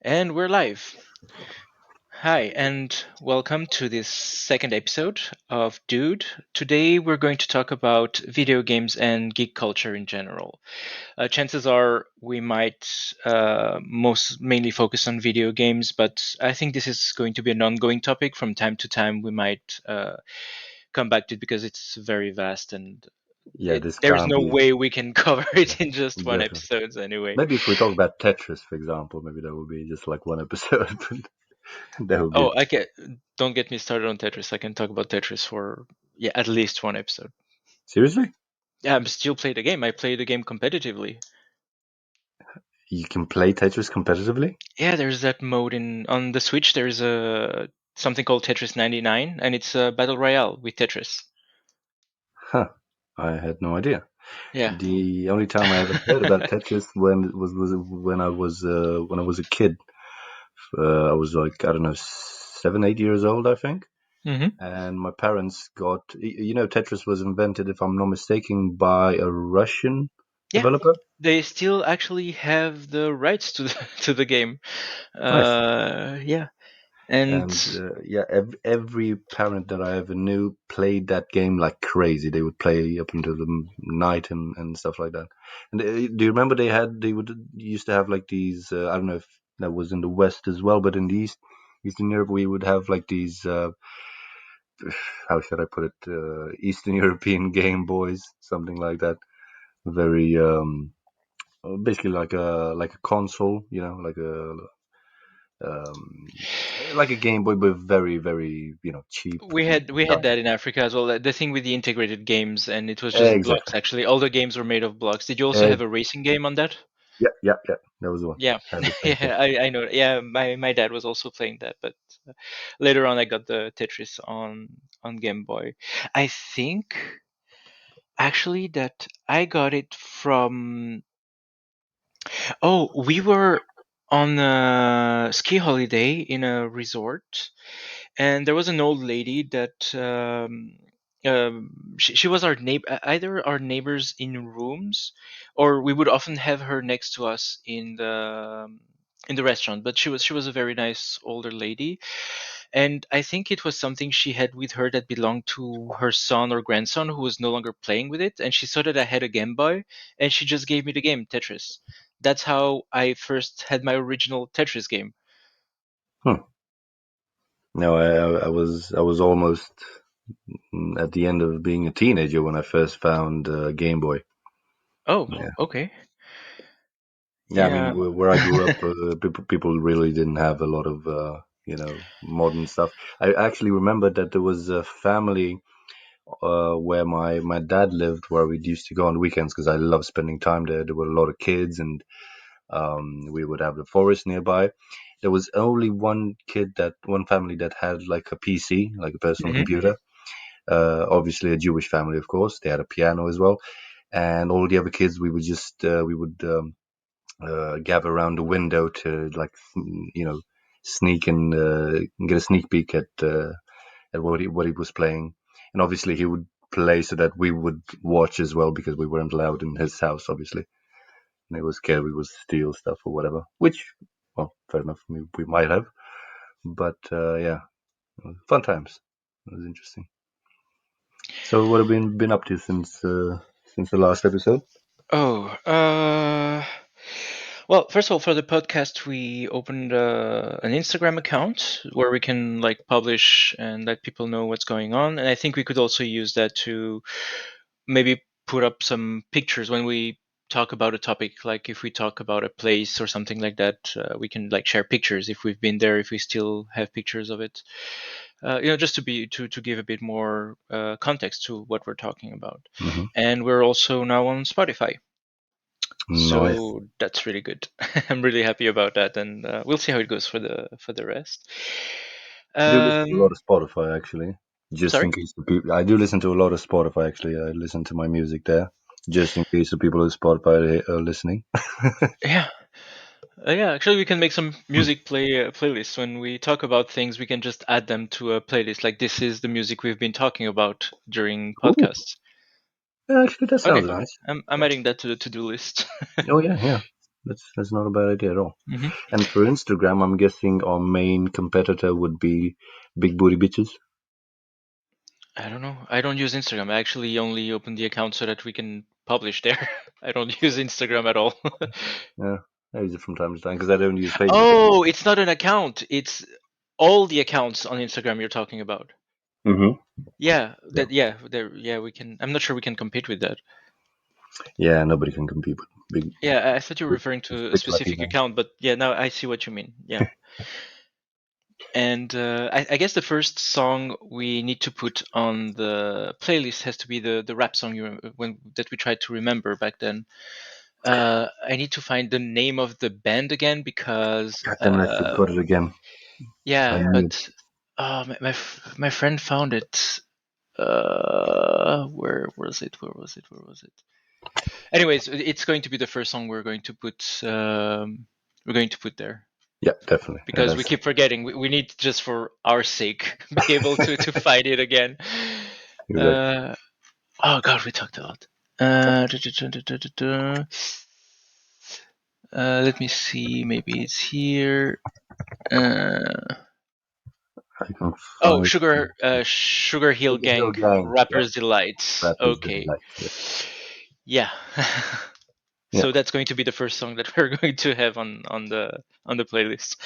And we're live. Hi, and welcome to this second episode of Dude. Today we're going to talk about video games and geek culture in general. Chances are we might most mainly focus on video games, but I think this is going to be an ongoing topic. From time to time, we might come back to it because it's very vast and Yeah, this there's can't no be. way we can cover Yeah, it in just one definitely. episode anyway. Maybe if we talk about Tetris, for example, maybe that would be just like one episode. That would be Oh, I can don't get me started on Tetris. I can talk about Tetris for at least one episode. seriously. Yeah, I'm still playing the game. I play the game competitively. You can play Tetris competitively? Yeah, there's that mode in on the Switch. There's a something called Tetris 99, and it's a battle royale with Tetris. Huh. I had no idea. Yeah. The only time I ever heard about Tetris was when I was a kid. I was like, I don't know, 7, 8 years old, I think. hmm And my parents Tetris was invented, if I'm not mistaken, by a Russian Yeah, developer. they still actually have the rights to to the game. Nice. Yeah, and And yeah, every parent that I ever knew played that game like crazy. They would play up until the night and stuff like that. And do you remember they would used to have like these? I don't know if that was in the West as well, but in the Eastern Europe, we would have like these. How should I put it? Eastern European Game Boys, something like that. Very basically like a console, um, like a Game Boy, but very cheap. we had that in Africa as well. The thing with the integrated games, and it was just blocks. Exactly. Actually, all the games were made of blocks. Did you also have Ex- a racing game on that? yeah, yeah, yeah. That was the one. Yeah, Had the same thing. yeah, I know. Yeah, my dad was also playing that, but later on I got the Tetris on Game Boy. I think actually that I got it from. Oh, we were on a ski holiday in a resort, and there was an old lady that she was our neighbor, either our neighbors in rooms, or we would often have her next to us in the restaurant. But she was a very nice older lady, and I think it was something she had with her that belonged to her son or grandson who was no longer playing with it, and she saw that I had a Game Boy, and she just gave me the game Tetris. That's how I first had my original Tetris game. Hmm. No, I was almost at the end of being a teenager when I first found Game Boy. Oh, Yeah, okay. yeah. I mean, Yeah. where I grew up, people really didn't have a lot of modern stuff. I actually remember that there was a family where my dad lived, where we used to go on weekends because I love spending time there. There were a lot of kids, and we would have the forest nearby. There was only one family that had like a PC, like a personal hmm computer. Obviously, a Jewish family, of course. They had a piano as well, and all the other kids, we would gather around the window to like sneak and get a sneak peek at what he was playing, and obviously he would play so that we would watch as well because we weren't allowed in his house, obviously. And it was scared we would steal stuff or whatever, which, well, fair enough, we might have. But yeah, fun times. It was interesting. So, what have you been up to since the last episode? Oh, well, first of all, for the podcast, we opened an Instagram account where we can like publish and let people know what's going on. And I think we could also use that to maybe put up some pictures when we talk about a topic. Like if we talk about a place or something like that, we can like share pictures if we've been there, if we still have pictures of it. Just to give a bit more context to what we're talking about. Hmm. And we're also now on Spotify. Nice. So that's really good. I'm really happy about that, and we'll see how it goes for the rest. I do listen to a lot Um, of Spotify actually, just Sorry. in case the people. I do listen to a lot of Spotify actually. I listen to my music there, just in case the people of Spotify are listening. Yeah, yeah. Actually, we can make some music playlists when we talk about things. We can just add them to a playlist. Like this is the music we've been talking about during Ooh, podcasts. yeah, actually, that Okay, sounds nice. I'm Yeah. adding that to the to-do list. Oh yeah, yeah. That's not a bad idea at all. Hmm. And for Instagram, I'm guessing our main competitor would be Big Booty Bitches. I don't know. I don't use Instagram. I actually only open the account so that we can publish there. I don't use Instagram at all. Yeah, I use it from time to time because I don't use Facebook. Oh, it's not an account. It's all the accounts on Instagram you're talking about. Mm-hmm. Yeah, Yeah. that yeah, there yeah, we can. I'm not sure we can compete with that. Yeah, nobody can compete with big, Yeah, I thought you were with, referring with to a Bitch Lucky specific Man. account, but yeah, now I see what you mean. Yeah. And I guess the first song we need to put on the playlist has to be the rap song when that we tried to remember back then. I need to find the name of the band again because God damn it, I forgot it again. I yeah, knew it. but my friend found it. Where was it? Where was it? Where was it? Anyways, it's going to be the first song we're going to put there Yeah, definitely. Yeah, because we that's keep forgetting. We need just for our sake be able to find it again. exactly. Uh, oh God, we talked a lot. Let me see. Maybe it's here. Uh, I can oh, find Sugar Hill Sugar Hill Gang, Gang. Yeah, Rapper's Delight. Rapper's Okay, Delight. Yeah. yeah. Yeah. So that's going to be the first song that we're going to have on the playlist.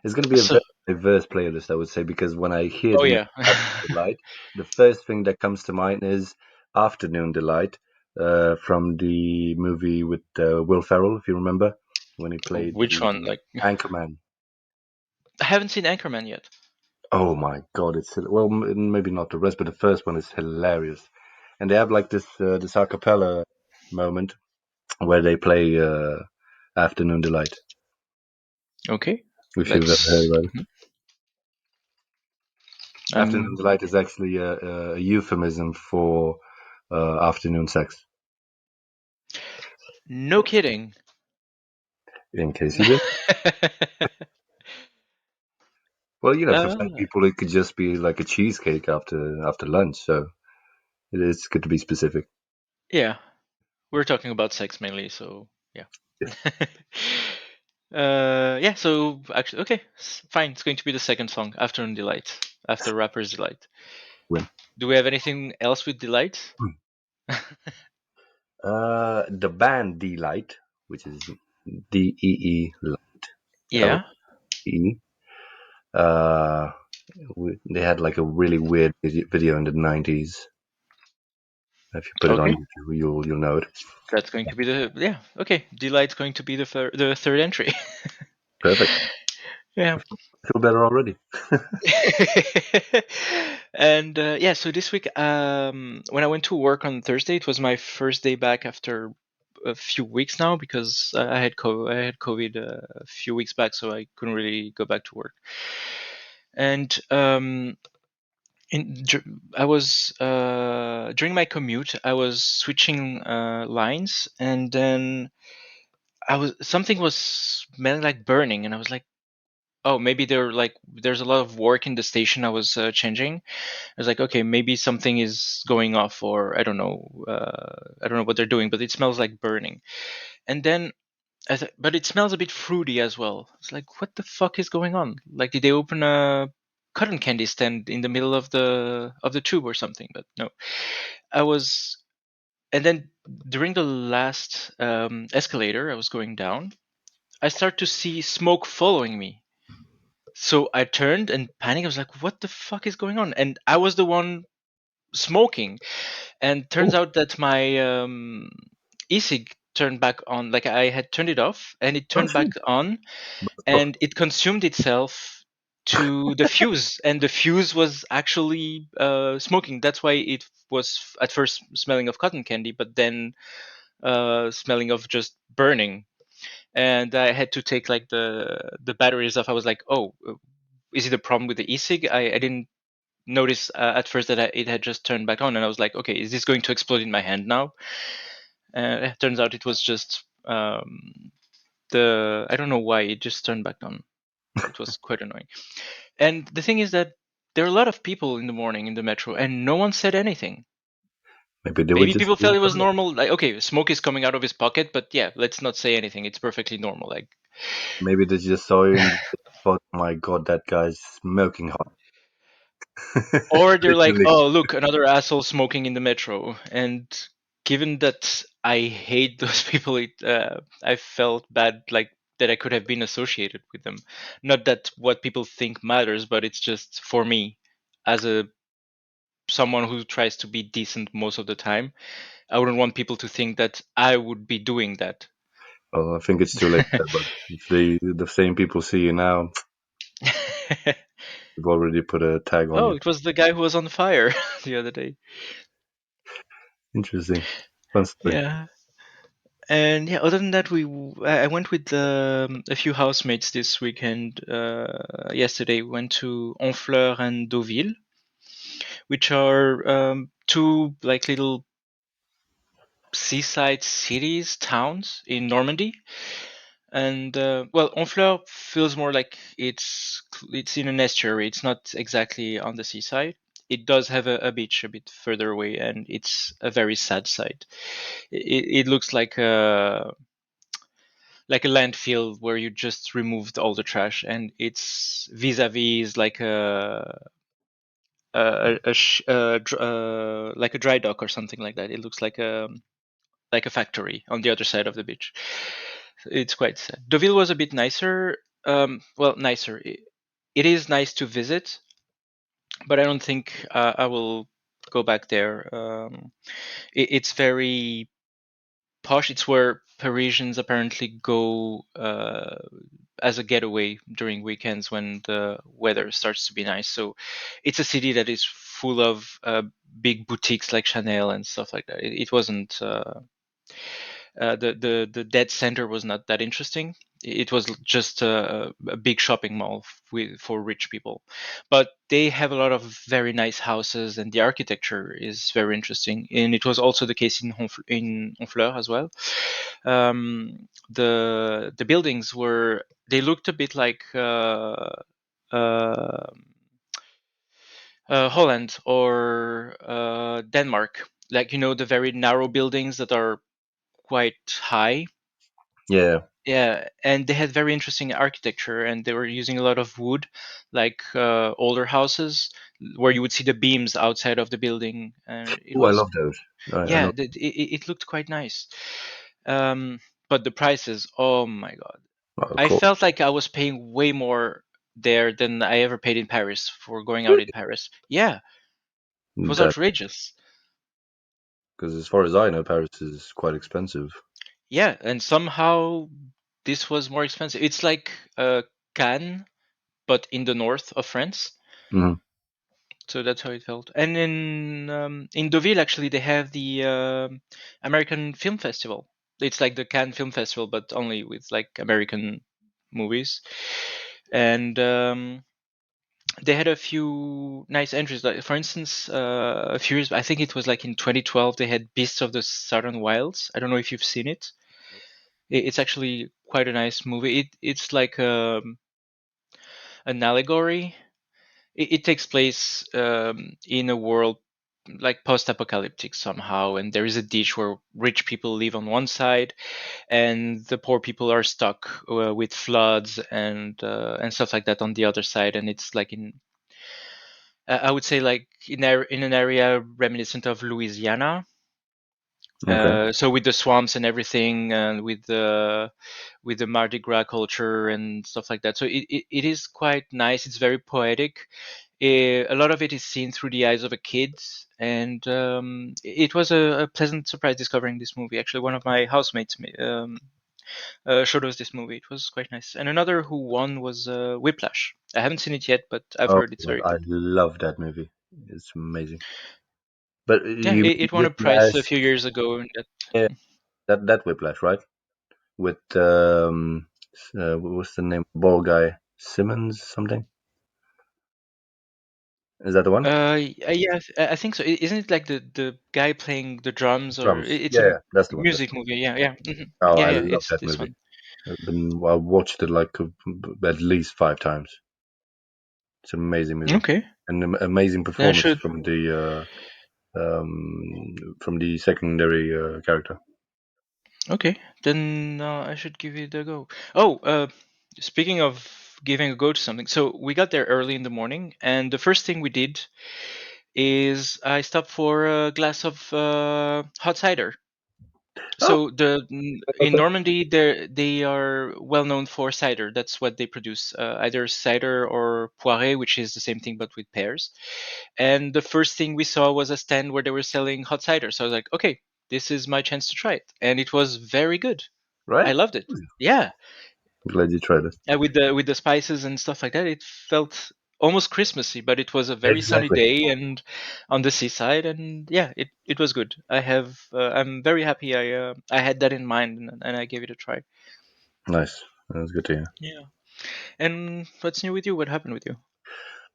It's going to be a So, very diverse playlist, I would say, because when I hear oh the name yeah. Rapper's Delight, the first thing that comes to mind is Afternoon Delight from the movie with Will Ferrell, if you remember, when he played Which the one? Like, Anchorman. I haven't seen Anchorman yet. Oh my God, well, maybe not the rest, but the first one is hilarious. And they have like this a cappella moment where they play Afternoon Delight, Okay, if you've ever heard let's. about it. Mhm. Afternoon Um, Delight is actually a euphemism for afternoon sex, no kidding. in case you did. Well, for some uh, people, it could just be like a cheesecake after lunch, so it is good to be specific. yeah, we're talking about sex mainly, so yeah. Yes, Yeah. So actually, okay, fine. It's going to be the second song, "Afternoon Delight," after "Rapper's Delight." win. Do we have anything else with delight? The band Delight, which is DEE L Yeah. E. Uh, they had like a really weird video in the 90s. If you put it on Okay. YouTube, you'll know it. That's going to be the yeah. Okay, delight's going to be the third entry. Perfect. Yeah. I feel better already. And yeah, so this week, when I went to work on Thursday, it was my first day back after a few weeks now because I had COVID a few weeks back, so I couldn't really go back to work. And in I was during my commute, I was switching lines, and then I was something was smelling like burning, and I was like, oh, maybe there's a lot of work in the station I was changing. I was like, okay, maybe something is going off, or I don't know what they're doing, but it smells like burning. And then, but it smells a bit fruity as well. It's like, what the fuck is going on? Like, did they open a cotton candy stand in the middle of the tube or something? But no, I was. And then during the last escalator, I was going down. I start to see smoke following me. So I turned and panicked. I was like, "What the fuck is going on?" And I was the one smoking. And turns Oh, out that my e-cig turned back on. Like I had turned it off, and it oh turned back shit. on, Oh, and it consumed itself to the fuse, and the fuse was actually smoking. That's why it was at first smelling of cotton candy, but then smelling of just burning. And I had to take like the batteries off. I was like, "Oh, is it a problem with the e-cig?" I didn't notice at first that it had just turned back on, and I was like, "Okay, is this going to explode in my hand now?" And it turns out it was just the I don't know why it just turned back on. It was quite annoying. And the thing is that there are a lot of people in the morning in the metro, and no one said anything. Maybe they were Maybe just people felt being it was polite. normal. Like, okay, smoke is coming out of his pocket, but yeah, let's not say anything. It's perfectly normal. Like, Maybe they just saw you and thought, "My God, that guy's smoking hot." or they're like, Literally. oh, look, another asshole smoking in the metro. And given that I hate those people, I felt bad, like that I could have been associated with them. Not that what people think matters, but it's just for me, as a someone who tries to be decent most of the time, I wouldn't want people to think that I would be doing that. Well, I think it's too late for that, but if the same people see you now, you've already put a tag on Oh, you. it was the guy who was on fire the other day. Interesting. Fun story. Yeah. And yeah, other than that, I went with a few housemates this weekend. Yesterday, we went to Honfleur and Deauville, which are two like little seaside cities, towns in Normandy. And well, Honfleur feels more like it's in an estuary. It's not exactly on the seaside. It does have a beach a bit further away, and it's a very sad sight. It looks like a landfill where you just removed all the trash, and it's vis-a-vis like like a dry dock or something like that. It looks like a factory on the other side of the beach. It's quite sad. Deauville was a bit nicer. Well, nicer. It is nice to visit, but I don't think I will go back there. It's very posh. It's where Parisians apparently go as a getaway during weekends when the weather starts to be nice. So it's a city that is full of big boutiques like Chanel and stuff like that. It wasn't the dead center was not that interesting. It was just a big shopping mall for rich people, but they have a lot of very nice houses, and the architecture is very interesting. And it was also the case in Honfleur as well. The buildings were they looked a bit like uh, Holland or Denmark, like the very narrow buildings that are quite high. Yeah. Yeah, and they had very interesting architecture, and they were using a lot of wood, like older houses, where you would see the beams outside of the building, and it Oh, I was love those. I yeah, know. it looked quite nice. Um, but the prices, oh my god, Well, of I course. felt like I was paying way more there than I ever paid in Paris for going out in Really? Paris. Yeah, it was That outrageous. because as far as I know, Paris is quite expensive. Yeah, and somehow this was more expensive. It's like Cannes, but in the north of France. Mhm. So that's how it felt. And in Deauville, actually, they have the American Film Festival. It's like the Cannes Film Festival, but only with like American movies. And they had a few nice entries. Like, for instance, a few years, I think it was like in 2012, they had Beasts of the Southern Wilds. I don't know if you've seen it. It's actually quite a nice movie. It's like an allegory. It takes place in a world like post-apocalyptic somehow, and there is a ditch where rich people live on one side, and the poor people are stuck with floods and stuff like that on the other side. And it's like I would say like in an area reminiscent of Louisiana. Okay. So with the swamps and everything, and with the Mardi Gras culture and stuff like that. So it is quite nice. It's very poetic. A lot of it is seen through the eyes of a kid, and it was a pleasant surprise discovering this movie. Actually, one of my housemates showed us this movie. It was quite nice. And another who won was Whiplash. I haven't seen it yet, but I've Oh, heard it's God, very I good. love that movie. It's amazing. But Yeah, you it won a prize a Whiplash, few years ago. And yeah, that Whiplash, right? With what was the name? Ball guy Simmons something. Is that the one? yeah, I think so. Isn't it like the guy playing the drums, or Drums. it's Yeah, a yeah, that's the one. That's music the one. movie? Yeah, yeah, Oh, yeah, I yeah. love It's that this movie. one. I watched it like at least 5 times. It's an amazing movie Okay, and amazing then I performance should. from the from the secondary character. Okay, then I should give it a go. Oh, speaking of giving a go to something, so we got there early in the morning, and the first thing we did is I stopped for a glass of hot cider. Oh, So in okay. Normandy, they are well known for cider. That's what they produce, either cider or poiré, which is the same thing but with pears. And the first thing we saw was a stand where they were selling hot cider. So I was like, okay, this is my chance to try it, and it was very good. I Right. loved it. Yeah, Glad you tried it. with the spices and stuff like that, it felt almost Christmassy. But it was a very sunny Exactly. day and on the seaside, and yeah, it was good. I'm very happy I had that in mind and I gave it a try. Nice. That's good to hear. Yeah. And what's new with you? What happened with you?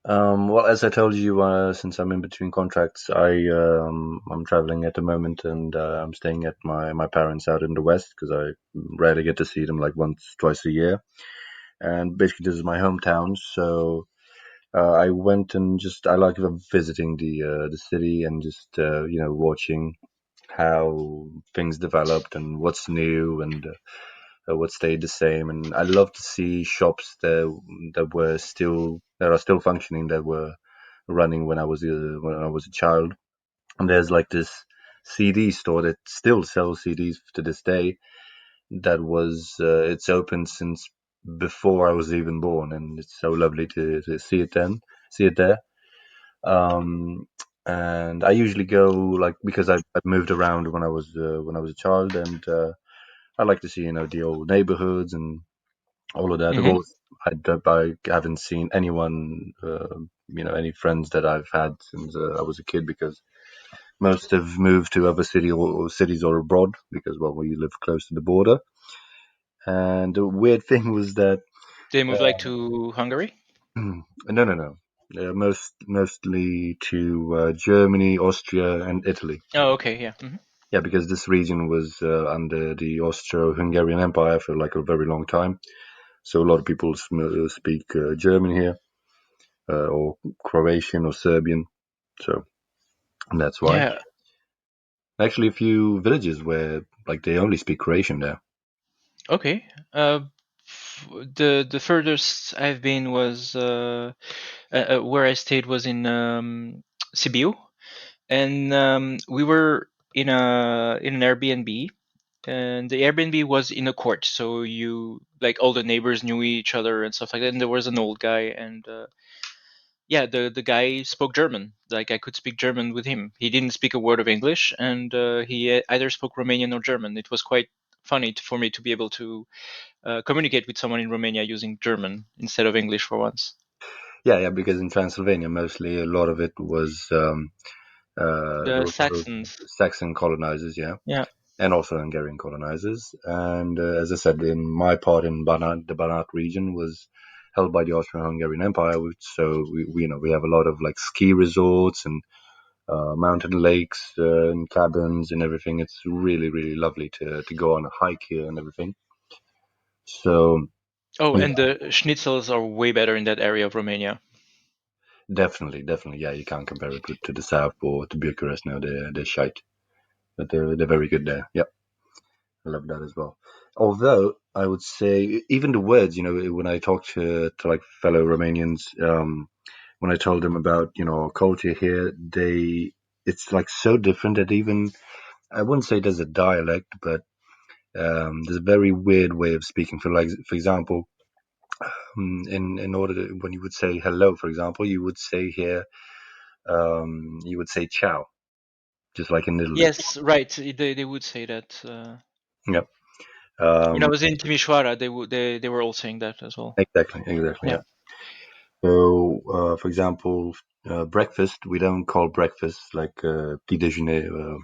Well, as I told you, since I'm in between contracts, I'm traveling at the moment, and I'm staying at my parents out in the west because I rarely get to see them, like once, twice a year. And basically, this is my hometown, so I went and just I like visiting the city and just watching how things developed and what's new and what stayed the same. And I love to see shops that are still functioning, that were running when I was a child. And there's like this CD store that still sells CDs to this day. It's open since before I was even born, and it's so lovely to see it there. Um, and I usually go, like, because I've moved around when I was a child, and I like to see the old neighborhoods and all of that. Of Hmm. course, I haven't seen anyone, any friends that I've had since I was a kid, because most have moved to other cities or abroad, because, well, we live close to the border. And the weird thing was that They moved like uh, to Hungary. no, no, no, mostly to Germany, Austria, and Italy. Oh, okay, yeah. Hmm. Yeah, because this region was under the Austro-Hungarian Empire for like a very long time. So a lot of people speak German here, or Croatian or Serbian. So that's why. Yeah. Actually, a few villages where like they only speak Croatian there. Okay. The furthest I've been was where I stayed was in Sibiu, and we were in an Airbnb, and the Airbnb was in a court, so you like all the neighbors knew each other and stuff like that. And there was an old guy, and yeah, the guy spoke German. Like I could speak German with him. He didn't speak a word of English, and he either spoke Romanian or German. It was quite funny for me to be able to communicate with someone in Romania using German instead of English for once. Yeah, yeah, because in Transylvania, mostly a lot of it was there The were a lot of Saxons, Saxon colonizers, yeah, yeah. and also Hungarian colonizers. And as I said, in my part in Banat, the Banat region was held by the Austro-Hungarian Empire, which, so we have a lot of like ski resorts and mountain lakes and cabins and everything. It's really, really lovely to go on a hike here and everything. So Oh, yeah, and the schnitzels are way better in that area of Romania. definitely, definitely, yeah, you can't compare it to the south or to Bucharest. No, they're shite, but they're very good there. Yep, I love that as well. Although I would say even the words, when I talk to like fellow Romanians, when I told them about our culture here, it's like so different that even I wouldn't say there's a dialect, but there's a very weird way of speaking. For example, in order to, when you would say hello, for example, you would say ciao, just like in Italy. Yes, right. They would say that. Yep. When I Um, was in Timișoara, they were all saying that as well. exactly, exactly. Yeah. Yeah. So, for example, breakfast, we don't call breakfast like petit déjeuner,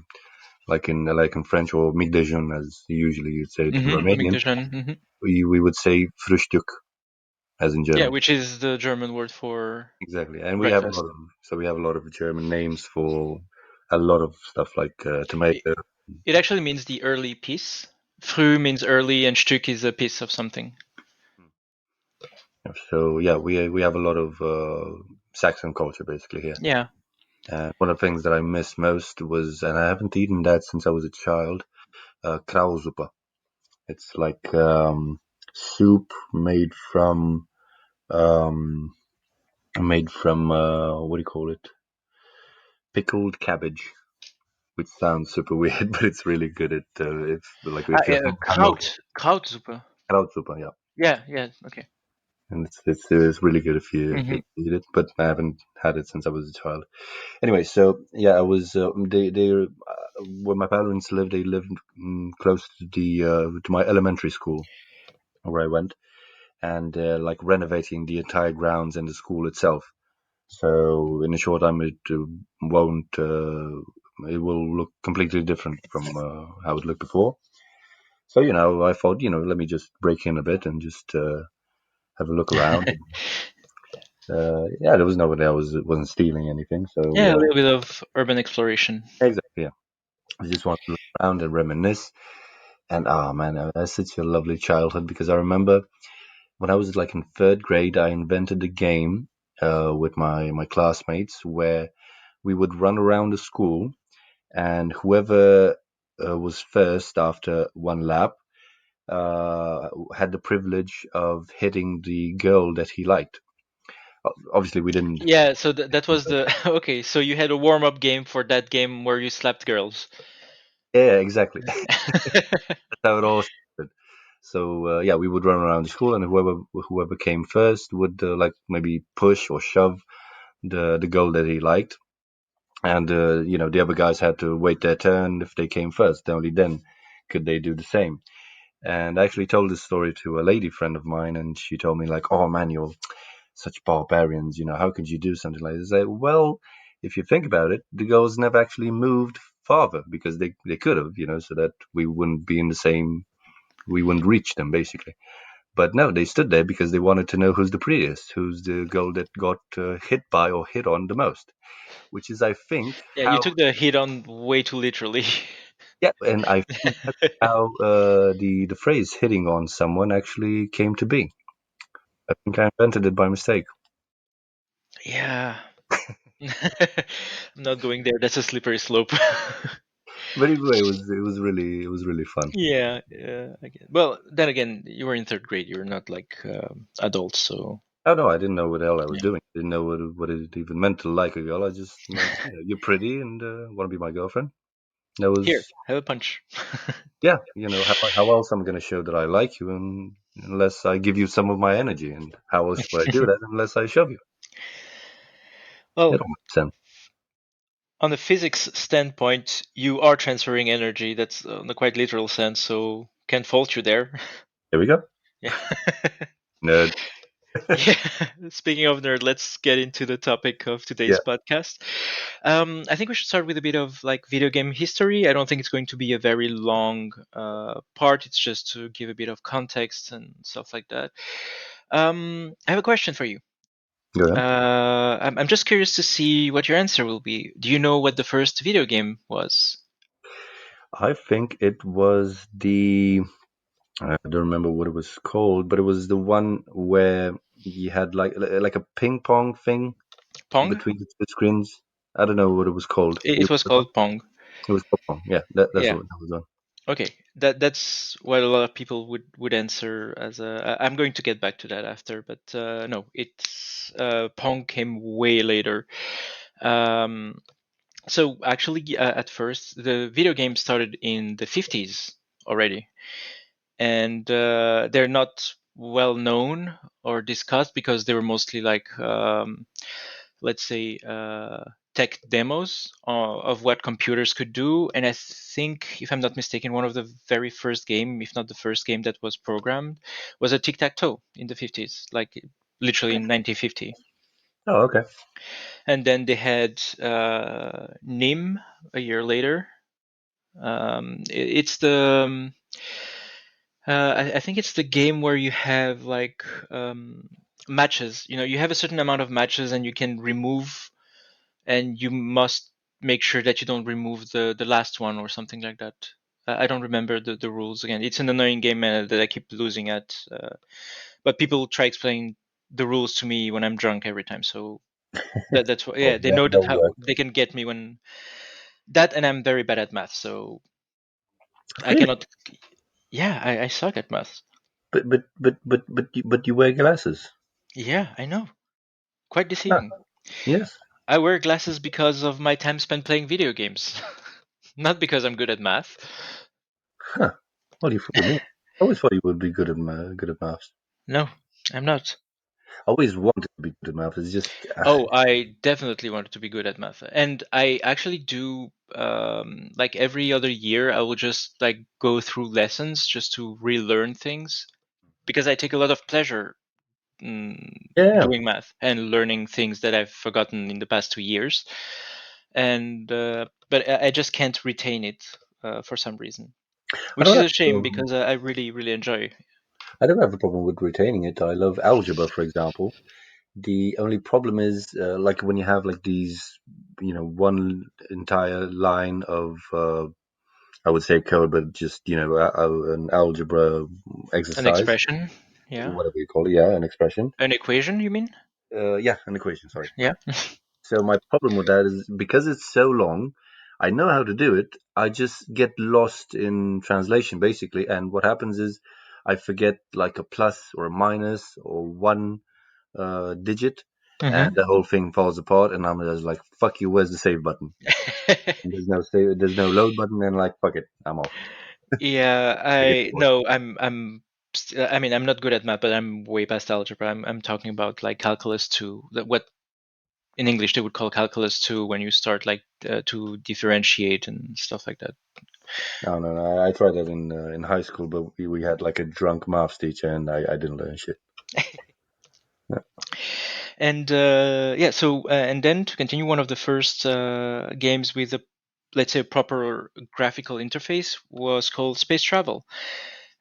like in French, or mic déjeun, as usually you'd say it in Mm-hmm. Romanian. Mikdajan. Mm-hmm. We would say Frühstück, as in Yeah, German. which is the German word for Exactly, and breakfast. we have a lot of German names for a lot of stuff like It, tomato. it actually means the early piece. Früh means early, and Stück is a piece of something. So yeah, we have a lot of Saxon culture basically here. Yeah. One of the things that I miss most was, and I haven't eaten that since I was a child, krausuppe. It's like soup um, made from what do you call it? Pickled cabbage, which sounds super weird, but it's really good. If you're hungover, Krautsuppe. krausuppe, yeah, Yeah, yeah, okay. and it's really good if you Hmm. eat it. But I haven't had it since I was a child. Anyway, so yeah, I was they where my parents lived. They lived close to the to my elementary school where I went, and like renovating the entire grounds and the school itself. So in a short time, won't it will look completely different from how it looked before. So I thought let me just break in a bit and just have a look around. Yeah, there was nobody. Wasn't stealing anything. So Yeah, a little bit of urban exploration. exactly, yeah. I just wanted to look around and reminisce. And man, that's such a lovely childhood because I remember when I was like in third grade, I invented a game with my classmates where we would run around the school, and whoever was first after one lap had the privilege of hitting the girl that he liked. Obviously, we didn't. Yeah, so that was the okay. So you had a warm up game for that game where you slapped girls. Yeah, exactly. That's how it all started. So yeah, we would run around the school, and whoever came first would like maybe push or shove the girl that he liked, and the other guys had to wait their turn. If they came first, only then could they do the same. And I actually told this story to a lady friend of mine, and she told me like, "Oh man, you're such barbarians. How could you do something like this?" I say, well, if you think about it, the girls never actually moved farther because they could have, so that we wouldn't be in the same, we wouldn't reach them basically. But no, they stood there because they wanted to know who's the prettiest, who's the girl that got hit by or hit on the most, which is, I think, Yeah, you how, took the hit on way too literally. yeah, and I think that's how the phrase hitting on someone actually came to be. I think I invented it by mistake. Yeah. I'm not going there. That's a slippery slope. But anyway, it was really fun. Yeah, yeah. Well, then again, you were in third grade. You were not like adults, so Oh no, I didn't know what the hell I was yeah. doing. I didn't know what it even meant to like a girl. I just meant, you're pretty and want to be my girlfriend. That Here, was, have a punch. yeah, how else I'm going to show that I like you unless I give you some of my energy, and how else would I do that unless I shove you? It Well, all makes sense. on the physics standpoint, you are transferring energy. That's in a quite literal sense, so can't fault you there. Here we go. Yeah. Nerd. Yeah. Speaking of nerd, let's get into the topic of Yeah, today's podcast. I think we should start with a bit of like video game history. I don't think it's going to be a very long part. It's just to give a bit of context and stuff like that. I have a question for you. go ahead. I'm just curious to see what your answer will be. Do you know what the first video game was? I think it was I don't remember what it was called, but it was the one where you had like a ping pong thing Pong? between the two screens. I don't know what it was called. It was called Pong. It was ping pong. Yeah, that's Yeah. what that was on. Okay. That's what a lot of people would answer as a. I'm going to get back to that after, but no, it's Pong came way later. Um, so actually, at first, the video game started in the 50s already, and they're not well known or discussed because they were mostly like let's say tech demos of what computers could do. And I think, if I'm not mistaken, one of the very first game, if not the first game that was programmed, was a tic-tac-toe in the 50s, like literally in 1950. Oh, okay. And then they had nim a year later. It's the I think it's the game where you have like matches. You have a certain amount of matches, and you can remove, and you must make sure that you don't remove the last one or something like that. I don't remember the rules again. It's an annoying game that I keep losing at. But people try explaining the rules to me when I'm drunk every time. So That's what. Well, Yeah, they know that that would how work. they can get me when that, and I'm very bad at math, so I Really? cannot. Yeah, I suck at math. But you wear glasses. Yeah, I know. Quite Huh. deceiving. Yes. I wear glasses because of my time spent playing video games, not because I'm good at math. Huh. Well, you fooled me. I always thought you would be good at maths. No, I'm not. I always wanted to be good at maths. It's just Oh, I definitely wanted to be good at math, and I actually do. Like every other year, I will just like go through lessons just to relearn things because I take a lot of pleasure yeah. doing math and learning things that I've forgotten in the past 2 years. And but I just can't retain it for some reason, I which don't is have a a shame problem. because I really really enjoy. I don't have a problem with retaining it. I love algebra, for example. The only problem is, like when you have like these, one entire line of, I would say code, but just an algebra An exercise, expression, yeah, whatever you call it, yeah, an expression. an equation. You mean? Yeah, an equation. Sorry. Yeah. So my problem with that is because it's so long, I know how to do it. I just get lost in translation basically, and what happens is I forget like a plus or a minus or one digit, and Hmm. the whole thing falls apart. And I'm just like, "Fuck you! Where's the save button?" And there's no save, there's no load button, and like, fuck it, I'm off. Yeah, I get I bored. no, I mean, I'm not good at math, but I'm way past algebra. I'm talking about like calculus 2, what in English they would call calculus 2 when you start like to differentiate and stuff like that. No, no, no. I tried that in high school, but we had like a drunk maths teacher, and I didn't learn shit. Yeah. And yeah, so and then to continue, one of the first games with a, let's say, a proper graphical interface was called Space Travel.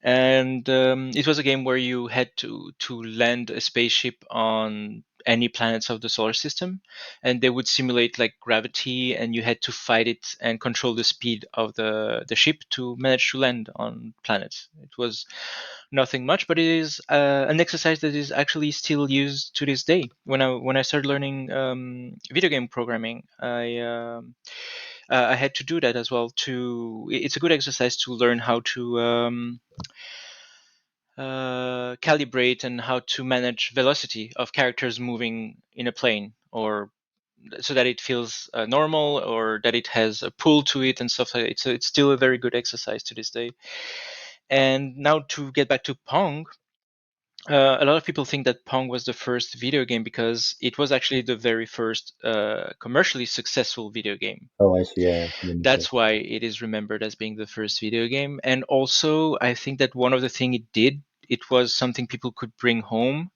And it was a game where you had to land a spaceship on any planets of the solar system, and they would simulate like gravity, and you had to fight it and control the speed of the ship to manage to land on planets. It was nothing much, but it is an exercise that is actually still used to this day. When I started learning video game programming, I had to do that as well. It's a good exercise to learn how to calibrate and how to manage velocity of characters moving in a plane, or so that it feels normal, or that it has a pull to it and stuff like that. So it's still a very good exercise to this day. And now to get back to Pong, a lot of people think that Pong was the first video game because it was actually the very first commercially successful video game. Oh, I see. Yeah, that makes sense. That's why it is remembered as being the first video game. And also, I think that one of the thing it did, it was something people could bring home.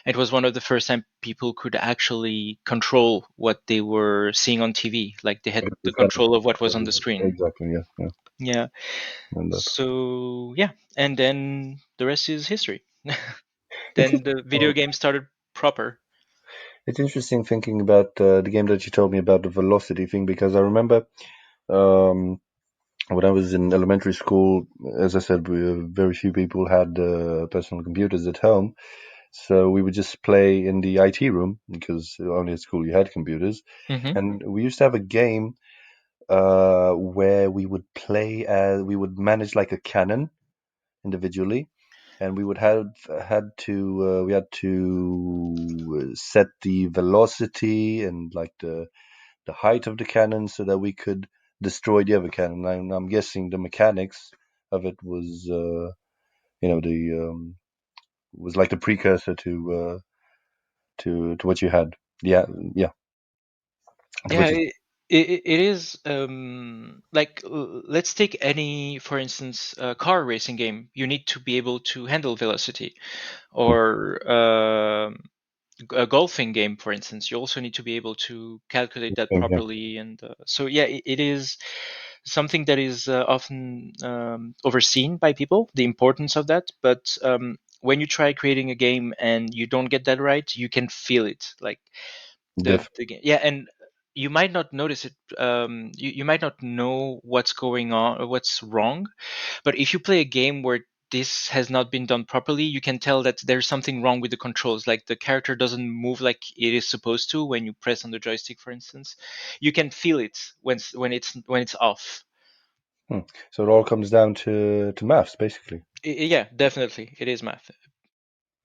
It was one of the first time people could actually control what they were seeing on TV. Like they had the control of what was on the screen. Exactly. Yeah, yeah. Yeah. And that. So yeah, and then the rest is history. It's Then the video game started proper. it's interesting thinking about the game that you told me about the velocity thing because I remember um, when I was in elementary school, as I said, very few people had personal computers at home, so we would just play in the IT room because only at school you had computers, Hmm. and we used to have a game where we would manage like a cannon individually, and we would have had to we had to set the velocity and like the height of the cannon so that we could destroy the other cannon. I'm guessing the mechanics of it was the was like the precursor to what you had. Yeah, yeah, to Yeah, what you. it is like let's take any, for instance, car racing game. You need to be able to handle velocity, or a golfing game, for instance. You also need to be able to calculate that Yeah, properly. And so, yeah, it is something that is often overseen by people, the importance of that. But when you try creating a game and you don't get that right, you can feel it. Like the game, yeah, and you might not notice it. You might not know what's going on or what's wrong, but if you play a game where this has not been done properly, you can tell that there's something wrong with the controls. Like the character doesn't move like it is supposed to when you press on the joystick, for instance. You can feel it when it's off. Hmm. So it all comes down to maths, basically. Yeah, definitely, it is math,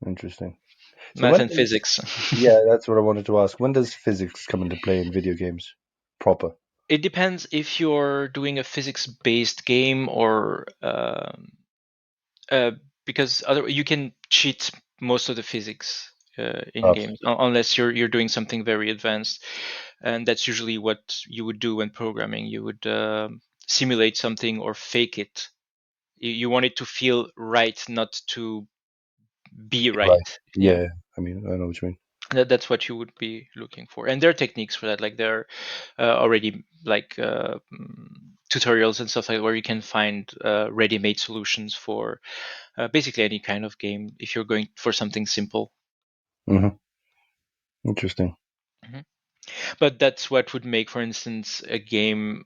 Interesting. So math when and does, physics. yeah, that's what I wanted to ask. When does physics come into play in video games? Proper. It depends if you're doing a physics-based game or uh, because other you can cheat most of the physics in Oh, games unless you're doing something very advanced, and that's usually what you would do when programming. You would simulate something or fake it. You want it to feel right, not to be right. right. Yeah. Yeah, I mean, I know what you mean. That's what you would be looking for, and there are techniques for that. Like there are already like tutorials and stuff like that where you can find ready-made solutions for basically any kind of game if you're going for something simple. Hmm. Interesting. Mhm. But that's what would make, for instance, a game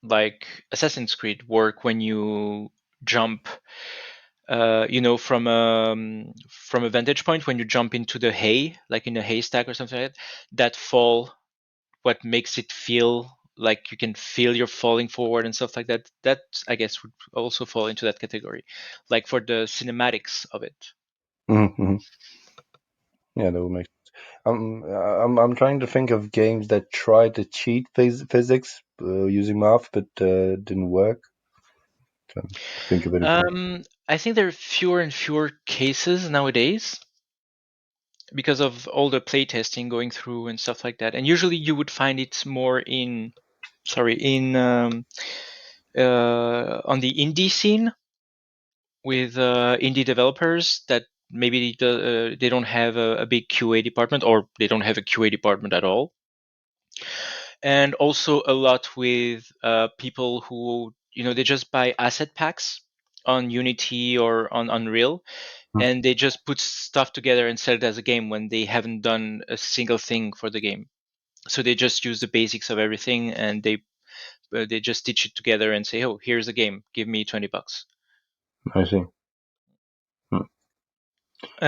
like Assassin's Creed work when you jump, from a vantage point when you jump into the hay, like in a haystack or something like that. That fall, what makes it feel like you can feel you're falling forward and stuff like that. That I guess would also fall into that category, like for the cinematics of it. Hmm. Yeah, that would make. I'm trying to think of games that tried to cheat physics using math, but didn't work. Trying to think of anything. I think there are fewer and fewer cases nowadays because of all the playtesting going through and stuff like that. And usually you would find it more in, sorry, in on the indie scene with indie developers that maybe they don't have a big QA department, or they don't have a QA department at all. And also a lot with people who, they just buy asset packs on Unity or on Unreal, Hmm. and they just put stuff together and sell it as a game when they haven't done a single thing for the game. So they just use the basics of everything, and they just stitch it together and say, "Oh, here's the game. Give me $20." I see. Hmm.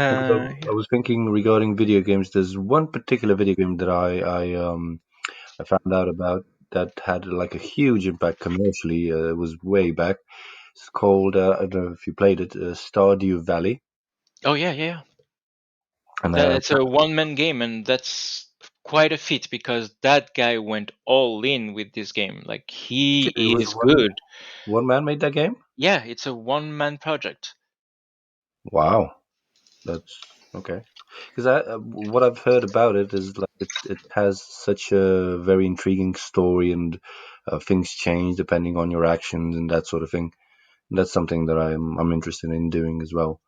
Because Yeah. I was thinking regarding video games. There's one particular video game that I found out about that had like a huge impact commercially. It was way back. It's called I don't know if you played it, Stardew Valley, Oh yeah, yeah, yeah. and It's a one-man game, and that's quite a feat because that guy went all in with this game. Like he it was is good. one man made that game. Yeah, it's a one-man project. Wow, that's okay. Because what I've heard about it is like it has such a very intriguing story, and things change depending on your actions and that sort of thing. That's something that I'm interested in doing as well.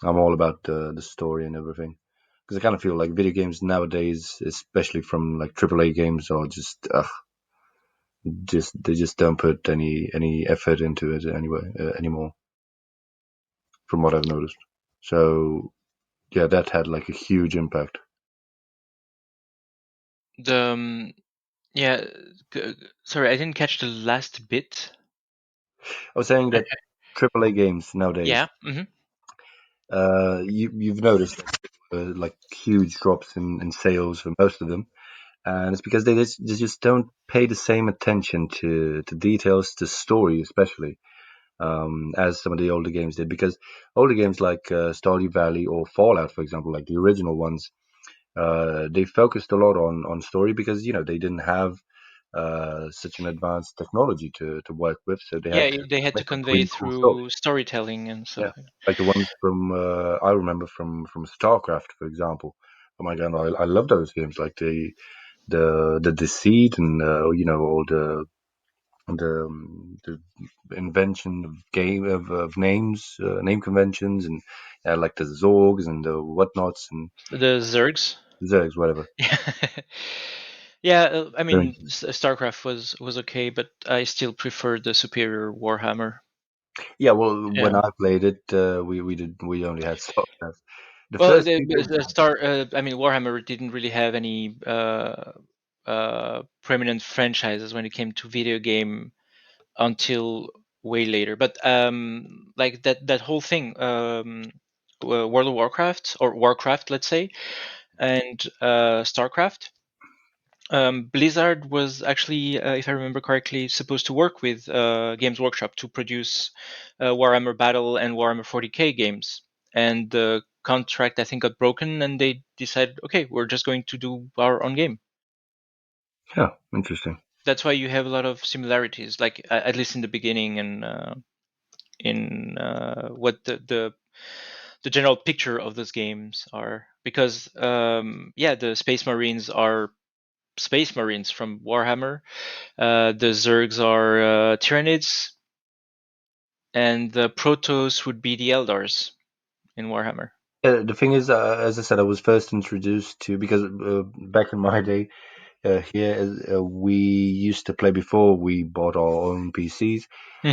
I'm all about the story and everything. Because I kind of feel like video games nowadays, especially from like AAA games, are just they just don't put any effort into it anyway anymore, from what I've noticed. So yeah, that had like a huge impact. The yeah, sorry, I didn't catch the last bit. I was saying that AAA games nowadays, Yeah. Hmm. you've noticed like huge drops in sales for most of them, and it's because they just don't pay the same attention to details, to story especially, as some of the older games did. Because older games like Stardew Valley or Fallout, for example, like the original ones, they focused a lot on story because they didn't have such an advanced technology to work with, so they Yeah, had to they had to make like convey really cool stuff. through storytelling and stuff Yeah, like that. like the ones from I remember from StarCraft, for example. Oh my god, I love those games. Like the deceit and all the invention of game of names, name conventions, and like the Zorgs and the whatnots and The Zergs. Zergs, whatever. Yeah. Yeah, I Very mean, interesting. StarCraft was okay, but I still prefer the superior Warhammer. Yeah, well, when Yeah. I played it, we only had StarCraft. The Well, first few games. I mean, Warhammer didn't really have any prominent franchises when it came to video game until. way later. But like that whole thing, World of Warcraft or Warcraft, let's say, and Starcraft. Blizzard was actually, if I remember correctly, supposed to work with Games Workshop to produce Warhammer Battle and Warhammer 40K games, and the contract I think got broken, and they decided, okay, we're just going to do our own game. Yeah, interesting. That's why you have a lot of similarities, like at least in the beginning, and in what the general picture of those games are. Because yeah, the Space Marines are Space Marines from Warhammer. The Zergs are Tyranids, and the Protoss would be the Eldars in Warhammer. The thing is, as I said, I was first introduced to because back in my day here, we used to play before we bought our own PCs.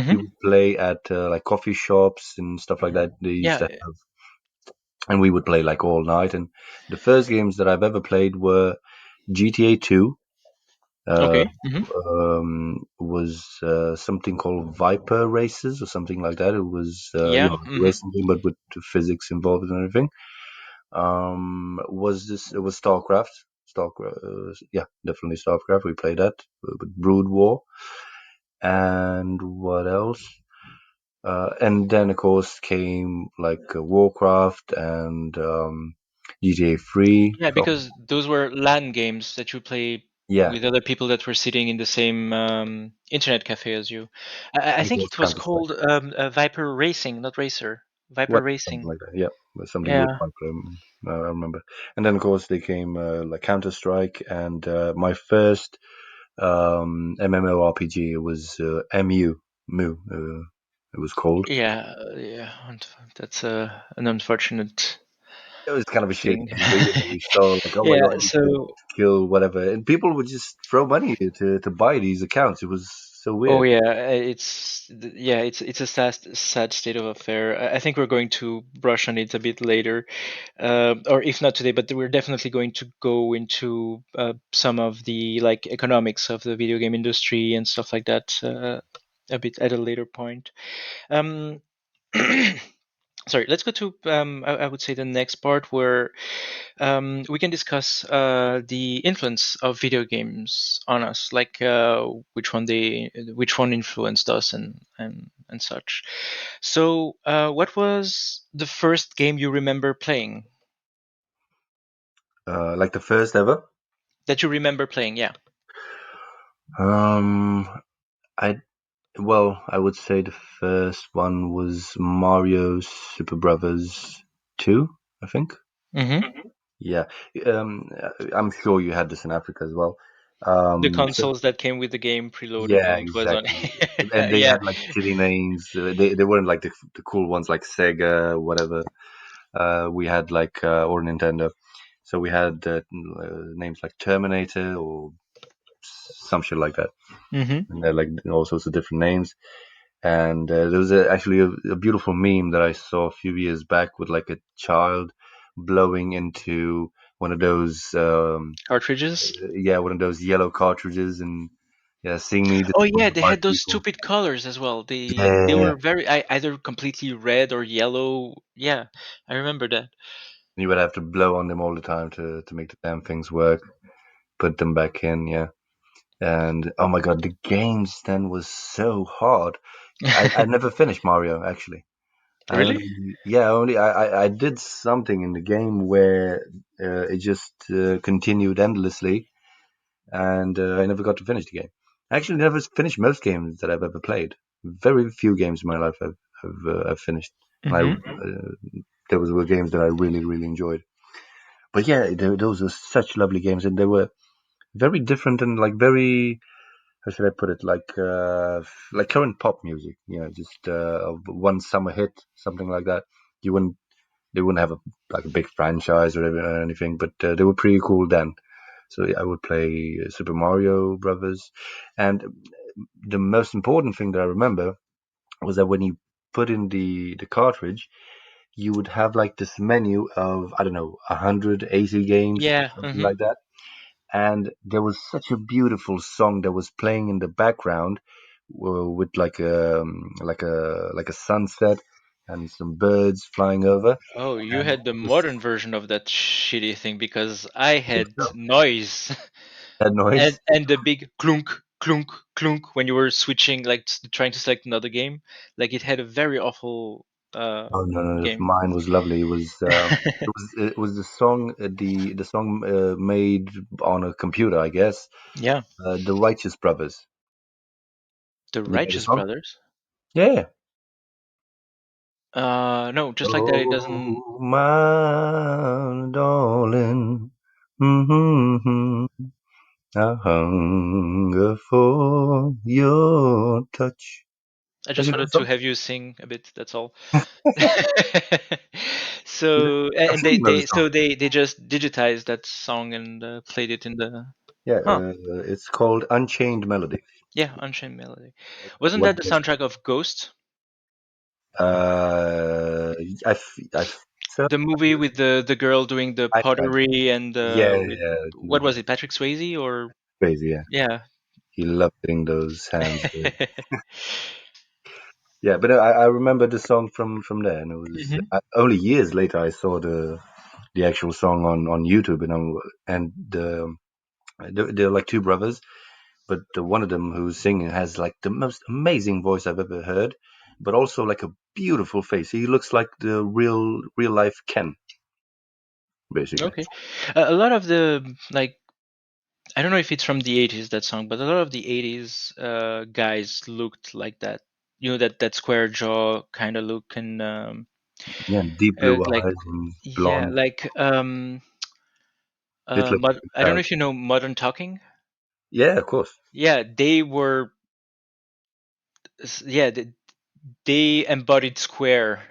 We Hmm. would play at like coffee shops and stuff like that. They used Yeah. to have, and we would play like all night. And the first games that I've ever played were GTA 2. Uh, Okay. Hmm. was something called Viper Races or something like that. It was Yeah. like a Hmm. racing game, but with the physics involved and everything. Was this? It was StarCraft. StarCraft, yeah, definitely StarCraft. We played that with Brood War, and what else? And then of course came like Warcraft and GTA 3. Yeah, because those were LAN games that you play Yeah, with other people that were sitting in the same internet cafe as you. I and of think course it was Counter Strike. called Viper Racing, not Racer. Viper What something Racing. like that? Yeah, something with Yeah. Viper. I remember. And then of course they came like Counter Strike, and my first MMORPG was Mu. It was called. Yeah. Yeah. That's an unfortunate It was kind of a shit thing. because we saw like, oh my Yeah. god, you could So. kill whatever, and people would just throw money to buy these accounts. It was so Oh weird. yeah, yeah, it's a sad state of affair. I think we're going to brush on it a bit later, or if not today, but we're definitely going to go into some of the like economics of the video game industry and stuff like that a bit at a later point. Um, sorry, let's go to I would say the next part where we can discuss the influence of video games on us, like which one influenced us, and such. So, what was the first game you remember playing? Like the first ever. That you remember playing? Yeah. Um, I I would say the first one was Mario Super Brothers 2, I think. Hmm. Yeah. I'm sure you had this in Africa as well. The So consoles that came with the game preloaded, yeah, and it was on. exactly. And they Yeah. had like silly names. They weren't like the cool ones like Sega, whatever. We had like or Nintendo. So we had names like Terminator or some shit like that, Hmm. and they're like all sorts of different names. And there was actually a beautiful meme that I saw a few years back with like a child blowing into one of those, Cartridges. yeah, one of those yellow cartridges, and yeah, seeing me Oh yeah, they by had those people. stupid colors as well. They Yeah, were very either completely red or yellow. Yeah, I remember that. you would have to blow on them all the time to make the damn things work. Put them back in, yeah. And oh my god, the games then was so hard. I never finished Mario actually. I Really? only, yeah, only I did something in the game where it just continued endlessly, and I never got to finish the game. I actually never finished most games that I've ever played. Very few games in my life I've finished, and Hmm. there was were games that I really enjoyed. But yeah, those were such lovely games, and they were very different and like very, how should I put it, like current pop music, just one summer hit, something like that. You wouldn't They wouldn't have like a big franchise or anything, but they were pretty cool then. So yeah, I would play Super Mario Brothers, and the most important thing that I remember was that when you put in the cartridge, you would have like this menu of, I don't know, 180 games, Yeah. something Hmm. like that, and there was such a beautiful song that was playing in the background with like a sunset and some birds flying over. Oh, you And had the modern version of that shitty thing because I think had so. noise That and noise. the big clunk clunk clunk when you were switching, like trying to select another game. Like it had a very awful Oh no, no, no, game. mine was lovely. It was the song the song made on a computer, I guess. Yeah, The Righteous Brothers. the You know the Righteous song? Brothers. Yeah. No, just like that. It doesn't. Oh, my darling. Mm-hmm. I hunger for your touch. I Don't just you know the wanted to song? have you sing a bit. That's all. You know, So I'm and sure you know the song. they just digitized that song and played it in the. Yeah, Huh. it's called Unchained Melody. Yeah, Unchained Melody. Wasn't One that the person. soundtrack of Ghost? Uh, I so The movie with the girl doing the I tried. pottery and Yeah, with yeah, what was it, Patrick Swayze or crazy. Yeah, yeah. he loved getting those hands dirty. Yeah, but I remember the song from there, and it was Hmm. only years later I saw the actual song on YouTube, and they're like two brothers, but the one of them who's singing has like the most amazing voice I've ever heard, but also like a beautiful face. He looks like the real life Ken, basically. Okay. A lot of the like I don't know if it's from the 80s that song, but a lot of the 80s guys looked like that. You know that square jaw kind of look and Yeah, deep blue like eyes and yeah, blonde. like Did look like a I don't know if character. you know Modern Talking. Yeah, of course. Yeah, they were yeah, they embodied square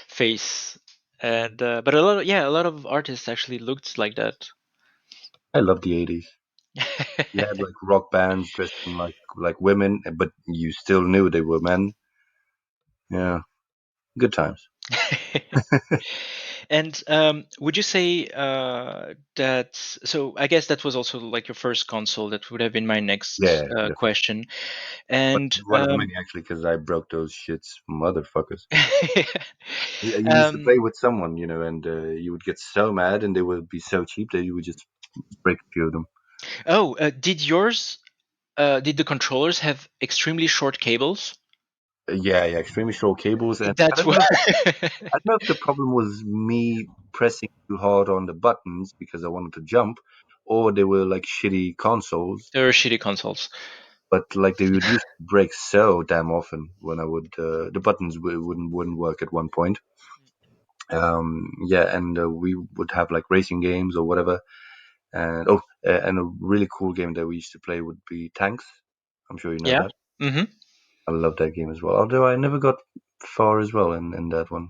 face. And but a lot of artists actually looked like that. I love the '80s. You had like rock bands dressing like women, but you still knew they were men. Yeah, good times. And would you say that? So I guess that was also like your first console. That would have been my next Yeah, definitely. question. And One of many actually, because I broke those shits, motherfuckers. You used to um, play with someone, and you would get so mad, and they would be so cheap that you would just break a few of them. oh, did yours? Did the controllers have extremely short cables? Yeah, yeah, extremely short cables, and I That's don't what know. I don't know if the problem was me pressing too hard on the buttons because I wanted to jump, or they were like shitty consoles. they were shitty consoles. But like they would used to break so damn often when I would the buttons wouldn't work at one point. Yeah, and we would have like racing games or whatever. And a really cool game that we used to play would be Tanks. I'm sure you know Yeah. that. Hmm. I love that game as well. Although I never got far as well in that one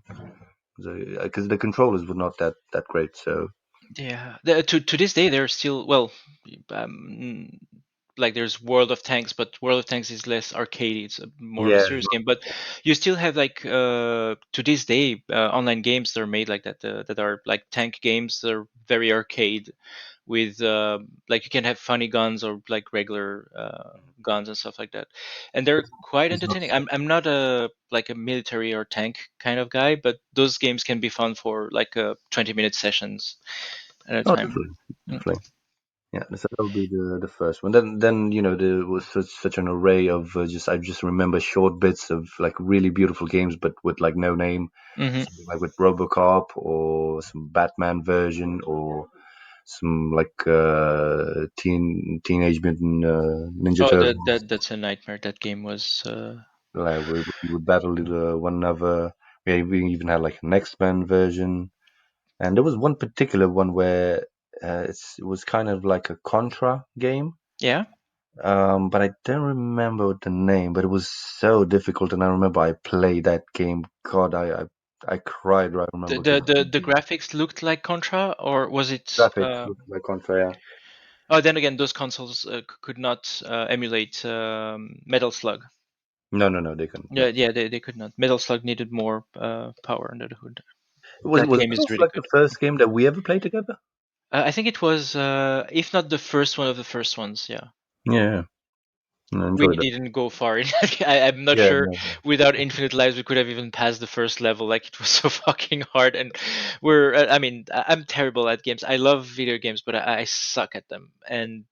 because the controllers were not that great. So Yeah. To this day, they're still well. Um, like there's World of Tanks, but World of Tanks is less arcadey. It's more of a yeah, serious game. But you still have like to this day online games that are made like that that are like tank games. They're very arcade with like you can have funny guns or like regular guns and stuff like that, and they're quite it's not. entertaining. I'm not a like a military or tank kind of guy, but those games can be fun for like 20-minute sessions at a Oh, time. definitely, Mm. definitely. Yeah, so that would be the first one. Then there was such an array of I just remember short bits of like really beautiful games, but with like no name, Hmm. something like with RoboCop or some Batman version or some like Teenage Mutant Ninja Oh, Turtles. that's a nightmare. That game was. Like we would battle one another. We even had like an X-Men version, and there was one particular one where it was kind of like a Contra game. Yeah. But I don't remember the name, but it was so difficult, and I remember I played that game. God, I cried. I remember because The graphics looked like Contra, or was it? graphics looked like Contra. Yeah. Oh, then again, those consoles could not emulate Metal Slug. No, no, no, they couldn't. Yeah, No. yeah, they could not. Metal Slug needed more power under the hood. Was That was game Metal is really like the good. first game that we ever played together? I think it was, if not the first one of the first ones. Yeah. Yeah. I We enjoyed that. didn't go far. I'm not Yeah, sure. no, Without infinite lives, we could have even passed the first level. Like it was so fucking hard, and I mean, I'm terrible at games. I love video games, but I suck at them. And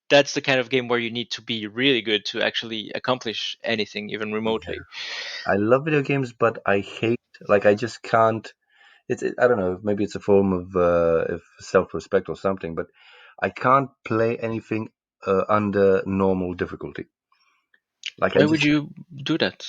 that's the kind of game where you need to be really good to actually accomplish anything, even yeah. remotely. I love video games, but I hate, like, I just can't. I don't know. Maybe it's a form of if self-respect or something, but I can't play anything under normal difficulty. Like, I Why would just, you do that?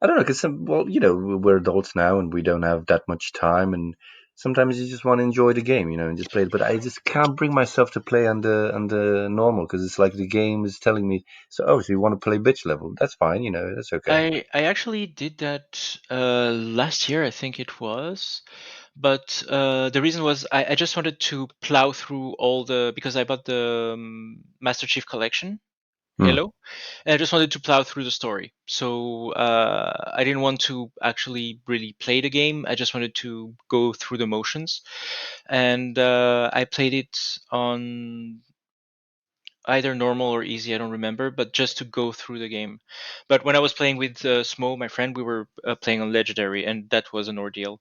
I don't know, because well, we're adults now and we don't have that much time, and sometimes you just want to enjoy the game, and just play it. But I just can't bring myself to play under normal because it's like the game is telling me, so you want to play bitch level? That's fine, that's okay. I actually did that last year, I think it was. But the reason was I just wanted to plow through all the because I bought the Master Chief Collection, Hmm. Halo, and I just wanted to plow through the story. So I didn't want to actually really play the game. I just wanted to go through the motions, and I played it on either normal or easy. I don't remember, but just to go through the game. But when I was playing with Smo, my friend, we were playing on legendary, and that was an ordeal.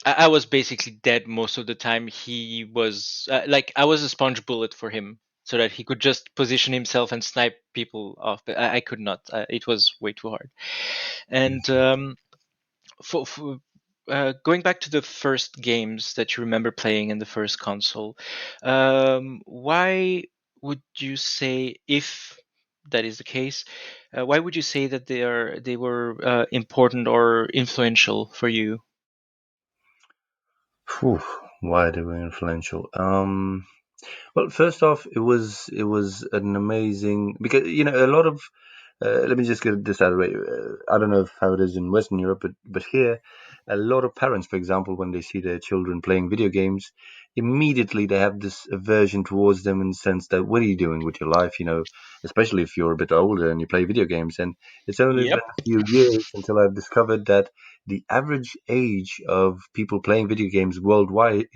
I was basically dead most of the time. He was like I was a sponge bullet for him, so that he could just position himself and snipe people off. But I could not. It was way too hard. And for going back to the first games that you remember playing in the first console, why would you say, if that is the case, why would you say that they were important or influential for you? Phew, why they were influential? Well, first off, it was an amazing, because a lot of let me just get this out of the way. I don't know how it is in Western Europe, but here, a lot of parents, for example, when they see their children playing video games, immediately they have this aversion towards them in the sense that, what are you doing with your life? Especially if you're a bit older and you play video games. And it's only been Yep. a few years until I've discovered that the average age of people playing video games worldwide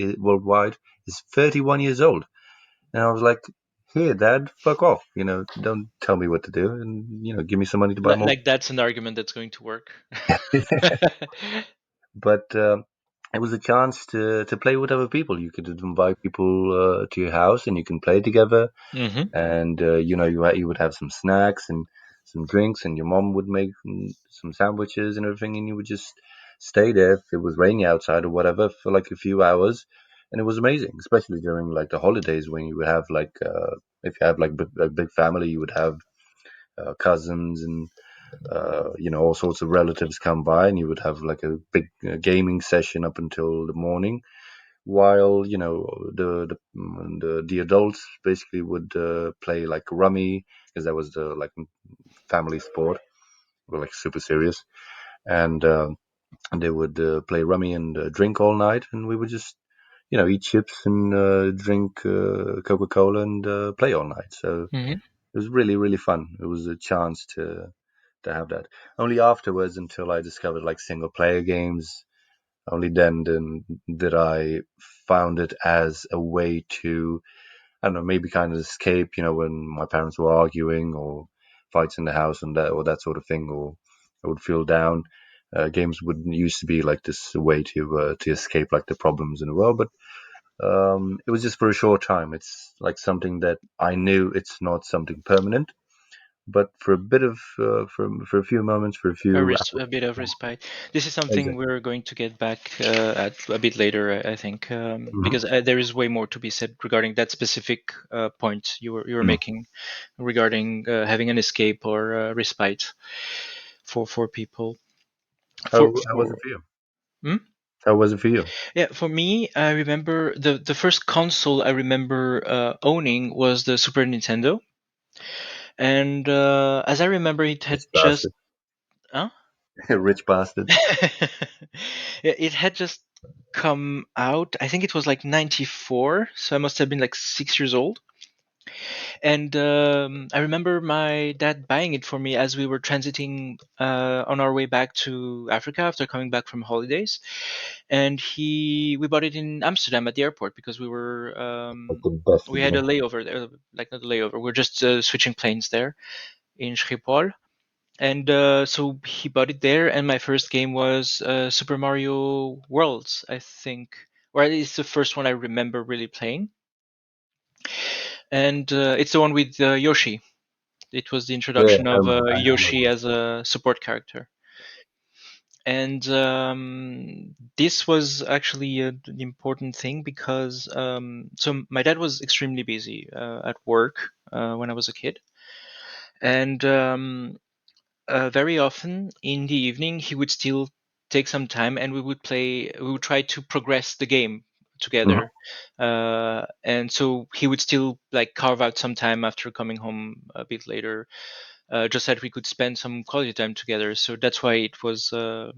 is 31 years old. And I was like, "Here, Dad, fuck off. Don't tell me what to do, and give me some money to buy more." Like that's an argument that's going to work. But it was a chance to play with other people. You could invite people to your house, and you can play together. Hmm. And you would have some snacks and some drinks, and your mom would make some sandwiches and everything, and you would just stay there if it was rainy outside or whatever for like a few hours, and it was amazing, especially during like the holidays when you would have like if you have like a big family, you would have cousins and all sorts of relatives come by, and you would have like a big gaming session up until the morning, while the adults basically would play like rummy, because that was the like family sport. We're like super serious, and they would play rummy and drink all night, and we would just eat chips and drink Coca-Cola and play all night. So Hmm. it was really really fun. It was a chance to have that. Only afterwards, until I discovered like single player games, only then did I found it as a way to, I don't know, maybe kind of escape, when my parents were arguing or fights in the house and that sort of thing, or I would feel down. Games would used to be like this way to escape like the problems in the world, but it was just for a short time. It's like something that I knew it's not something permanent, but for a bit of for a few moments, for a few A hours. bit of respite. This is something Exactly. we're going to get back at a bit later, I think, Hmm. because there is way more to be said regarding that specific point you were Hmm. making regarding having an escape or respite for people. How was it for you? Hmm? How was it for you? Yeah, for me, I remember the first console I remember owning was the Super Nintendo, and as I remember, it had Rich just. bastard. Huh? Rich bastard. Yeah, it had just come out. I think it was like 94, so I must have been like 6 years old. And I remember my dad buying it for me as we were transiting on our way back to Africa after coming back from holidays. And we bought it in Amsterdam at the airport because Like the best we had a beginning. layover there, like not a layover. We're just switching planes there in Schiphol. And so he bought it there, and my first game was Super Mario Worlds, I think, or at least the first one I remember really playing. And it's the one with Yoshi. It was the Yeah, introduction of I Yoshi remember. as a support character. And this was actually an important thing because so my dad was extremely busy at work when I was a kid, and very often in the evening he would still take some time and we would try to progress the game Mhm. together, and so he would still like carve out some time after coming home a bit later, just that we could spend some quality time together. So that's why it was uh,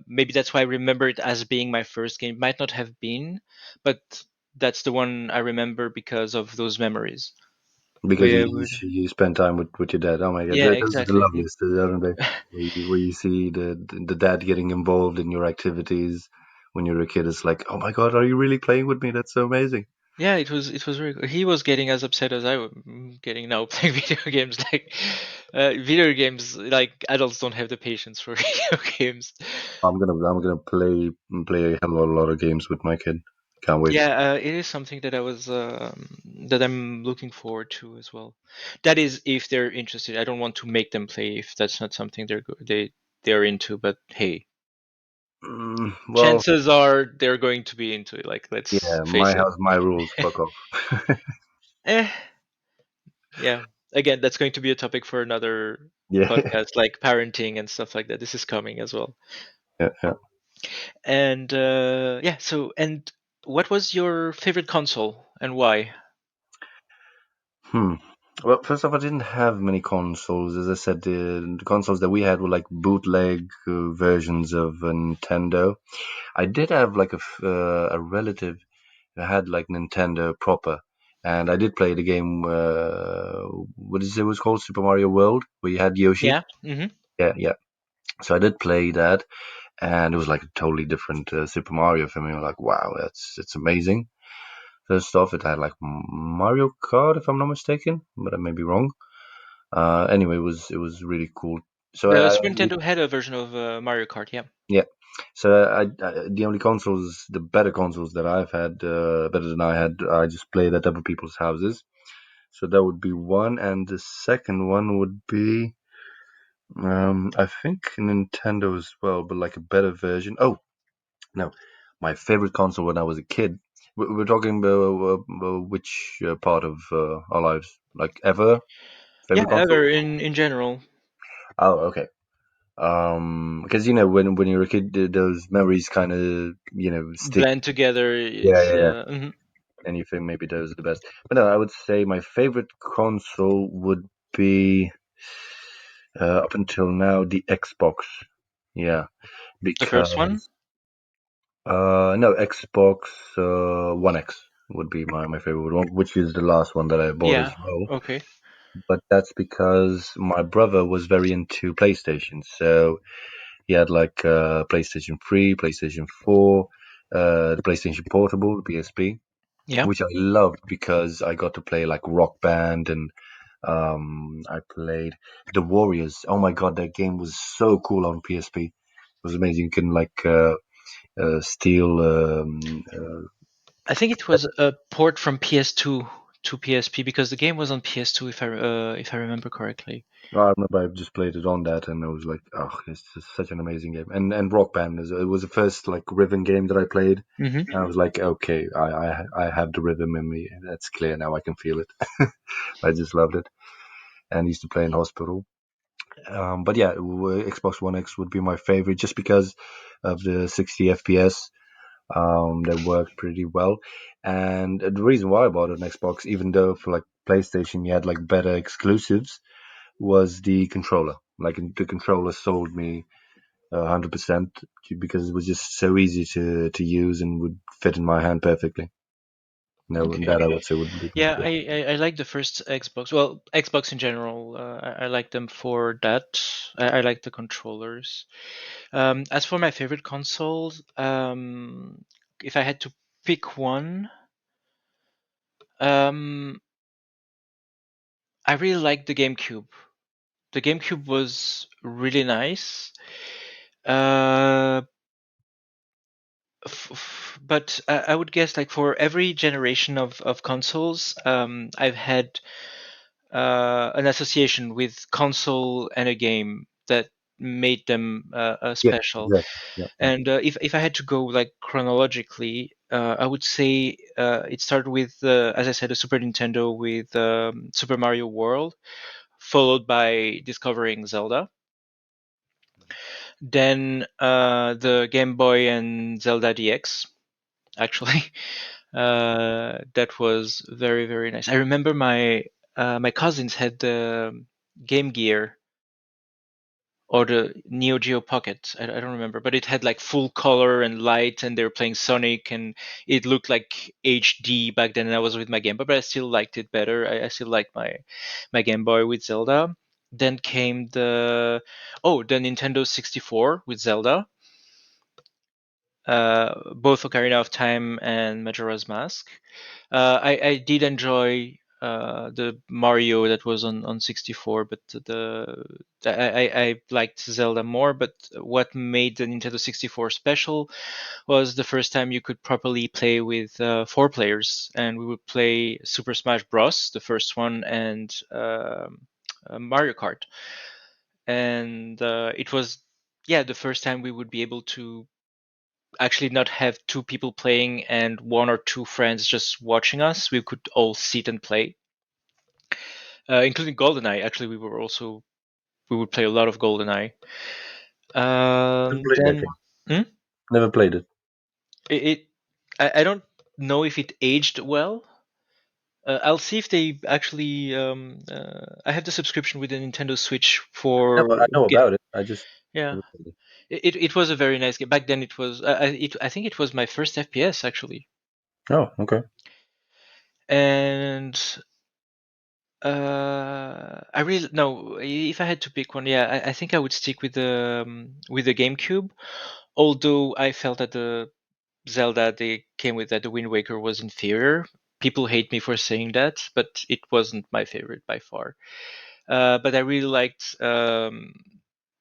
maybe that's why I remember it as being my first game. It might not have been, but that's the one I remember because of those memories. Because We would, you spend time with your dad. Oh my god, yeah, those are the exactly. loveliest, aren't they? Where you see the dad getting involved in your activities when you're a kid. It's like, oh my god, are you really playing with me? That's so amazing. Yeah, it was very good. He was getting as upset as I am getting now playing video games. Like video games, like adults don't have the patience for video games. I'm gonna play a hell of a lot of games with my kid. Can't wait. Yeah, it is something that that I'm looking forward to as well. That is, if they're interested. I don't want to make them play if that's not something they're into. But hey, Well, chances are they're going to be into it. Like, let's yeah, my face it. house, my rules. Fuck off. Eh, yeah. Again, that's going to be a topic for another Yeah, podcast, like parenting and stuff like that. This is coming as well. yeah, yeah. And yeah. So, and what was your favorite console and why? Hmm. Well, first off, I didn't have many consoles. As I said, the consoles that we had were like bootleg versions of Nintendo. I did have like a relative who had like Nintendo proper, and I did play the game. What is it was called? Super Mario World, where you had Yoshi. Yeah. Hmm. Yeah, yeah. So I did play that, and it was like a totally different Super Mario for me. I'm like, wow, that's it's amazing. First off, it had like Mario Kart, if I'm not mistaken, but I may be wrong. Anyway, it was really cool. So The Super Nintendo had a version of Mario Kart. Yeah. yeah. So the only consoles, the better consoles that I've had, better than I had, I just played at other people's houses. So that would be one, and the second one would be, I think Nintendo as well, but like a better version. Oh no, my favorite console when I was a kid. We're talking about which part of our lives, like ever Yeah, favorite console. ever in general. Oh, okay. Because when you're a kid, those memories kind of stick. Blend together. Yeah, It's yeah, yeah. mhm. And you think maybe those are the best. But no, I would say my favorite console would be up until now the Xbox. Yeah, The first one. because no, Xbox One X would be my favorite one, which is the last one that I bought as Yeah. well. Okay. But that's because my brother was very into PlayStation, so he had like PlayStation 3, PlayStation 4, the PlayStation Portable, the PSP, Yeah. which I loved because I got to play like Rock Band and I played The Warriors. Oh my god, that game was so cool on PSP. It was amazing. You can like steal. I think it was a port from PS2 to PSP because the game was on PS2 if I remember correctly. I remember I just played it on that, and I was like, "Oh, it's just such an amazing game." And Rock Band it was the first like rhythm game that I played. Hmm. And I was like, "Okay, I have the rhythm in me. That's clear now. I can feel it." I just loved it, and used to play in hospital. But yeah, Xbox One X would be my favorite just because of the 60 FPS. That worked pretty well, and the reason why I bought an Xbox, even though for like PlayStation you had like better exclusives, was the controller. Like the controller sold me 100% because it was just so easy to use and would fit in my hand perfectly. No, Okay. that I would say would be Yeah, considered. I like the first Xbox. Well, Xbox in general. I like them for that. I like the controllers. As for my favorite consoles, if I had to pick one, um, I really like the GameCube. The GameCube was really nice. Uh, but I would guess like for every generation of consoles, I've had an association with console and a game that made them Yeah, special. exactly. Yeah, yeah. And if I had to go like chronologically, I would say it started with, as I said, a Super Nintendo with Super Mario World, followed by discovering Zelda. Then the Game Boy and Zelda DX, actually. That was very, very nice. I remember my cousins had the Game Gear or the Neo Geo Pocket. I don't remember, but it had like full color and light, and they were playing Sonic, and it looked like HD back then. And I was with my Game Boy, but I still liked it better. I still liked my Game Boy with Zelda. Then came the Nintendo 64 with Zelda, both Ocarina of Time and Majora's Mask. I did enjoy the Mario that was on 64, but I liked Zelda more. But what made the Nintendo 64 special was the first time you could properly play with four players, and we would play Super Smash Bros, the first one, and Mario Kart, and it was, yeah, the first time we would be able to actually not have two people playing and one or two friends just watching us. We could all sit and play, including GoldenEye. Actually, we would play a lot of GoldenEye. Never played that Then game. hmm? Never played it. it I don't know if it aged well. I'll see if they actually. I have the subscription with the Nintendo Switch for. I know about it. I just Yeah, never played it. it was a very nice game. Back then, it was. I think it was my first FPS actually. Oh, okay. And I really no. If I had to pick one, yeah, I think I would stick with the GameCube. Although I felt that the Zelda they came with, that the Wind Waker was inferior. People hate me for saying that, but it wasn't my favorite by far. But I really liked.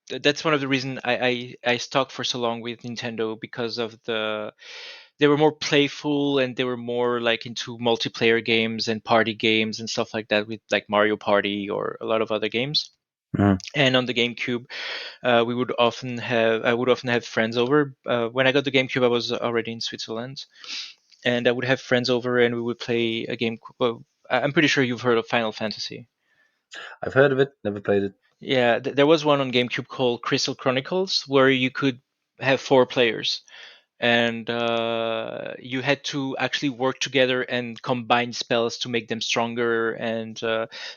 That's one of the reasons I stuck for so long with Nintendo, because of they were more playful, and they were more like into multiplayer games and party games and stuff like that, with like Mario Party or a lot of other games. Mhm. And on the GameCube, I would often have friends over. When I got the GameCube, I was already in Switzerland, and I would have friends over, and we would play a game. Well, I'm pretty sure you've heard of Final Fantasy. I've heard of it. Never played it. Yeah, there was one on GameCube called Crystal Chronicles, where you could have four players, and you had to actually work together and combine spells to make them stronger, and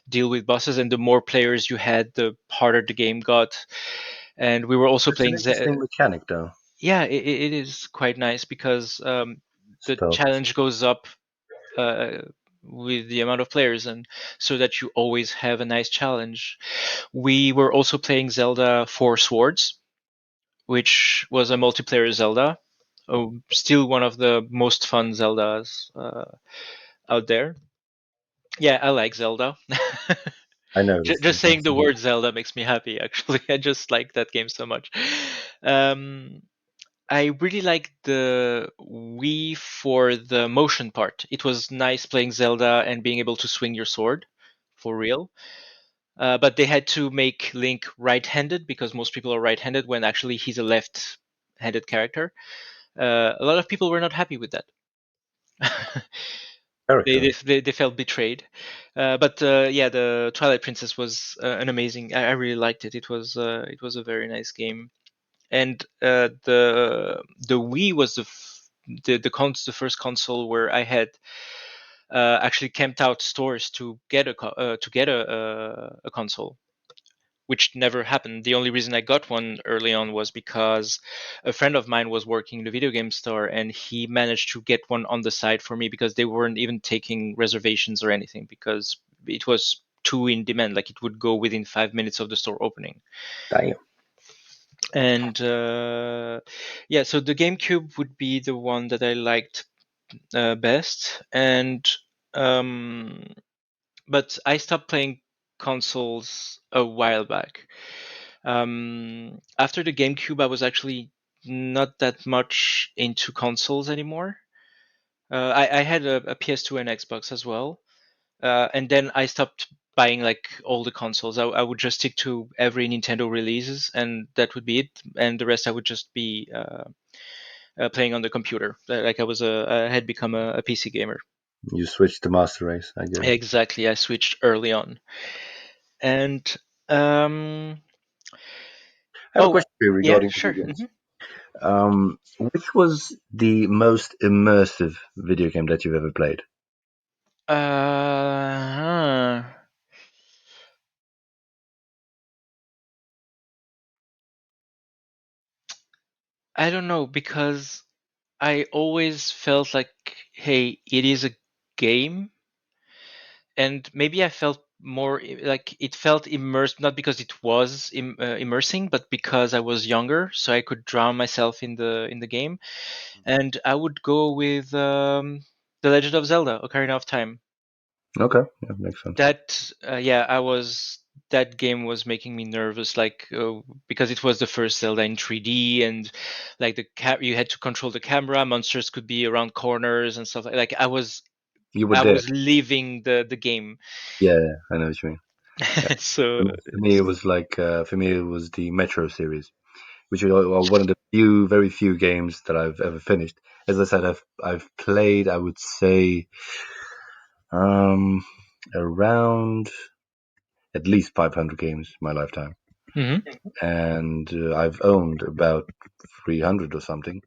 deal with bosses. And the more players you had, the harder the game got. And we were also It's an playing. interesting mechanic, though. Yeah, it is quite nice, because the Spells. challenge goes up uh, with the amount of players, and so that you always have a nice challenge. We were also playing Zelda Four Swords, which was a multiplayer Zelda. Still one of the most fun Zeldas out there. Yeah, I like Zelda. I noticed. Just saying Yes, the you word Zelda makes me happy, actually. I just like that game so much. Um, I really liked the Wii for the motion part. It was nice playing Zelda and being able to swing your sword for real. But they had to make Link right-handed, because most people are right-handed when actually he's a left-handed character. A lot of people were not happy with that. character. They felt betrayed. But yeah, the Twilight Princess was an amazing. I really liked it. It was a very nice game. And the Wii was the first console where I had actually camped out stores to get a console. which never happened. The only reason I got one early on was because a friend of mine was working in the video game store, and he managed to get one on the side for me because they weren't even taking reservations or anything because it was too in demand. Like it would go within 5 minutes of the store opening. Damn. And yeah, so the GameCube would be the one that I liked best. And um, but I stopped playing consoles a while back. After the GameCube, I was actually not that much into consoles anymore. I had a PS2 and Xbox as well, and then I stopped buying like all the consoles. I would just stick to every Nintendo releases, and that would be it. And the rest I would just be playing on the computer. Like I had become a PC gamer. You switched to Master Race. I get it. Exactly, I switched early on, and um, I have a oh question for you yeah, regarding sure. video games. Which was the most immersive video game that you've ever played? Uh, I don't know because I always felt like, hey, it is a game, and maybe I felt more like it felt immersed, not because it was immersing, but because I was younger, so I could drown myself in the game. And I would go with The Legend of Zelda: Ocarina of Time. Okay, yeah, makes sense. That yeah, I was that game was making me nervous, like because it was the first Zelda in 3D, and like you had to control the camera. Monsters could be around corners and stuff like You were I there. was living the game. Yeah, yeah, I know what you mean. Yeah. So For me, it was like for me it was the Metro series, which is one of the very few games that I've ever finished. As I said, I've played, I would say, um, around at least 500 games in my lifetime, mhm. and I've owned about 300 or something.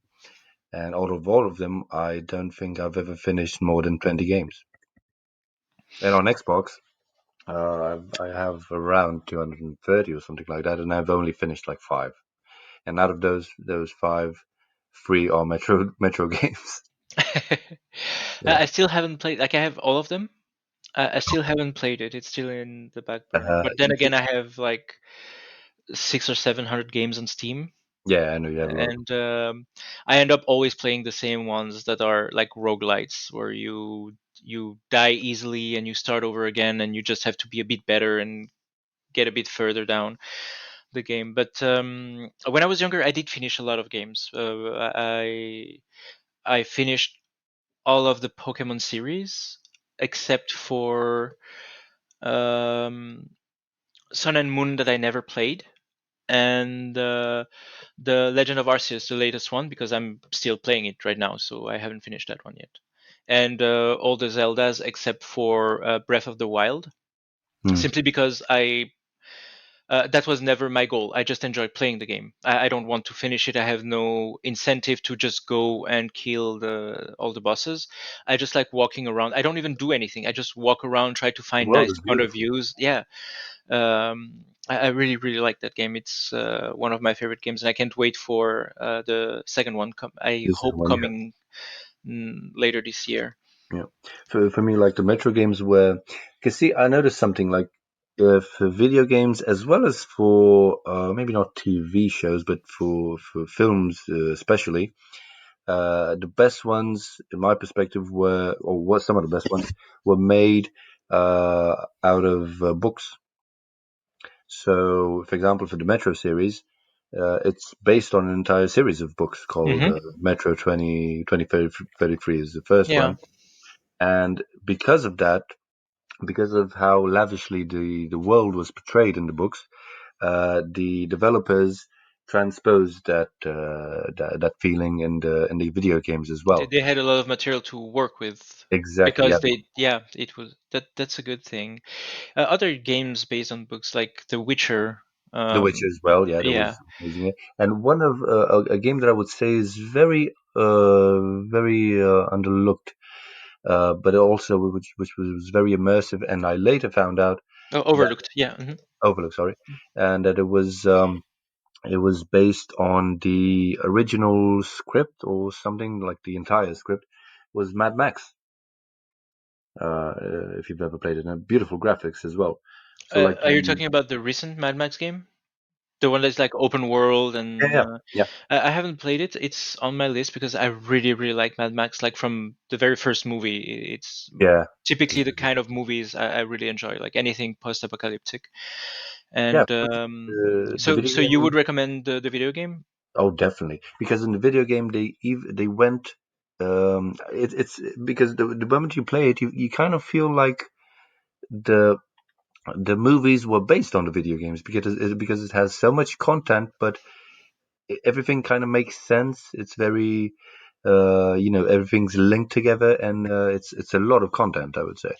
And out of all of them, I don't think I've ever finished more than 20 games. And on Xbox, I have around 230 or something like that, and I've only finished like five. And out of those five, three are Metro games. Yeah. I still haven't played. Like I have all of them. I still haven't played it. It's still in the back burner. But then You again, should. I have like 600 or 700 games on Steam, Yeah, I know you have a lot of them. and I end up always playing the same ones that are like roguelites, where you die easily and you start over again, and you just have to be a bit better and get a bit further down the game. But when I was younger, I did finish a lot of games. I finished all of the Pokemon series except for um, Sun and Moon that I never played, and the Legend of Arceus, the latest one, because I'm still playing it right now, so I haven't finished that one yet. And all the Zeldas except for Breath of the Wild, Hmm. simply because I that was never my goal. I just enjoy playing the game. I don't want to finish it. I have no incentive to just go and kill the all the bosses. I just like walking around. I don't even do anything. I just walk around, try to The find world nice is point of beautiful. views. Yeah, I really really like that game. It's one of my favorite games, and I can't wait for the second one. I This is hope one, yeah. coming later this year. Yeah. For me, like the Metro games were, because see, I noticed something like for video games as well as for maybe not TV shows, but for films especially, the best ones, in my perspective, were or what some of the best ones were made out of books. So, for example, for the Metro series, it's based on an entire series of books called Hmm. Metro 2033 is the first Yeah, one. And because of that, because of how lavishly the world was portrayed in the books, the developers transposed that feeling in the video games as well. they had a lot of material to work with Exactly, yeah. because they yeah it was that's a good thing. Other games based on books like The Witcher. The Witcher Um, as well, yeah, that yeah, was amazing. Yeah. And one of a game that I would say is very underlooked, but also which was very immersive. And I later found out Oh, That Overlooked. Yeah. Overlook, sorry, and that it was based on the original script or something like the entire script was Mad Max. If you've ever played it, and beautiful graphics as well. So like Are you the talking about the recent Mad Max game? The one that's like open world yeah and yeah yeah I haven't played it. It's on my list because I really really like Mad Max. Like from the very first movie, it's yeah typically the exactly. kind of movies I really enjoy. Like anything post-apocalyptic. Yeah, And because the so video so you game. would recommend the video game? Oh, definitely. Because in the video game, they went. It's because the moment you play it, you kind of feel like the the movies were based on the video games because it has so much content, but everything kind of makes sense. It's very, everything's linked together, and it's a lot of content, I would say.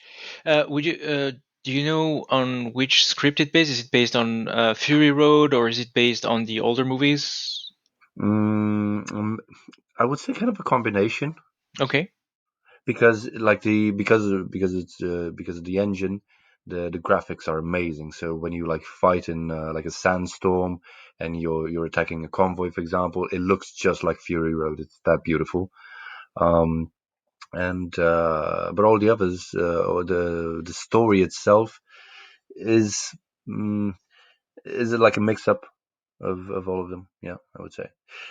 Would you do you know on which script it based? Is it based on Fury Road or is it based on the older movies? Mm, I would say kind of a combination. Okay. Because like the because of the engine, the graphics are amazing. So when you like fight in like a sandstorm and you're attacking a convoy, for example, it looks just like Fury Road. It's that beautiful. um and But all the others, or the story itself is, mm, is it like a mix up of all of them. Yeah, I would say.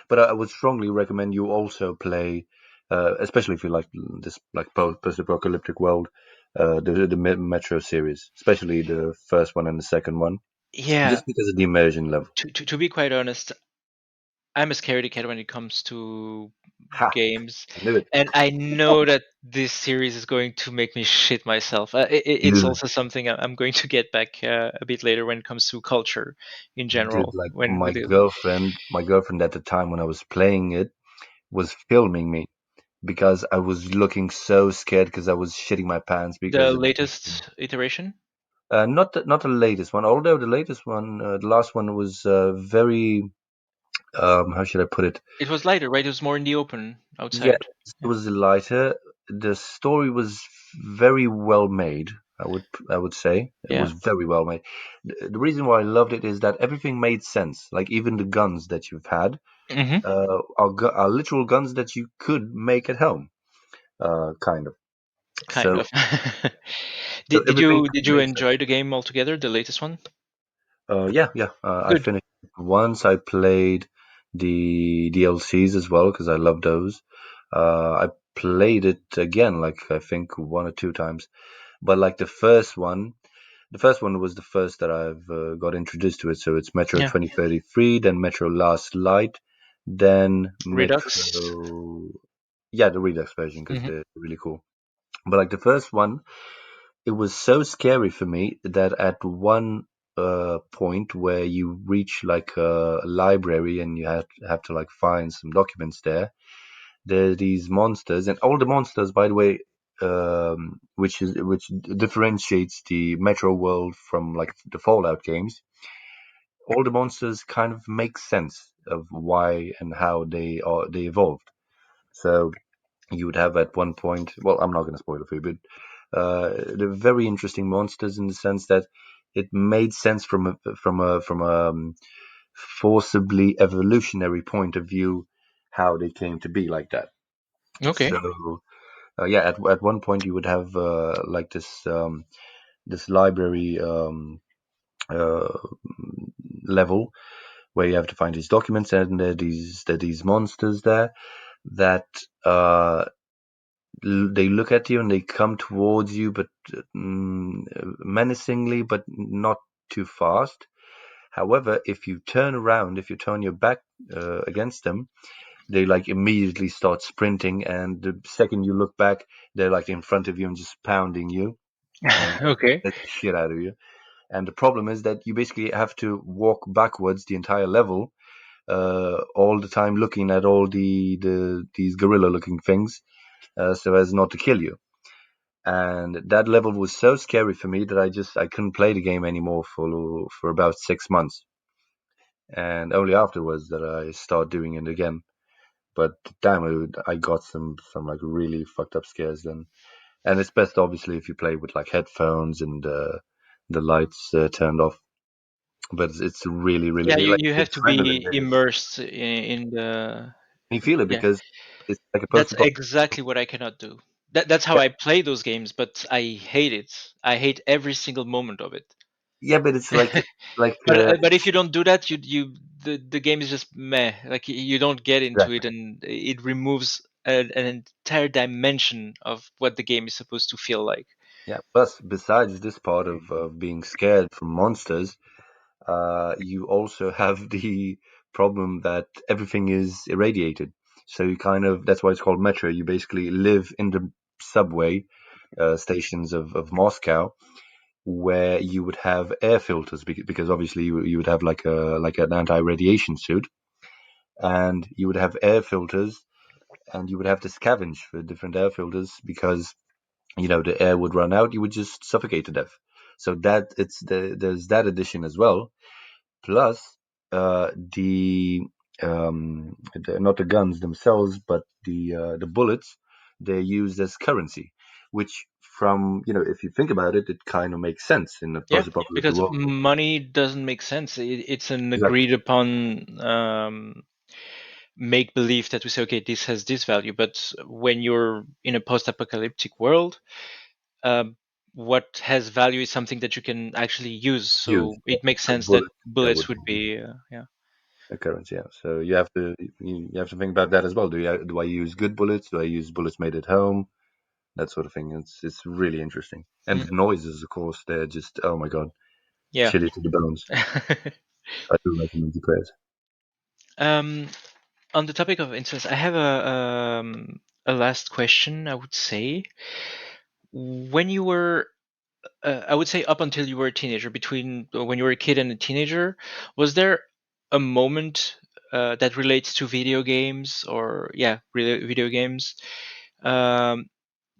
But I would strongly recommend you also play, especially if you like this like post-apocalyptic world, the Metro series, especially the first one and the second one, Yeah. just because of the immersion level. To be quite honest, I'm a scaredy cat when it comes to Ha! games, I knew it. and I know that this series is going to make me shit myself. It's Dude, also something I'm going to get back a bit later when it comes to culture in dude, general. like When my girlfriend at the time when I was playing it was filming me because I was looking so scared because I was shitting my pants the because of latest iteration, not the latest one, although the latest one, the last one was very, how should I put it? it was lighter, right? It was more in the open Yeah, outside. it Yeah. was lighter. The story was very well made. I would say it Yeah. was very well made. The reason why I loved it is that everything made sense. Like even the guns that you've had Hmm. are literal guns that you could make at home, kind of. Kind So of. so Did everything you kind did of you made sense. enjoy the game altogether, the latest one? Yeah, yeah. I Good. finished it once. I played the DLCs as well because I love those. I played it again, like I think one or two times. But like the first one was the first that I've got introduced to it. So it's Metro Yeah. 2033, then Metro Last Light, then Redux. Metro. Yeah, the Redux version because Hmm. they're really cool. But like the first one, it was so scary for me that at one point where you reach like a library and you have to like find some documents there are these monsters, and all the monsters, by the way, which differentiates the Metro world from like the Fallout games. All the monsters kind of make sense of why and how they evolved. So you would have at one point, well, I'm not going to spoil it for you, but they're very interesting monsters in the sense that it made sense from a forcibly evolutionary point of view how they came to be like that. Okay. So yeah, at one point you would have like this library uh, level where you have to find these documents, and there are these monsters there that uh, they look at you and they come towards you, but menacingly, but not too fast. However, if you turn your back against them, they like immediately start sprinting, and the second you look back, they're like in front of you and just pounding you and Okay. get the shit out of you. And the problem is that you basically have to walk backwards the entire level, all the time, looking at all these gorilla-looking things, so as not to kill you. And that level was so scary for me that I couldn't play the game anymore for about 6 months, and only afterwards that I start doing it again. But damn, I got some like really fucked up scares then. And it's best obviously if you play with like headphones and the lights turned off. But it's really, Yeah, really like you have to adrenaline be really. immersed in the. You feel it Yeah, because it's like a that's perfect. exactly what I cannot do. That's how Yeah, I play those games, but I hate it. I hate every single moment of it. yeah, but it's like But if you don't do that, the game is just meh. Like you don't get into it, exactly. and it removes an entire dimension of what the game is supposed to feel like. Yeah. Plus, besides this part of being scared from monsters, you also have the problem that everything is irradiated. So you kind of that's why it's called metro. You basically live in the subway stations of Moscow, where you would have air filters because obviously you would have like an anti-radiation suit, and you would have air filters, and you would have to scavenge for different air filters because the air would run out, you would just suffocate to death. So there's that addition as well. Plus, uh, the not the guns themselves, but the bullets, they're used as currency, which from if you think about it, it kind of makes sense in a Yeah, post-apocalyptic because world. money doesn't make sense. It's an Exactly. agreed upon make believe that we say, okay, this has this value. But when you're in a post-apocalyptic world, um, what has value is something that you can actually use. Use. So it makes So sense that bullets, yeah, bullets would would be be, yeah. a currency. Yeah. So you have to think about that as well. Do I use good bullets? Do I use bullets made at home? That sort of thing. It's really interesting. And Mm, the noises, of course, they're just oh my god, yeah. chilly to the bones. I do recommend the prayers. um, on the topic of instance, I have a last question. I would say, when you were I would say up until you were a teenager, between when you were a kid and a teenager, was there a moment that relates to video games, or yeah, really video games, um,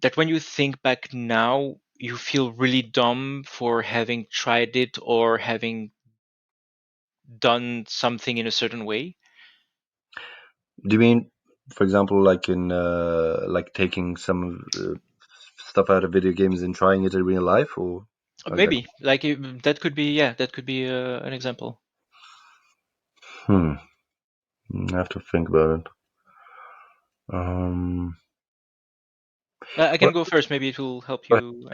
that when you think back now, you feel really dumb for having tried it or having done something in a certain way? Do you mean, for example, like in like taking some stuff out of video games and trying it in real life, or exactly? Maybe like that could be, yeah, that could be an example. Hmm. I have to think about it. I Well, can go first. Maybe it will help go ahead. you.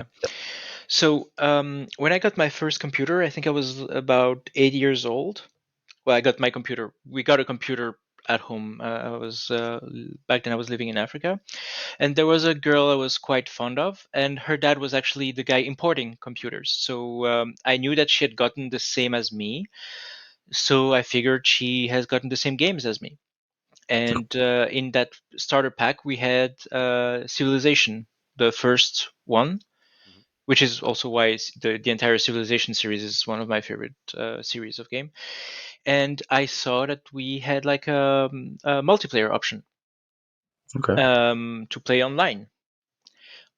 So when I got my first computer, I think I was about 8 years old. Well, I got my computer. We got a computer at home. I was back then. I was living in Africa, and there was a girl I was quite fond of, and her dad was actually the guy importing computers. So I knew that she had gotten the same as me. So I figured she has gotten the same games as me. And in that starter pack, we had Civilization, the first one, which is also why the entire Civilization series is one of my favorite series of game. And I saw that we had like a multiplayer option Okay. to play online.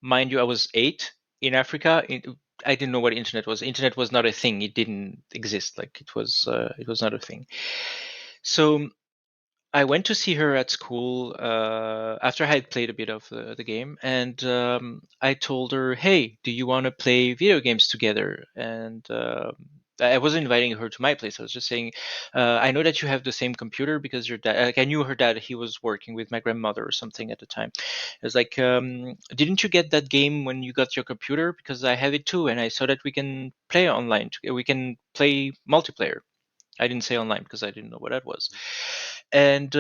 Mind you, I was 8 in Africa. I didn't know what internet was. Internet was not a thing. It didn't exist. Like it was not a thing. So I went to see her at school after I had played a bit of the game, and I told her, "Hey, do you want to play video games together?" And I wasn't inviting her to my place. I was just saying, "I know that you have the same computer because your dad." Like I knew her dad; he was working with my grandmother or something at the time. I was like, "Didn't you get that game when you got your computer? Because I have it too, and I saw that we can play online. We can play multiplayer." I didn't say online because I didn't know what that was. And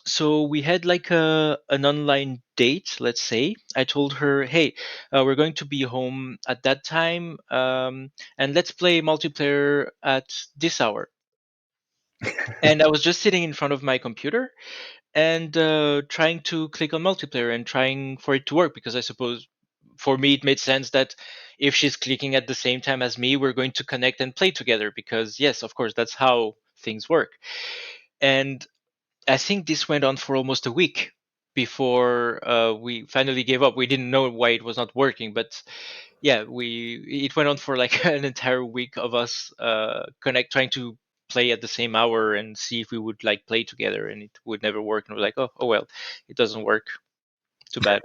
so we had like an online date, let's say. I told her, hey, we're going to be home at that time, and let's play multiplayer at this hour. And I was just sitting in front of my computer and trying to click on multiplayer and trying for it to work, because I suppose for me it made sense that if she's clicking at the same time as me, we're going to connect and play together, because yes, of course, that's how things work. And I think this went on for almost a week before we finally gave up. We didn't know why it was not working, but yeah, we it went on for like an entire week of us trying to play at the same hour and see if we would like play together, and it would never work. And we're like, oh well, it doesn't work. Too bad.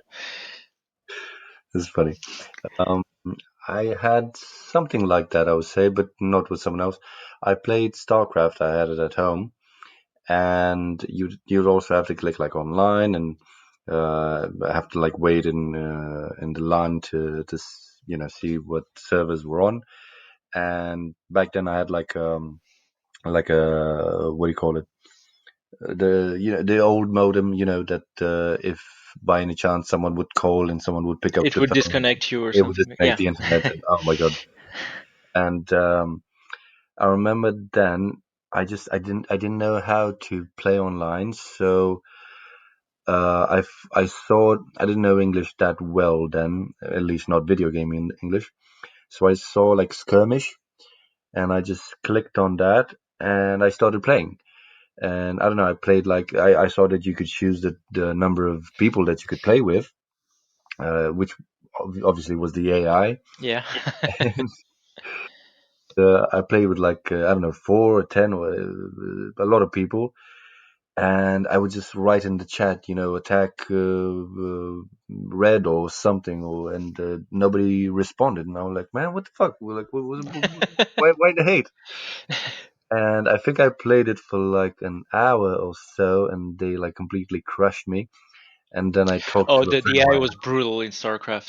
This is funny. Um, I had something like that, I would say, but not with someone else. I played StarCraft. I had it at home, and you'd also have to click like online and have to like wait in the line to see what servers were on. And back then I had like a what do you call it, the old modem, that if by any chance someone would call and someone would pick up It the would phone, disconnect you or it would something. disconnect Yeah. the internet. And oh my god. And I remember then I didn't know how to play online, so I saw I didn't know English that well then, at least not video gaming English. So I saw like skirmish, and I just clicked on that, and I started playing. And I don't know, I played like I saw that you could choose the number of people that you could play with, which obviously was the AI. Yeah. And I played with like I don't know, 4 or 10 or a lot of people, and I would just write in the chat, attack red or something, or and nobody responded, and I was like, man, what the fuck? We're like, why the hate? And I think I played it for like an hour or so, and they like completely crushed me. And then I talked Oh, to a friend the of AI mine. was brutal in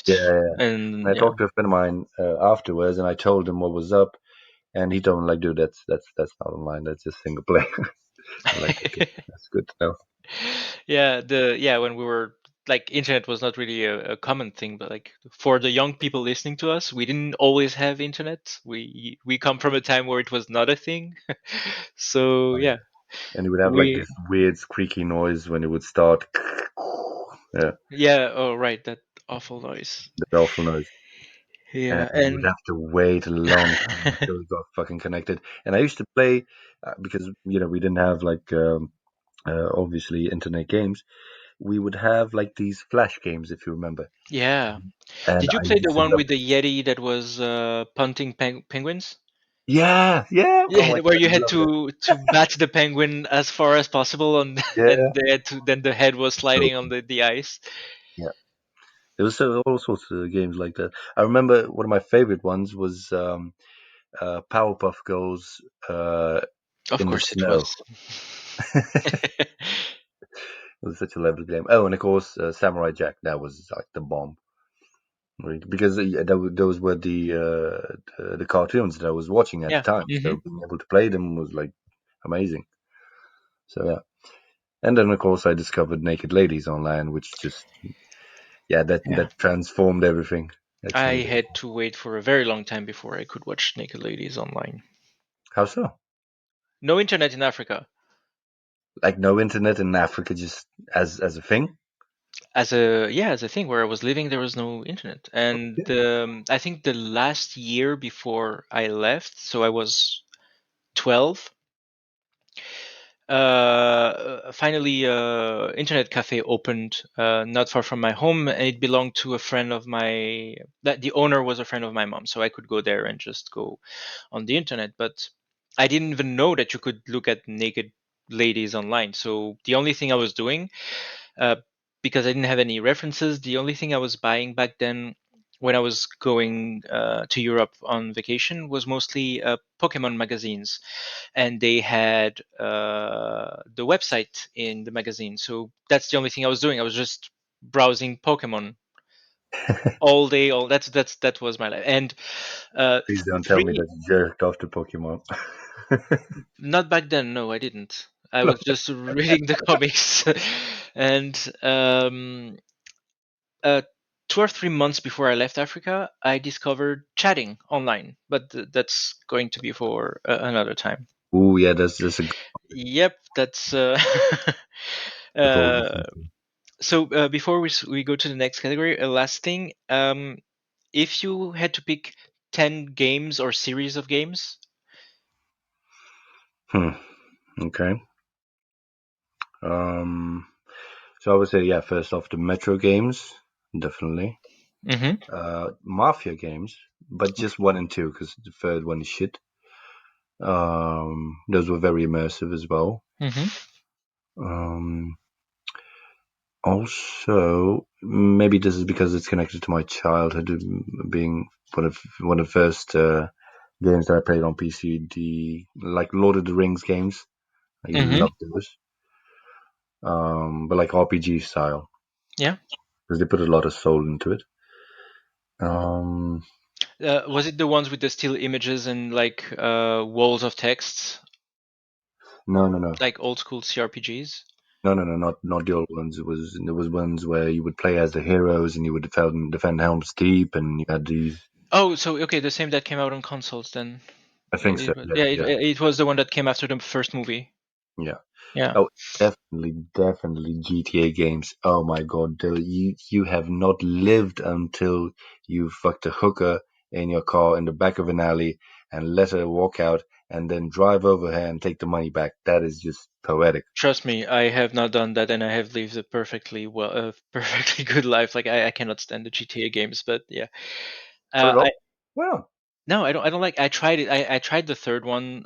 Yeah, StarCraft, yeah, yeah. And and I yeah. talked to a friend of mine afterwards, and I told him what was up, and he told me like, dude, that's not online. That's just single player. I'm like, okay, that's good to know. Yeah, when we were like internet was not really a common thing, but like for the young people listening to us, we didn't always have internet. We come from a time where it was not a thing. So Right. yeah, And it would have like we this weird squeaky noise when it would start. Yeah, yeah, oh right, that awful noise. the awful noise. And Yeah, you would and have to wait a long time until it got fucking connected. And I used to play because we didn't have like obviously internet games. We would have like these flash games, if you remember. yeah. And Did you I play the used to one love. with the Yeti that was punting penguins? Yeah, yeah. Oh Yeah, my where god, you I had love that. to bat the penguin as far as possible, and Yeah, then the head was so sliding on the ice. yeah. There was all sorts of games like that. I remember one of my favorite ones was Powerpuff Girls Of in the course, it snow. was. It was such a lovely game. Oh, and of course, Samurai Jack. That was like the bomb, right? Because those were the cartoons that I was watching at the Yeah. time. Hmm. So being able to play them was like amazing. So yeah. And then of course I discovered Naked Ladies online, which just yeah, that Yeah. that transformed everything. I Actually, had to wait for a very long time before I could watch naked ladies online. how so? No internet in Africa. Like no internet in Africa, just as a thing. As a thing where I was living, there was no internet, and I think the last year before I left, so I was 12. Finally, internet cafe opened not far from my home, and it belonged to a friend of my. That the owner was a friend of my mom, so I could go there and just go on the internet. But I didn't even know that you could look at naked ladies online. So the only thing I was doing, uh, because I didn't have any references, the only thing I was buying back then when I was going to Europe on vacation was mostly Pokemon magazines, and they had the website in the magazine. So that's the only thing I was doing. I was just browsing Pokemon all day. All that was my life. And Please don't tell me three, that you jerked off to Pokemon. not back then. No, I didn't. I was just reading the comics, and uh, 2 or 3 months before I left Africa, I discovered chatting online. But that's going to be for another time. Oh yeah, that's a good Yep, that's evolving uh, something. so. Before we go to the next category, a last thing. If you had to pick 10 games or series of games, Hmm. Okay. Um. So I would say yeah. First off, the Metro games, definitely. hmm Mafia games, but just one and two because the third one is shit. Those were very immersive as well. hmm Um. Also, maybe this is because it's connected to my childhood, being one of the first games that I played on PC. The like Lord of the Rings games, I Mm-hmm. love those. But like RPG style, Yeah. because they put a lot of soul into it. Um, Was it the ones with the still images and like walls of text, no, no, no, like old school CRPGs? no, no, no, not the old ones. There was ones where you would play as the heroes and you would defend Helm's Deep, and you had these. Oh, so okay, the same that came out on consoles then. I think so. Yeah, Yeah, yeah, it was the one that came after the first movie. yeah. Yeah. Oh, definitely GTA games. Oh my God, you have not lived until you fucked a hooker in your car in the back of an alley and let her walk out and then drive over her and take the money back. That is just poetic. Trust me, I have not done that, and I have lived a perfectly perfectly good life. Like I cannot stand the GTA games, but yeah, Not at I all. Well, no, I don't like. I tried it. I tried the third one,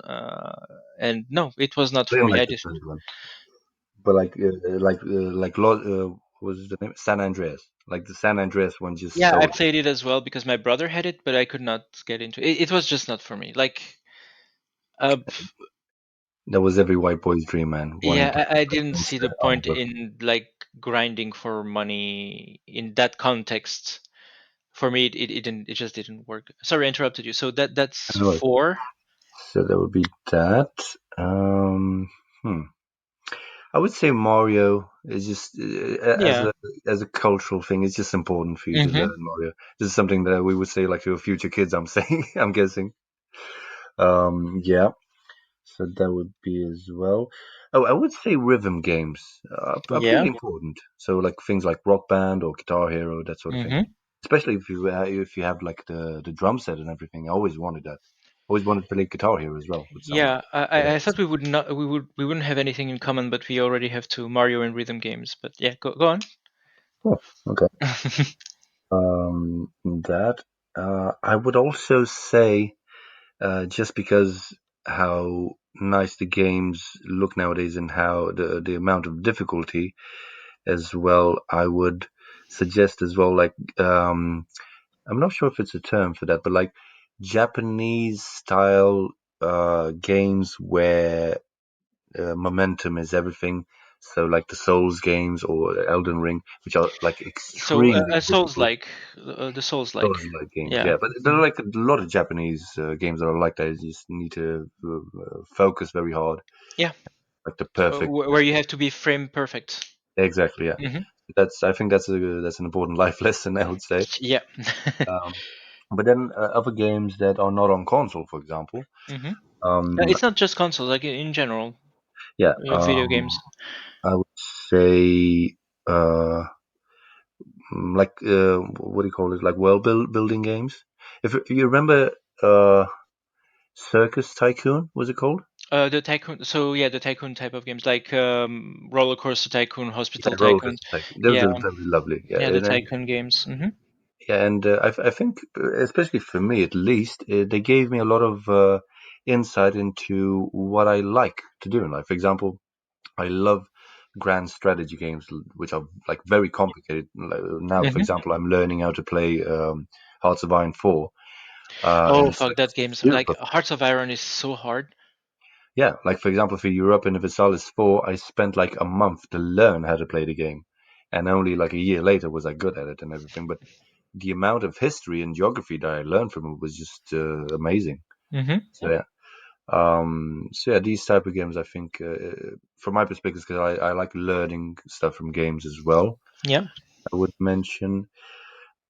and no, it was not I for didn't me. like I the just third one, but what was the name? San Andreas. Like the San Andreas one, just yeah, I so played it as well because my brother had it, but I could not get into it. It was just not for me. Like, uh, that was every white boy's dream, man, wanting to yeah, be I a didn't see the gangster point armor. in like grinding for money in that context. For me, it just didn't work. Sorry, I interrupted you. So that's four. So that would be that. Um, hmm. I would say Mario is just Yeah. as a cultural thing. It's just important for you to Mm-hmm. learn Mario. This is something that we would say like to our future kids. I'm saying. I'm guessing. Yeah. So that would be as well. Oh, I would say rhythm games are pretty Yeah. important. So like things like Rock Band or Guitar Hero, that sort of thing. Mm-hmm. Especially if you have like the drum set and everything. I always wanted that. Always wanted to play Guitar Hero as well with some. Yeah. I thought we would not we wouldn't have anything in common, but we already have two Mario and rhythm games. But yeah, go on. Oh, okay. That I would also say, just because how nice the games look nowadays and how the amount of difficulty as well, I would suggest as well, like I'm not sure if it's a term for that, but like Japanese style games where momentum is everything. So like the Souls games or Elden Ring, which are like So extremely Souls difficult. like the Souls like. Those like games, Yeah. yeah, but there are like a lot of Japanese games that are like that. You just need to focus very hard, Yeah. like the perfect. Where you have to be frame perfect. Exactly, yeah. Hmm. I think that's an important life lesson, I would say. Yeah. Um, but then other games that are not on console, for example, Hmm. um, It's not just consoles, like in general, yeah, video games. I would say like what do you call it? Like building games. If you remember, Circus Tycoon, was it called? The tycoon. So yeah, the tycoon type of games, like roller coaster tycoon, hospital Yeah, roller tycoon. coaster tycoon. Yeah, Those are lovely. Yeah, yeah, the and tycoon games. Hmm. yeah, and I think, especially for me at least, they gave me a lot of insight into what I like to do in life. For example, I love grand strategy games, which are like very complicated. Now, for Hmm. example, I'm learning how to play Hearts of Iron 4, Oh and it's fuck, like that game's like super. Hearts of Iron is so hard. Yeah, like for example, for Europe in the Versailles 4, I spent like a month to learn how to play the game, and only like a year later was I good at it and everything. But the amount of history and geography that I learned from it was just amazing. Hmm. So yeah, these type of games, I think, from my perspective, because I like learning stuff from games as well. Yeah. I would mention,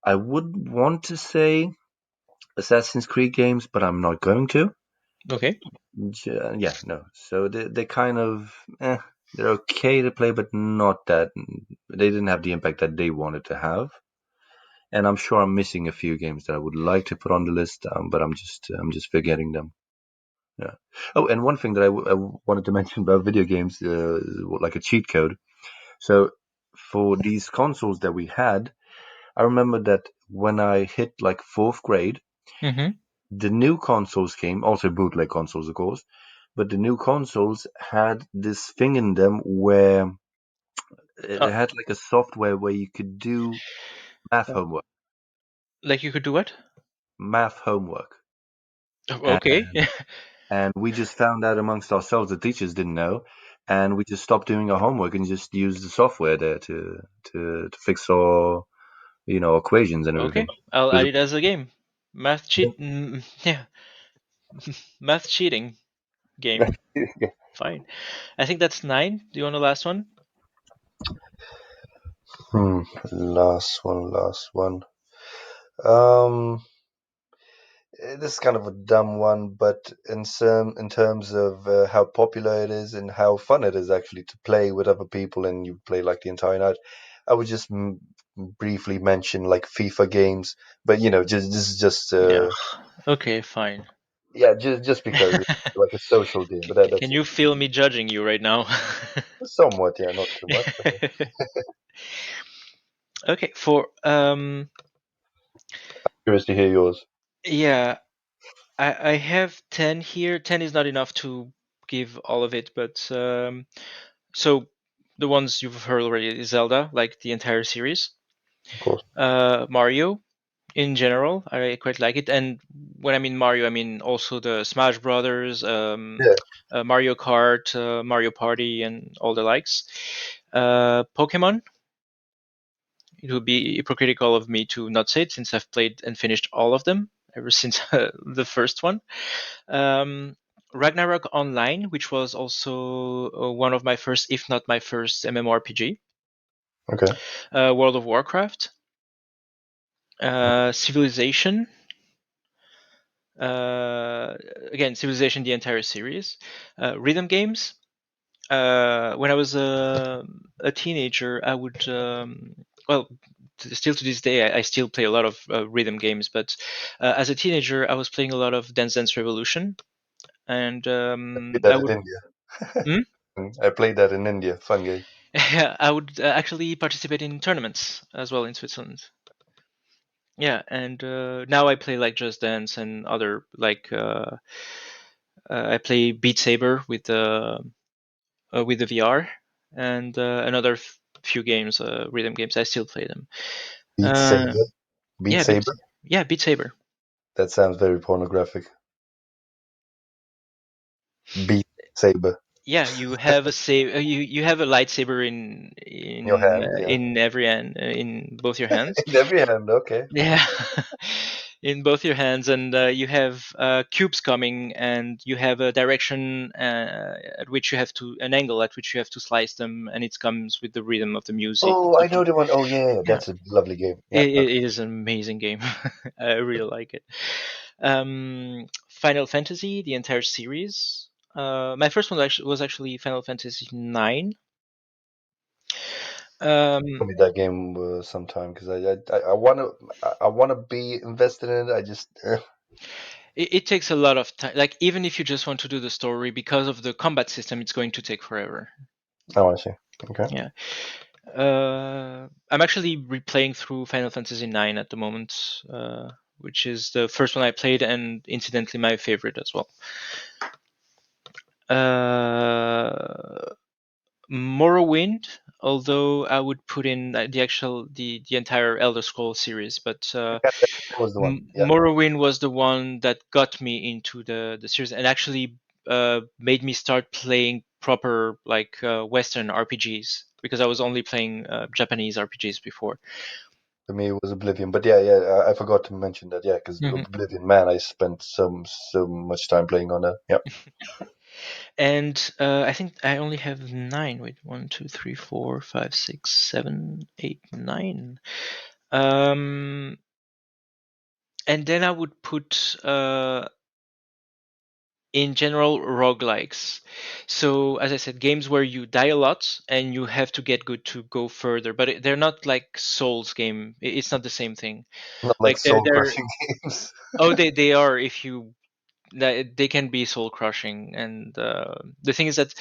I would want to say Assassin's Creed games, but I'm not going to. Okay. Yeah, no. So they kind of, they're okay to play, but not that. They didn't have the impact that they wanted to have. And I'm sure I'm missing a few games that I would like to put on the list, but I'm just forgetting them. Yeah. Oh, and one thing that I wanted to mention about video games, like a cheat code. So for these consoles that we had, I remember that when I hit like fourth grade, Hmm. the new consoles came, also bootleg consoles, of course, but the new consoles had this thing in them where It had like a software where you could do math Uh, homework, like you could do what? math homework, Oh, and okay. and we just found out amongst ourselves. The teachers didn't know, and we just stopped doing our homework and just used the software there to fix our equations and everything. Okay, I'll It was add it as a game. Math cheat. Yeah, math cheating game. yeah. Fine. I think that's nine. Do you want the last one? Last one, last one. Um, this is kind of a dumb one, but in terms of how popular it is and how fun it is actually to play with other people, and you play like the entire night, I would just briefly mention like FIFA games. But just this is just Yeah. Okay, fine. yeah, just because it's like a social game. But that's Can it. you feel me judging you right now? Somewhat, yeah, not too much. But Okay, for curious to hear yours. yeah, I have 10 here. 10 is not enough to give all of it, but so the ones you've heard already is Zelda, like the entire series. Of course. Mario in general, I quite like it. And when I mean Mario, I mean also the Smash Brothers, Yeah. Mario Kart, Mario Party, and all the likes. Pokemon. It would be hypocritical of me to not say it since I've played and finished all of them ever since the first one. Um, Ragnarok Online, which was also one of my first, if not my first, MMORPG. Okay. World of Warcraft. Civilization. Uh, Again, Civilization, the entire series. Rhythm games. When I was a teenager, I would, well, still to this day, I still play a lot of rhythm games. But as a teenager, I was playing a lot of Dance Dance Revolution, and Did I that in would. India. Hmm? I played that in India. Fun game. I would actually participate in tournaments as well in Switzerland. Yeah, and now I play like Just Dance and other like I play Beat Saber with the VR and another few games, rhythm games. I still play them. Beat Uh, Saber. Beat yeah, Saber. Beat Saber. That sounds very pornographic. Beat Saber. Yeah, you have a save. You have a lightsaber In your hand, yeah. in every hand, in both your hands. In every hand, okay. Yeah, in both your hands, and you have cubes coming, and you have a direction at which you have to an angle at which you have to slice them, and it comes with the rhythm of the music and Oh, I stuff. know the one. Oh, yeah, Yeah, that's a lovely game. Yeah, okay. it is an amazing game. I really like it. Final Fantasy, the entire series. My first one was actually Final Fantasy 9. Tell Um, me that game sometime because I wanna be invested in it. I just it takes a lot of time. Like even if you just want to do the story, because of the combat system, it's going to take forever. oh, I see. Okay. Yeah. I'm actually replaying through Final Fantasy 9 at the moment, which is the first one I played and incidentally my favorite as well. Uh, Morrowind, although I would put in the entire Elder Scrolls series, but Yeah, that was the one. Yeah. Morrowind was the one that got me into the series and actually made me start playing proper like Western RPGs because I was only playing Japanese RPGs before. For me, it was Oblivion. But yeah, yeah, I forgot to mention that. Yeah, because Mhm. Oblivion, man, I spent so much time playing on that. Yeah. And I think I only have nine. Wait, 1, 2, 3, 4, 5, 6, 7, 8, 9. And then I would put in general roguelikes. So as I said, games where you die a lot and you have to get good to go further, but they're not like Souls game. It's not the same thing. Not like Like soul they're crushing games. oh they are if you they can be soul crushing. And the thing is that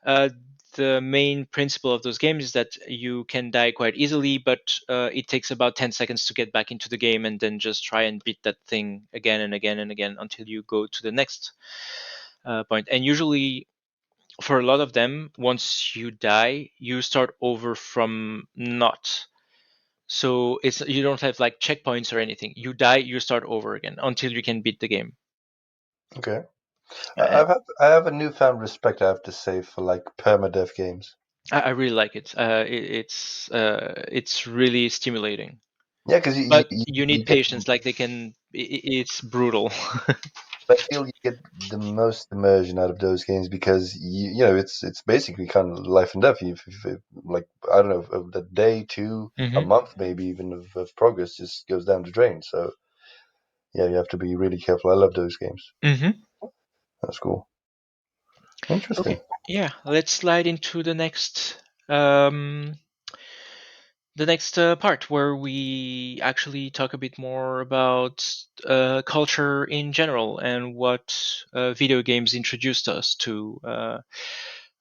uh, the main principle of those games is that you can die quite easily, but it takes about 10 seconds to get back into the game and then just try and beat that thing again and again and again until you go to the next point. And usually for a lot of them, once you die, you start over from naught. So it's you don't have like checkpoints or anything. You die, you start over again until you can beat the game. Okay. Uh, I have a newfound respect, I have to say, for like permadeath games. I really like it. It's really stimulating, Yeah, because but you need you get, patience. Like it's brutal. I feel you get the most immersion out of those games because you know it's basically kind of life and death. If like I don't know, of the day, two, a Hmm. month, maybe even of progress just goes down the drain. So yeah, you have to be really careful. I love those games. Hmm. That's cool. Interesting. Okay, yeah. Let's slide into um, the next part where we actually talk a bit more about culture in general and what video games introduced us to,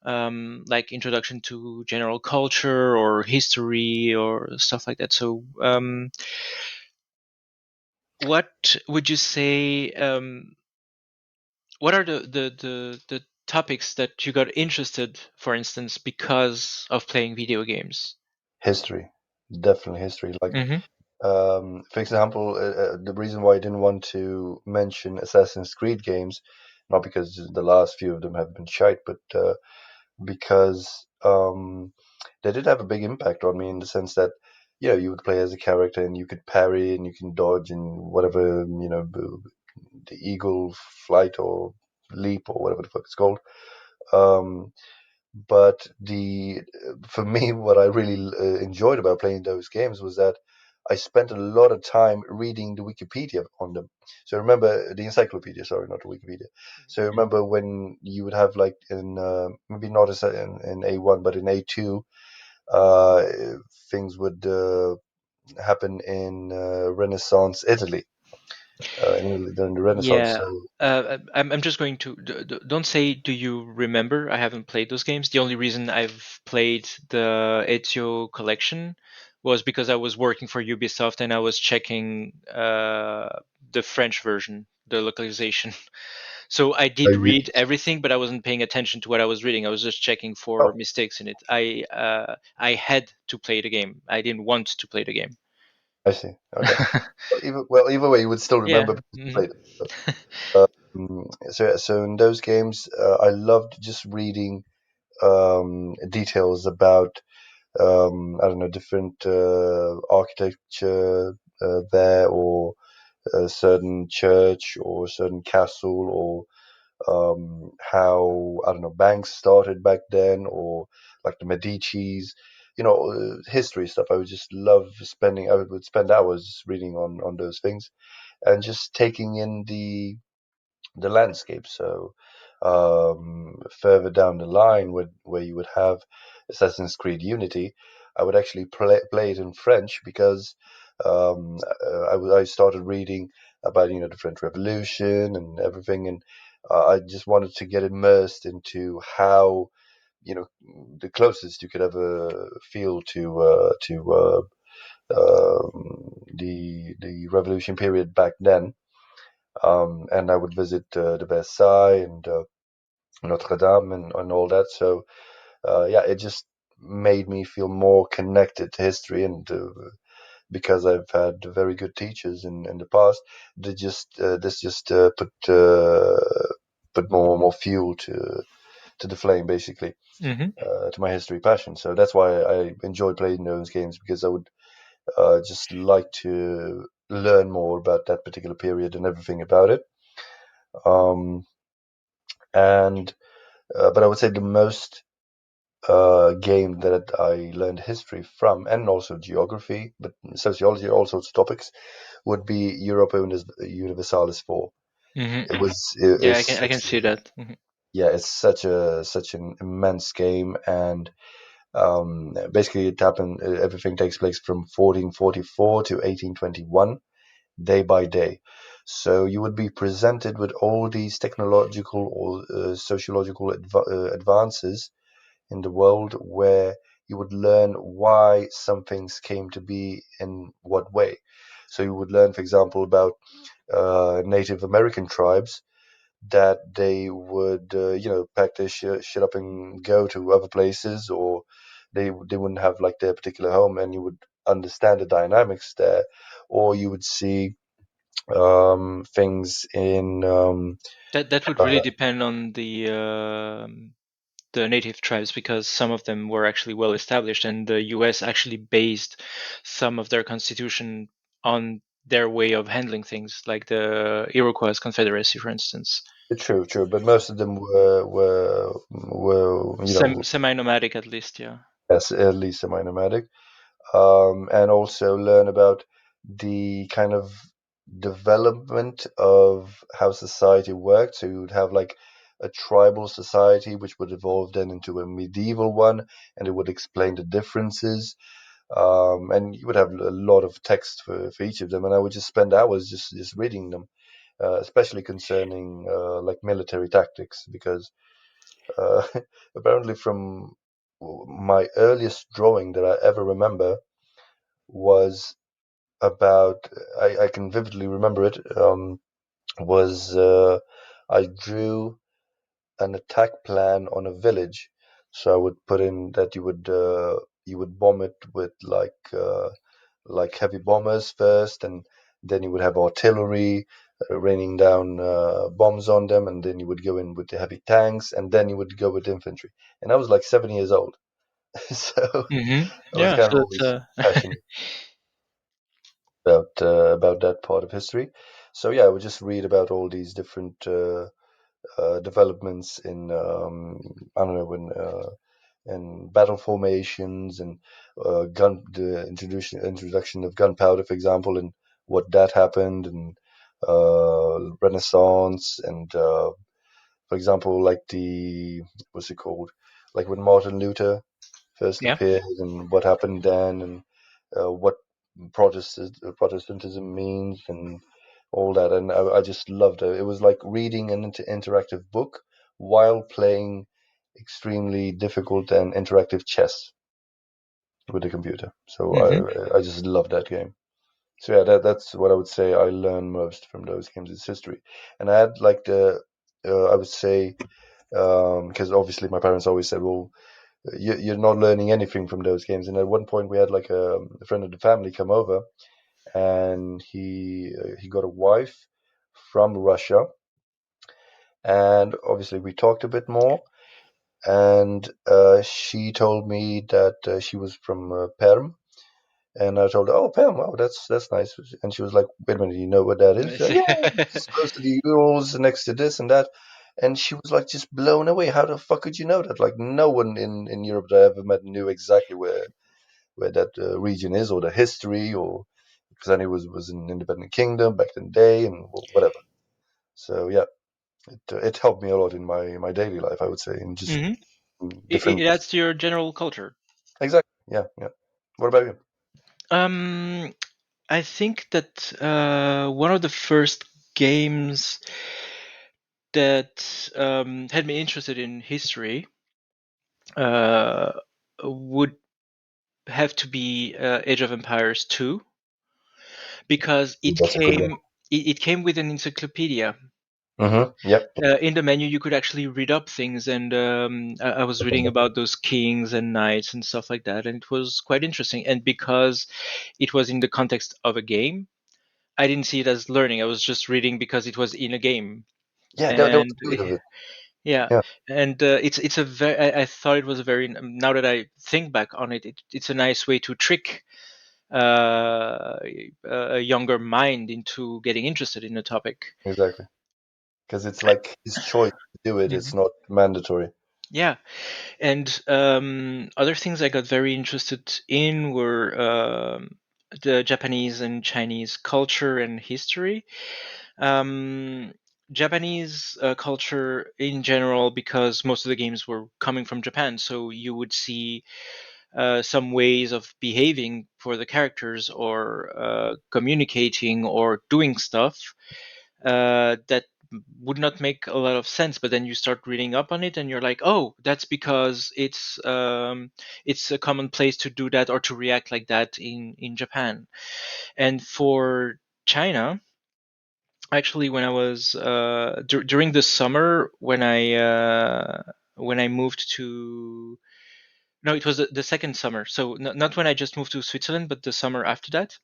like introduction to general culture or history or stuff like that. So, what would you say? What are the topics that you got interested, for instance, because of playing video games? History, definitely history. Like Hmm. for example, the reason why I didn't want to mention Assassin's Creed games, not because the last few of them have been shite, but because they did have a big impact on me in the sense that you would play as a character and you could parry and you can dodge and whatever the eagle flight or leap or whatever the fuck it's called. Um, but the for me, what I really enjoyed about playing those games was that I spent a lot of time reading the Wikipedia on them. So remember the encyclopedia, sorry, not the Wikipedia. So remember when you would have like in maybe not as in A1, but in A2, uh, things would happen in Renaissance Italy, during the Renaissance. Yeah, So I'm just going to don't say do you remember? I haven't played those games. The only reason I've played the Ezio collection was because I was working for Ubisoft and I was checking the French version, the localization. So I did you, read everything, but I wasn't paying attention to what I was reading. I was just checking for oh, mistakes in it. I had to play the game. I didn't want to play the game. I see. Okay. Either way, you would still Yeah. remember because you Hmm. played it. So in those games, I loved just reading details about I don't know, different architecture there, or a certain church or a certain castle, or how I don't know banks started back then, or like the Medici's, history stuff. I would just love spending. I would spend hours reading on those things and just taking in the landscape. So further down the line, where you would have Assassin's Creed Unity, I would actually play it in French because I started reading about the French Revolution and everything, and I just wanted to get immersed into how the closest you could ever feel to the revolution period back then. And I would visit the Versailles and Notre Dame and all that. So yeah, it just made me feel more connected to history, and because I've had very good teachers in the past, this just put more fuel to the flame, basically, Hmm. to my history passion. So that's why I enjoy playing those games, because I would just like to learn more about that particular period and everything about it. Um, and But I would say the most game that I learned history from, and also geography, but sociology, all sorts of topics, would be Europa Universalis 4. Hmm. Yeah, It's I can see that. Hmm. yeah, it's such an immense game, and basically it happened. Everything takes place from 1444 to 1821, day by day. So you would be presented with all these technological or sociological advances in the world, where you would learn why some things came to be in what way. So you would learn, for example, about Native American tribes that they would pack their shit up and go to other places, or they wouldn't have like their particular home, and you would understand the dynamics there, or you would see things in That would really depend on the native tribes, because some of them were actually well established, and the U.S. actually based some of their constitution on their way of handling things, like the Iroquois Confederacy, for instance. true, but most of them were Semi-nomadic, at least, yeah. yes, at least semi-nomadic, and also learn about the kind of development of how society worked. So you would have like a tribal society, which would evolve then into a medieval one, and it would explain the differences. And you would have a lot of text for each of them, and I would just spend hours just reading them, especially concerning like military tactics, because uh, apparently from my earliest drawing that I ever remember was about I can vividly remember it was I drew an attack plan on a village. So I would put in that you would bomb it with like heavy bombers first, and then you would have artillery raining down bombs on them, and then you would go in with the heavy tanks, and then you would go with infantry. And I was like 7 years old, so I was Yeah, kind of so it's always passionate about that part of history. So yeah, I would just read about all these different developments in I don't know in battle formations and the introduction of gunpowder, for example, and what that happened, and Renaissance, and for example, like the what's it called, like when Martin Luther first yeah. appeared, and what happened then, and what Protestantism means, and all that. And I just loved it. It was like reading an interactive book while playing extremely difficult and interactive chess with the computer. So hmm I just love that game. So yeah, that's what I would say I learned most from those games is history. And I had like the I would say because obviously my parents always said, well, you're not learning anything from those games. And at one point we had like a friend of the family come over, and he got a wife from Russia, and obviously we talked a bit more, and she told me that she was from Perm, and I told her, "Oh, Perm, wow, that's nice." And she was like, "Wait a minute, you know what that is?" Yeah, it's close to the Urals, next to this and that. And she was like just blown away. How the fuck could you know that? Like no one in Europe that I ever met knew exactly where that region is, or the history, or because I knew it was an independent kingdom back in the day, and whatever. So yeah, it helped me a lot in my daily life, I would say, in just hmm different it ways. adds to your general culture. Exactly. Yeah, yeah. What about you? Um, I think that one of the first games that had me interested in history uh, would have to be Age of Empires 2, because That's a good one. it came with an encyclopedia. Yep. In the menu, you could actually read up things, and I was reading about those kings and knights and stuff like that, and it was quite interesting. And because it was in the context of a game, I didn't see it as learning. I was just reading because it was in a game, Yeah, that was and the beauty of it. yeah, Yeah, and it's a very. I thought it was a very. Now that I think back on it, it's a nice way to trick a younger mind into getting interested in a topic. exactly. Because it's like his choice to do it. It's Mhm. not mandatory. Yeah, and other things I got very interested in were the Japanese and Chinese culture and history. Um, Japanese culture in general, because most of the games were coming from Japan, so you would see some ways of behaving for the characters, or communicating or doing stuff that would not make a lot of sense, but then you start reading up on it and you're like, oh, that's because it's a common place to do that or to react like that in Japan. And for China, actually when I was during the summer when I moved to no, it was the second summer. So not when I just moved to Switzerland, but the summer after that.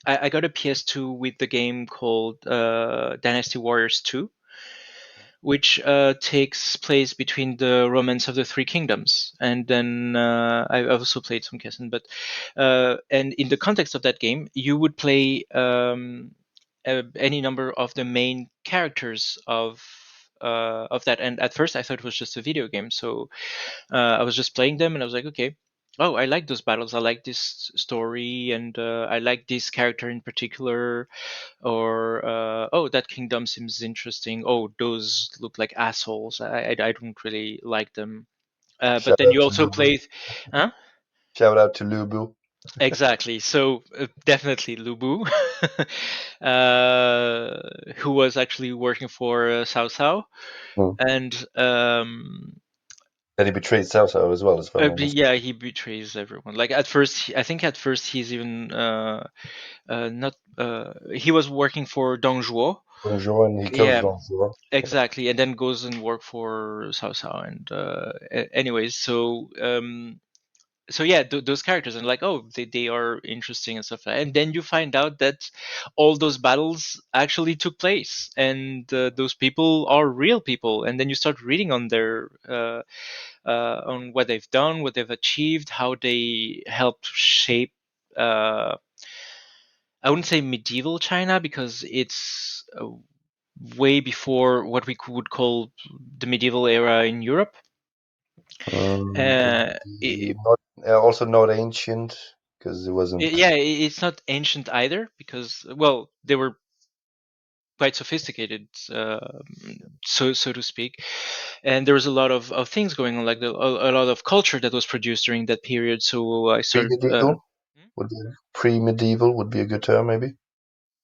I got a PS2 with the game called Dynasty Warriors 2, which takes place between the Romance of the Three Kingdoms. And then I also played some Kessen, but and in the context of that game, you would play any number of the main characters of that. And at first, I thought it was just a video game, so I was just playing them, and I was like, okay. Oh, I like those battles. I like this story, and I like this character in particular, or oh, that kingdom seems interesting. Oh, those look like assholes. I don't really like them. But Shout then out you to also Lubu. play, huh? Shout out to Lubu. Exactly. So definitely Lubu, who was actually working for Cao Cao, Mm. and That he betrayed Cao Cao as well, if I'm not mistaken. yeah, he betrays everyone. Like at first, I think at first he's even not. He was working for Dong Zhuo. Bonjour, and he kills Yeah, Bonjour. exactly, and then goes and work for Cao Cao. And anyways, so yeah, those characters and like, oh, they are interesting and stuff like that. And then you find out that all those battles actually took place, and those people are real people. And then you start reading on their on what they've done, what they've achieved, how they helped shape. I wouldn't say medieval China because it's way before what we would call the medieval era in Europe. Would Uh, be it, not also not ancient because it wasn't. yeah, it's not ancient either because well, they were quite sophisticated, so to speak, and there was a lot of things going on, like a lot of culture that was produced during that period. So I started. Pre-medieval would be pre-medieval would be a good term, maybe.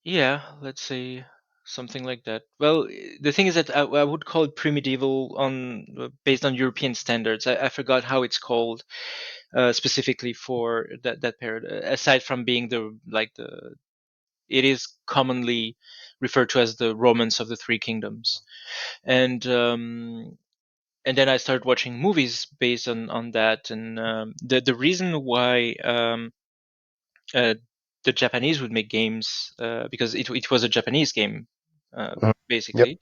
Yeah, let's say something like that. Well, the thing is that I would call it pre-medieval on based on European standards. I forgot how it's called specifically for that period. Aside from being the like the, it is commonly referred to as the Romance of the Three Kingdoms, and and then I started watching movies based on that, and the reason why. Uh, the Japanese would make games because it was a Japanese game, Mm. Yep. basically.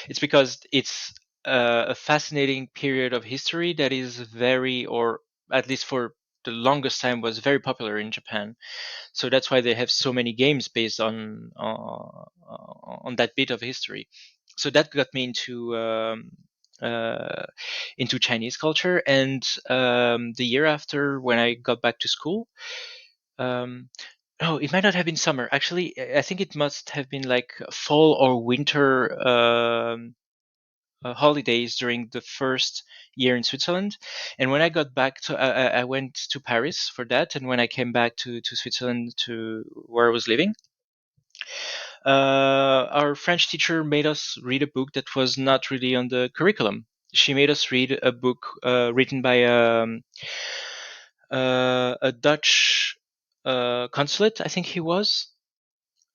It's because it's a fascinating period of history that is very, or at least for the longest time, was very popular in Japan. So that's why they have so many games based on that bit of history. So that got me into Chinese culture, and the year after, when I got back to school, um, oh, it might not have been summer. Actually, I think it must have been like fall or winter holidays during the first year in Switzerland. And when I got back to, I went to Paris for that. And when I came back to Switzerland, to where I was living, our French teacher made us read a book that was not really on the curriculum. She made us read a book written by a Dutch consulate, I think he was,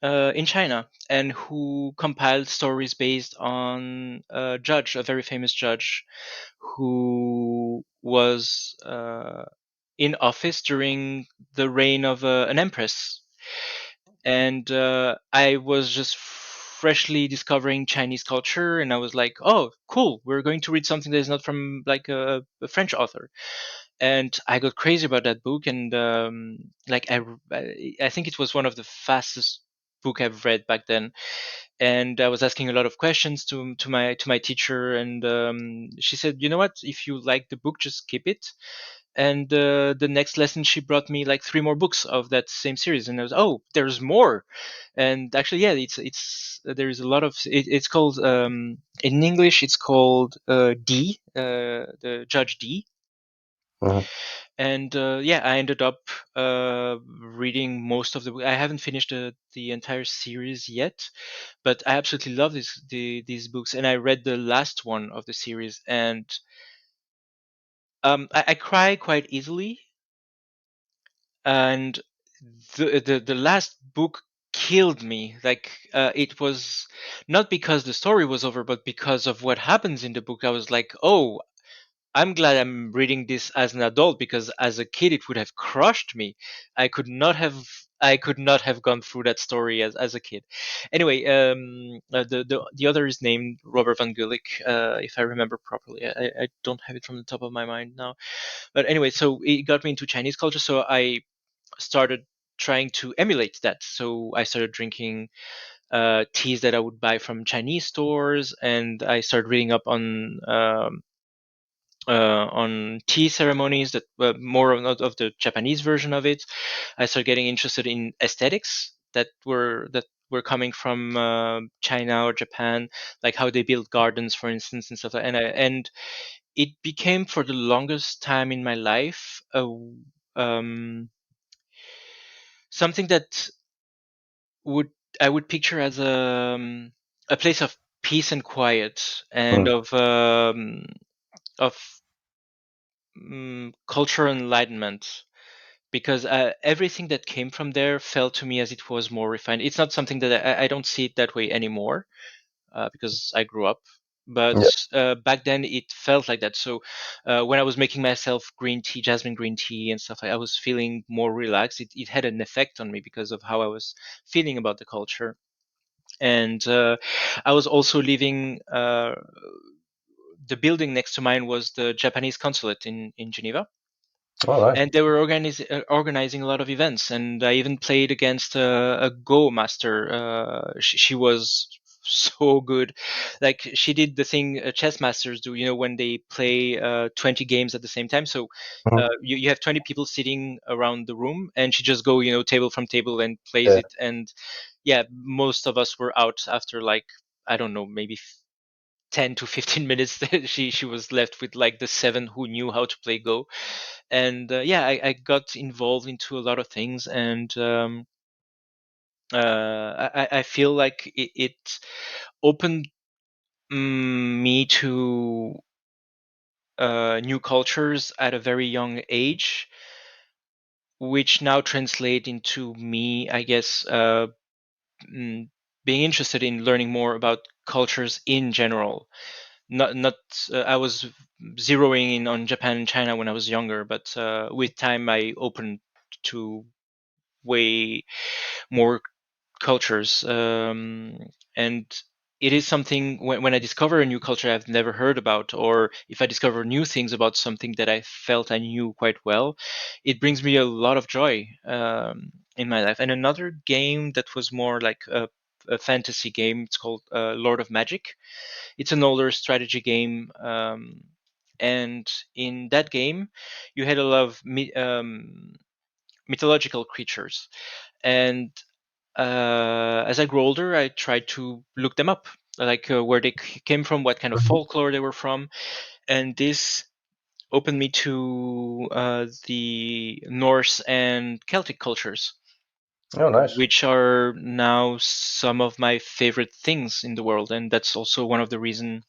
in China, and who compiled stories based on a judge, a very famous judge, who was in office during the reign of an empress. And I was just freshly discovering Chinese culture, and I was like, "Oh, cool! We're going to read something that is not from like a French author." And I got crazy about that book, and like I think it was one of the fastest book I've read back then. And I was asking a lot of questions to my teacher, and she said, "You know what? If you like the book, just keep it." And the next lesson, she brought me like three more books of that same series, and I was, oh, there's more. And actually, yeah, it's there's a lot of it's called in English it's called D, the Judge D. Mhm. And yeah, I ended up reading most of the book. I haven't finished the entire series yet, but I absolutely love these books. And I read the last one of the series, and I cry quite easily. And the last book killed me. Like it was not because the story was over, but because of what happens in the book. I was like, oh, I'm glad I'm reading this as an adult, because as a kid it would have crushed me. I could not have I could not have gone through that story as a kid. Anyway, the other is named Robert van Gulik, if I remember properly. I don't have it from the top of my mind now. But anyway, so it got me into Chinese culture, so I started trying to emulate that. So I started drinking teas that I would buy from Chinese stores, and I started reading up on tea ceremonies, that more of the Japanese version of it. I started getting interested in aesthetics that were coming from China or Japan, like how they build gardens, for instance, and stuff. And it became, for the longest time in my life, um, something that would I would picture as a place of peace and quiet, and Mm. of cultural enlightenment, because everything that came from there felt to me as it was more refined. It's not something that I don't see it that way anymore, because I grew up. But Yeah. back then it felt like that. So when I was making myself green tea, jasmine green tea, and stuff, I was feeling more relaxed. It had an effect on me because of how I was feeling about the culture. And I was also living. The building next to mine was the Japanese consulate in Geneva, Oh, nice. and they were organizing a lot of events. And I even played against a Go master. She was so good. Like, she did the thing chess masters do, when they play 20 games at the same time. So Mhm. you have 20 people sitting around the room, and she just go, table from table, and plays Yeah. it. And yeah, most of us were out after, like, I don't know, maybe 10 to 15 minutes. She was left with like the seven who knew how to play Go. And yeah, I got involved into a lot of things. And I feel like it opened me to new cultures at a very young age, which now translate into me, I guess, mm, being interested in learning more about cultures in general. Not I was zeroing in on Japan and China when I was younger, but with time I opened to way more cultures. And it is something, when I discover a new culture I've never heard about, or if I discover new things about something that I felt I knew quite well, it brings me a lot of joy in my life. And another game that was more like a fantasy game, it's called Lord of Magic. It's an older strategy game. And in that game, you had a lot of mythological creatures. And as I grew older, I tried to look them up, like where they came from, what kind of Mhm. folklore they were from. And this opened me to the Norse and Celtic cultures, Oh, nice. which are now some of my favorite things in the world. And that's also one of the reason,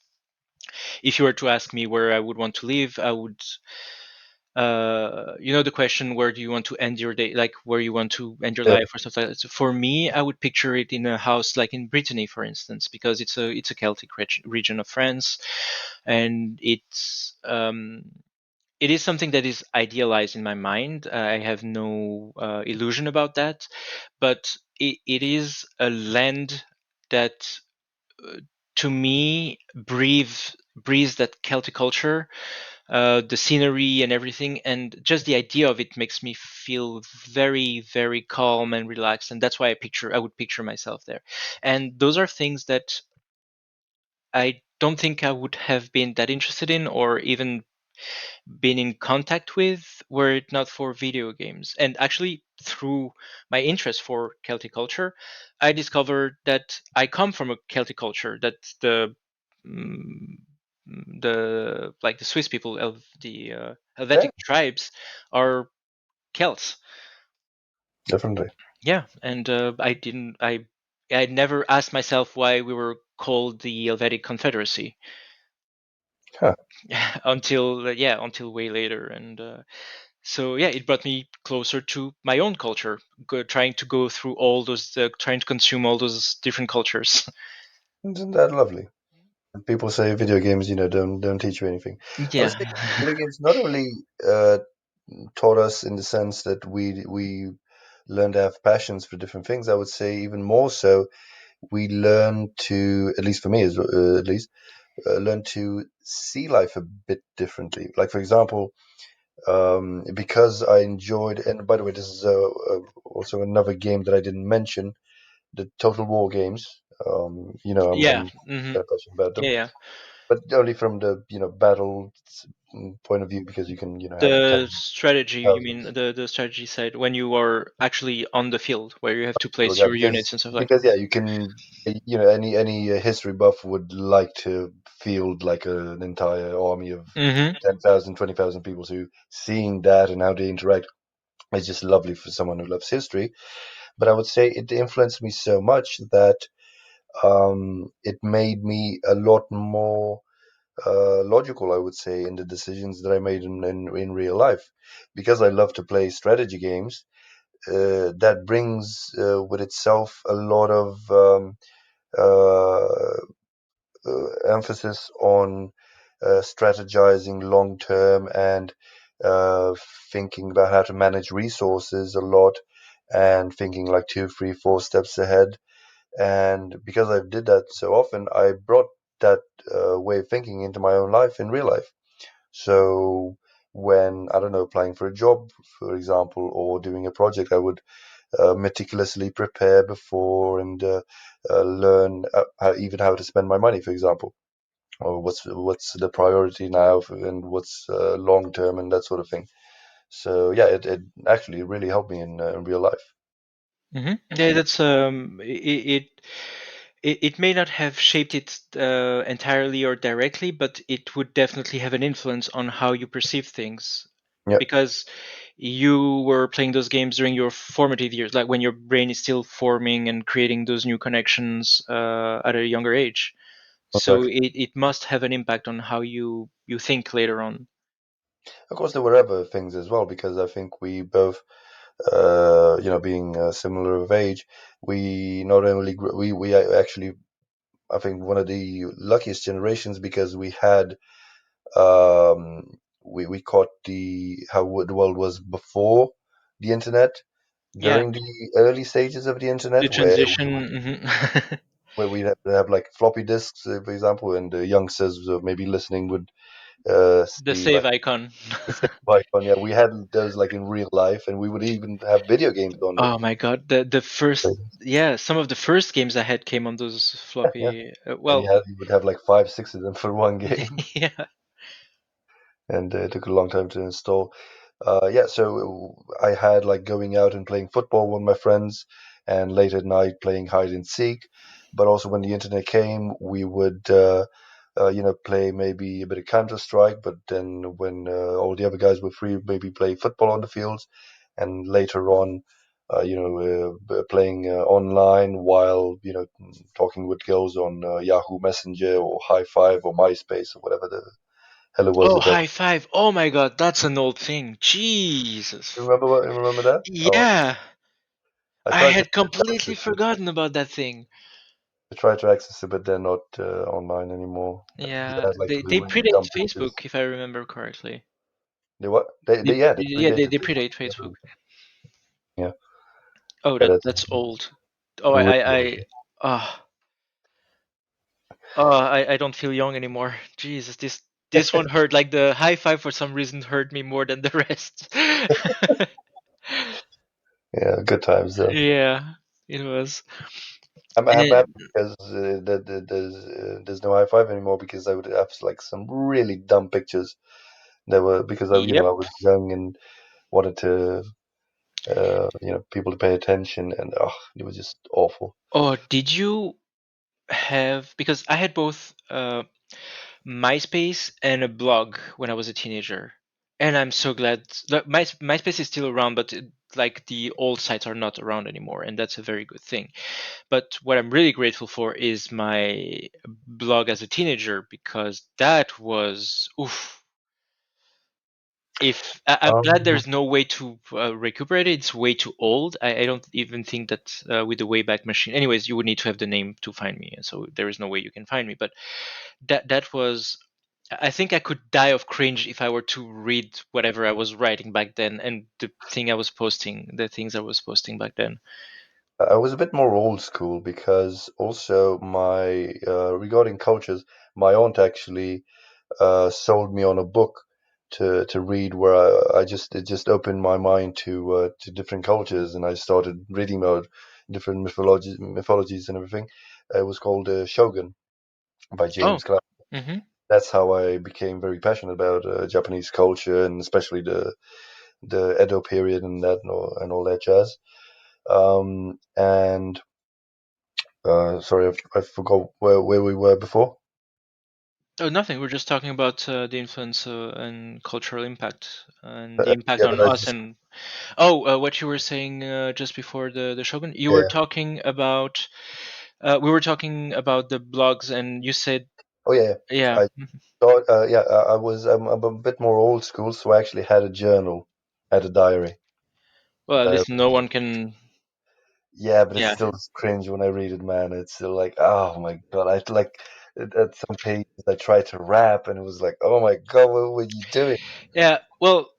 if you were to ask me where I would want to live, I would, the question, where do you want to end your day, like where you want to end your Yeah. life or stuff like that. So for me, I would picture it in a house like in Brittany, for instance, because it's a Celtic region of France. And it is something that is idealized in my mind. I have no illusion about that. But it is a land that, uh, to me, breathes that Celtic culture, the scenery and everything, and just the idea of it makes me feel very, very calm and relaxed. And that's why I would picture myself there. And those are things that I don't think I would have been that interested in, or even been in contact with, were it not for video games. And actually, through my interest for Celtic culture, I discovered that I come from a Celtic culture. That mm, the Swiss people of the Yeah. Helvetic tribes are Celts. Definitely. Yeah, and I never asked myself why we were called the Helvetic Confederacy Huh. until way later. And So yeah, it brought me closer to my own culture, trying to go through all those, trying to consume all those different cultures. Isn't that lovely? People say video games, don't teach you anything. I would Yeah. say video games not only uh, taught us in the sense that we learn to have passions for different things. I would say even more so, we learn to, at least for me, at least, learn to see life a bit differently. Like for example, because I enjoyed, and by the way, this is also another game that I didn't mention, the Total War games. Yeah. I'm Hmm. kind of passionate about them, Yeah, yeah. but only from the battle point of view because you can have The 10,000 strategy, you mean the strategy side when you are actually on the field where you have to place yeah, your units and stuff like because yeah, you can any history buff would like to field like an entire army of that. Hmm. 10,000, 20,000 people. So seeing that and how they interact is just lovely for someone who loves history. But I would say it influenced me so much that it made me a lot more logical, I would say, in the decisions that I made in real life. Because I love to play strategy games, that brings with itself a lot of uh, emphasis on strategizing long term and uh, thinking about how to manage resources a lot and thinking like two, three, four steps ahead. And because I did that so often, I brought that way of thinking into my own life in real life. So when, I don't know, applying for a job, for example, or doing a project, I would meticulously prepare before and learn even how to spend my money, for example, or what's the priority now and what's long term and that sort of thing. So yeah, it actually really helped me in real life. Hmm. Yeah, that's it may not have shaped it entirely or directly, but it would definitely have an influence on how you perceive things, Yeah, because you were playing those games during your formative years, like when your brain is still forming and creating those new connections at a younger age. So exactly. it must have an impact on how you think later on. Of course, there were other things as well because I think we both, being similar of age, we not only we actually, I think, one of the luckiest generations because we had we caught the how the world was before the internet, Yeah, during the early stages of the the internet, transition. Hmm. where we'd have like floppy disks, for example, and the youngsters maybe listening would The see save like icon. the same icon. Yeah, we had those like in real life, and we would even have video games on them. Oh my god, the first, yeah, some of the first games I had came on those Yeah, floppy. and Well, you would have like five, six of them for one game, yeah. and it took a long time to install. Yeah, so I had like going out and playing football with my friends, and late at night playing hide and seek. But also when the internet came, we would play maybe a bit of Counter Strike. But then when all the other guys were free, maybe play football on the fields, and later on, playing online while talking with girls on Yahoo Messenger or High Five or MySpace or whatever the hell it was Oh, at that. high five. Oh my god, that's an old thing. Jesus. Remember that? Oh, Yeah, I I tried to had completely access it. forgotten about that thing. I tried to access it, but they're not online anymore. Because I Yeah, had like they really predate dumb pictures. Facebook if I remember correctly. They what? They yeah, they Yeah, predated they Facebook. predate Facebook. Yeah, Oh, yeah, that's old. Oh, really ah, I don't feel young anymore. Jesus, this one hurt. Like the high five for some reason hurt me more than the rest. yeah, good times though. Yeah, it was. I'm And happy because there's no high five anymore because I would have like some really dumb pictures that were because yep. I was young and wanted to people to pay attention and it was just awful. Oh, did you have, because I had both MySpace and a blog when I was a teenager, and I'm so glad that MySpace is still around, but like the old sites are not around anymore, and that's a very good thing. But what I'm really grateful for is my blog as a teenager, because that was oof. If I'm glad Um, there's no way to recuperate it. It's way too old. I don't even think that with the Wayback Machine. Anyways, you would need to have the name to find me, and so there is no way you can find me. But that was. I think I could die of cringe if I were to read whatever I was writing back then and the things I was posting back then. I was a bit more old school because also my regarding cultures, my aunt actually sold me on a book to read where I just it just opened my mind to different cultures and I started reading about different mythologies and everything. It was called Shogun by Oh. James Clark. Hmm. That's how I became very passionate about Japanese culture and especially the Edo period and that and all that jazz. And sorry, I forgot where we were before. Oh, nothing. We're just talking about the influence and cultural impact and the impact Yeah, on but I us. just And oh, what you were saying just before the Shogun, you were yeah. talking about. We were talking about the blogs, and you said, Oh yeah, yeah. I thought yeah. I was I'm a bit more old school, so I actually had a journal, had a diary. Well, at Uh, least no one can. yeah, but it's Yeah, still cringe when I read it, man. It's still like, oh my god, I like at some pages I tried to rap, and it was like, oh my god, what were you doing? yeah. Well,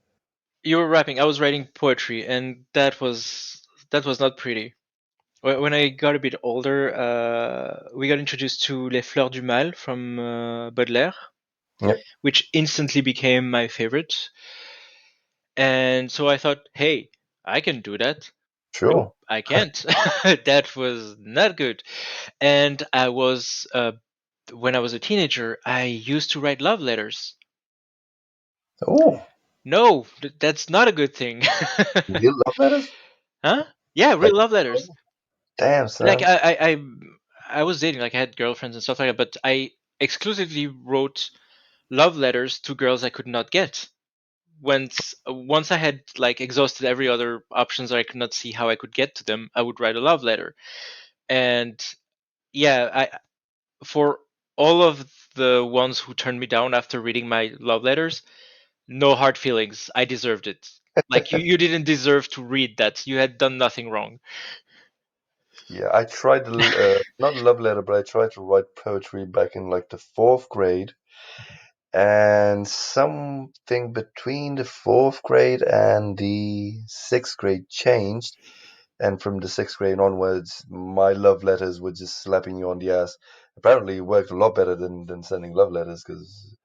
you were rapping. I was writing poetry, and that was not pretty. When I got a bit older, we got introduced to Les Fleurs du Mal from Baudelaire, Yeah, which instantly became my favorite. And so I thought, hey, I can do that. Nope, sure. I can't. That was not good. And when I was a teenager, I used to write love letters. Oh, No, that's not a good thing. real love letters? Huh? Yeah, Like, real love letters. damn, Like son. I was dating, like I had girlfriends and stuff like that, but I exclusively wrote love letters to girls I could not get. Once I had like exhausted every other options, I could not see how I could get to them. I would write a love letter, and yeah, I for all of the ones who turned me down after reading my love letters, no hard feelings. I deserved it. Like you didn't deserve to read that. You had done nothing wrong. Yeah, I tried not a love letter, but I tried to write poetry back in like the fourth grade. And something between the fourth grade and the sixth grade changed. And from the sixth grade onwards, my love letters were just slapping you on the ass. Apparently, it worked a lot better than sending love letters because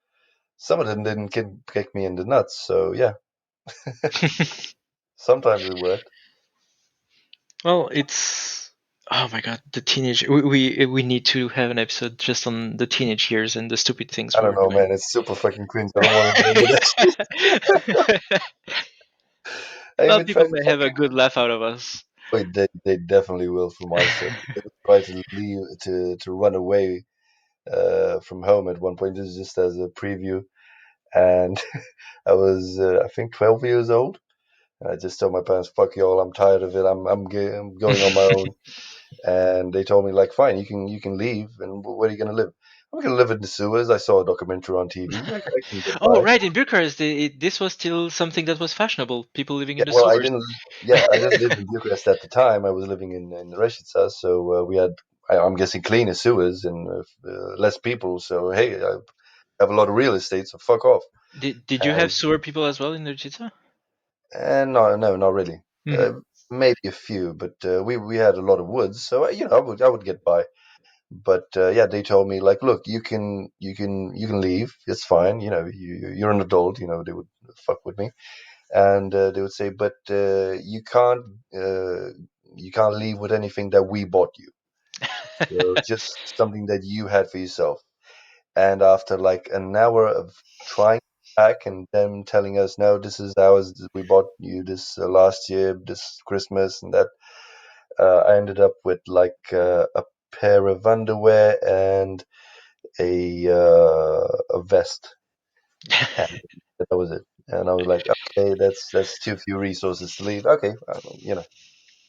some of them didn't kick me in the nuts. So, yeah, sometimes it worked. Well, it's oh my god, the teenage. We need to have an episode just on the teenage years and the stupid things I we don't were know, doing. man. It's super fucking cringe. I don't want to deal with that shit. I Well, even people tried to may have a fucking. good laugh out of us. Wait, they definitely will for my sake. They would try to leave to run away from home at one point. This is just as a preview. And I was, I think, 12 years old. And I just told my parents, "Fuck y'all, I'm tired of it. I'm going on my own." And they told me, like, "Fine, you can leave. And where are you gonna live?" "I'm gonna live in the sewers. I saw a documentary on TV. I can get Oh, by." right, in Bucharest, this was still something that was fashionable. People living in Yeah, the well, I sewers. didn't. Yeah, I didn't live in Bucharest at the time. I was living in Reșița, so we had. I'm guessing cleaner sewers and less people. So hey, I have a lot of real estate. So fuck off. Did you have And sewer people as well in Recica? no, no, not really. Hmm. Maybe a few, but we had a lot of woods, so I would get by. But yeah, they told me like, look, you can leave. It's fine. You're an adult. They would fuck with me, and they would say, but uh, you can't leave with anything that we bought you. So just something that you had for yourself. And after like an hour of trying to pack and them telling us, no, this is ours. We bought you this last year, this Christmas, and that. I ended up with like a pair of underwear and a vest, and that was it. And I was like, okay, that's too few resources to leave. Okay,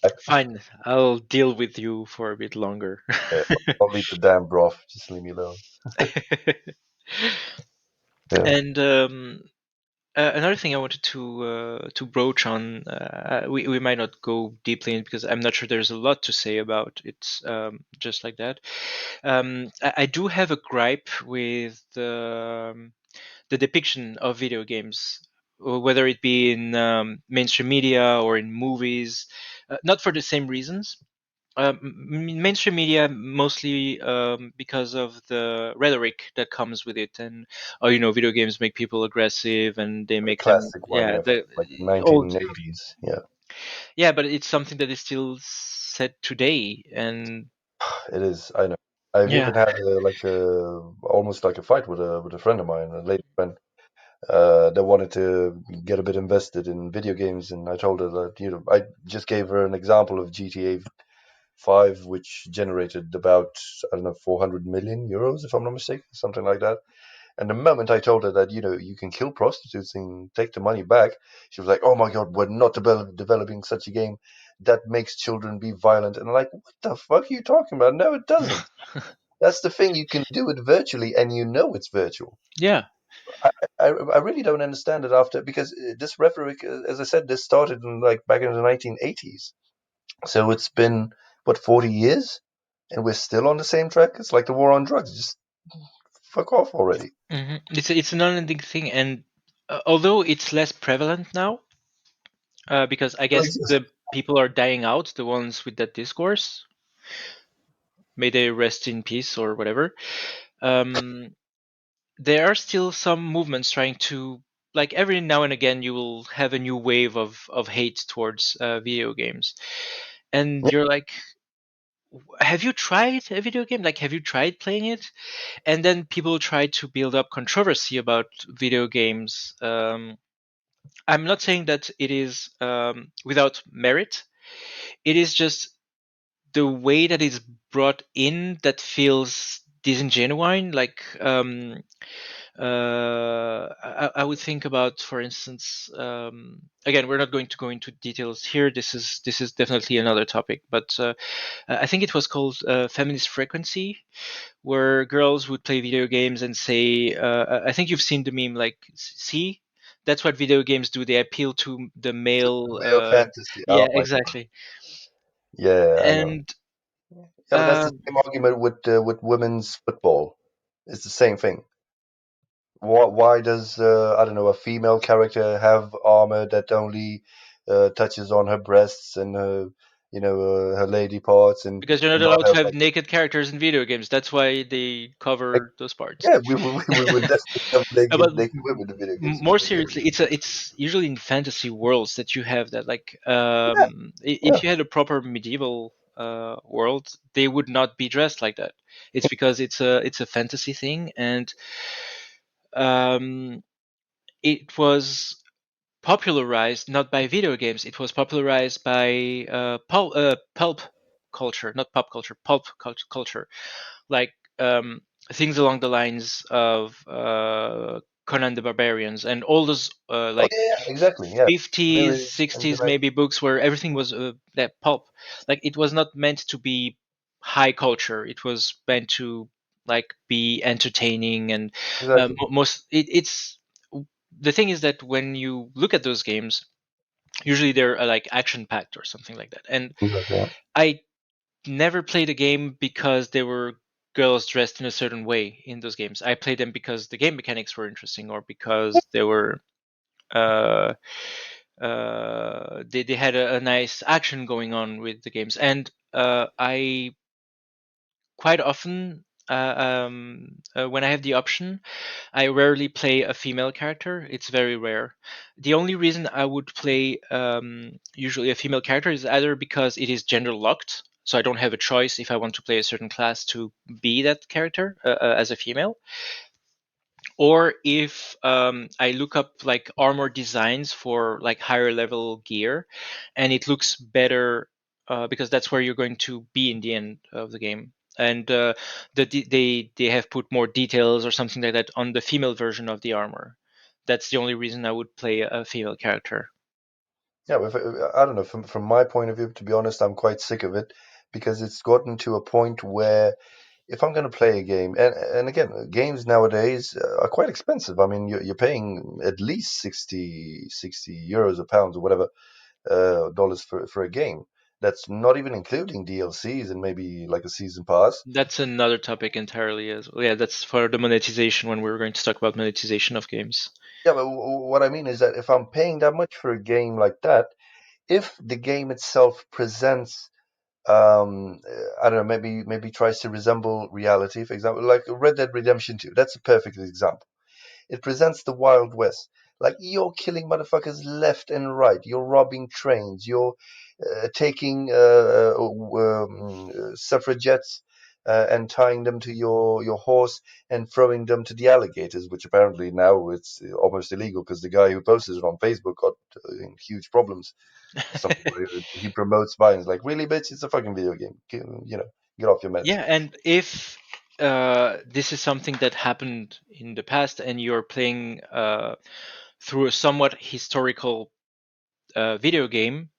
I, Fine, I'll deal with you for a bit longer. uh, I'll eat the damn broth. Just leave me alone. Yeah. And Another thing I wanted to broach on, we might not go deeply in because I'm not sure there's a lot to say about it, just like that. I do have a gripe with the depiction of video games, whether it be in mainstream media or in movies, not for the same reasons. Mainstream media mostly because of the rhetoric that comes with it, and oh, video games make people aggressive, and they The make them, classic one, yeah, yeah, the from like the old, 1980s. Yeah, yeah, but it's something that is still said today, and it is. I know. I've yeah. even had like a almost like a fight with a friend of mine, a lady friend, that wanted to get a bit invested in video games, and I told her that I just gave her an example of GTA 5, which generated about, I don't know, 400 million euros, if I'm not mistaken, something like that. And the moment I told her that, you can kill prostitutes and take the money back, she was like, "Oh my God, we're not developing such a game that makes children be violent." And I'm like, what the fuck are you talking about? No, it doesn't. That's the thing. You can do it virtually, and you know it's virtual. Yeah. I really don't understand it after, because this rhetoric, as I said, this started in like back in the 1980s. So it's been, what, 40 years, and we're still on the same track. It's like the war on drugs. Just fuck off already. It's an unending thing, and although it's less prevalent now, because I Still guess exists. the people are dying out, the ones with that discourse, may they rest in peace or whatever. Um, there are still some movements trying to, like, every now and again you will have a new wave of hate towards video games, and Yeah, you're like, have you tried a video game, like have you tried playing it? And then people try to build up controversy about video games. I'm not saying that it is without merit. It is just the way that it's brought in that feels disingenuine. Like I would think about, for instance, again, we're not going to go into details here. This is definitely another topic, but I think it was called feminist frequency, where girls would play video games and say, I think you've seen the meme, like, see, that's what video games do. They appeal to the male. male fantasy. Yeah, Oh my God. exactly. Yeah, I know. And Yeah, but that's the um, same argument with women's football. It's the same thing. Why does, I don't know, a female character have armor that only touches on her breasts and her lady parts, and because you're not not allowed to have have like, naked characters in video games, that's why they like, cover those parts. yeah, we would definitely have But naked women in video games for more sure. Yeah, seriously, it's usually in fantasy worlds that you have that. Like, yeah, if yeah. you had a proper medieval world, they would not be dressed like that. It's because it's a fantasy thing, and um, it was popularized not by video games. It was popularized by pulp culture, not pop culture, culture, like things along the lines of Conan the Barbarians and all those Oh like yeah, yeah, exactly. Yeah, 50s, lyrics and the 60s like. maybe books where everything was that pulp. Like, it was not meant to be high culture. It was meant to, like, be entertaining, and Exactly. most it's the thing is that when you look at those games, usually they're like action packed or something like that. And Exactly. Yeah. I never played a game because there were girls dressed in a certain way in those games. I played them because the game mechanics were interesting, or because they were uh, they had a nice action going on with the games. And I quite often, when I have the option, I rarely play a female character. It's very rare. The only reason I would play usually a female character is either because it is gender locked, so I don't have a choice if I want to play a certain class to be that character as a female, or if I look up like armor designs for like higher level gear, and it looks better because that's where you're going to be in the end of the game. And they have put more details or something like that on the female version of the armor. That's the only reason I would play a female character. Yeah, but I don't know. From my point of view, to be honest, I'm quite sick of it, because it's gotten to a point where if I'm going to play a game, and again, games nowadays are quite expensive. I mean, you're paying at least 60 euros or pounds or whatever dollars for a game. That's not even including DLCs and maybe like a season pass. That's another topic entirely as well. Yeah, that's for the monetization when we were going to talk about monetization of games. Yeah, but what I mean is that if I'm paying that much for a game like that, if the game itself presents, I don't know, maybe tries to resemble reality, for example, like Red Dead Redemption 2. That's a perfect example. It presents the Wild West. Like you're killing motherfuckers left and right. You're robbing trains. You're taking suffragettes and tying them to your horse and throwing them to the alligators, which apparently now it's almost illegal because the guy who posted it on Facebook got in huge problems. Some people he promotes violence. Like really, bitch, it's a fucking video game. Get off your meds. Yeah, and if this is something that happened in the past and you're playing through a somewhat historical video game,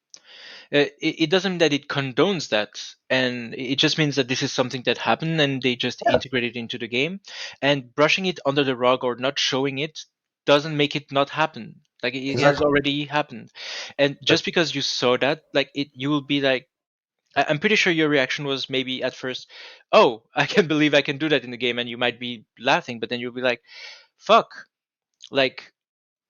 it doesn't mean that it condones that, and it just means that this is something that happened and they just Yeah, integrate it into the game. And brushing it under the rug or not showing it doesn't make it not happen. Like it has exactly. already happened, and But just because you saw that, like it, you will be like, I'm pretty sure your reaction was maybe at first, "Oh, I can't believe I can do that in the game," and you might be laughing, but then you'll be like, "Fuck!" Like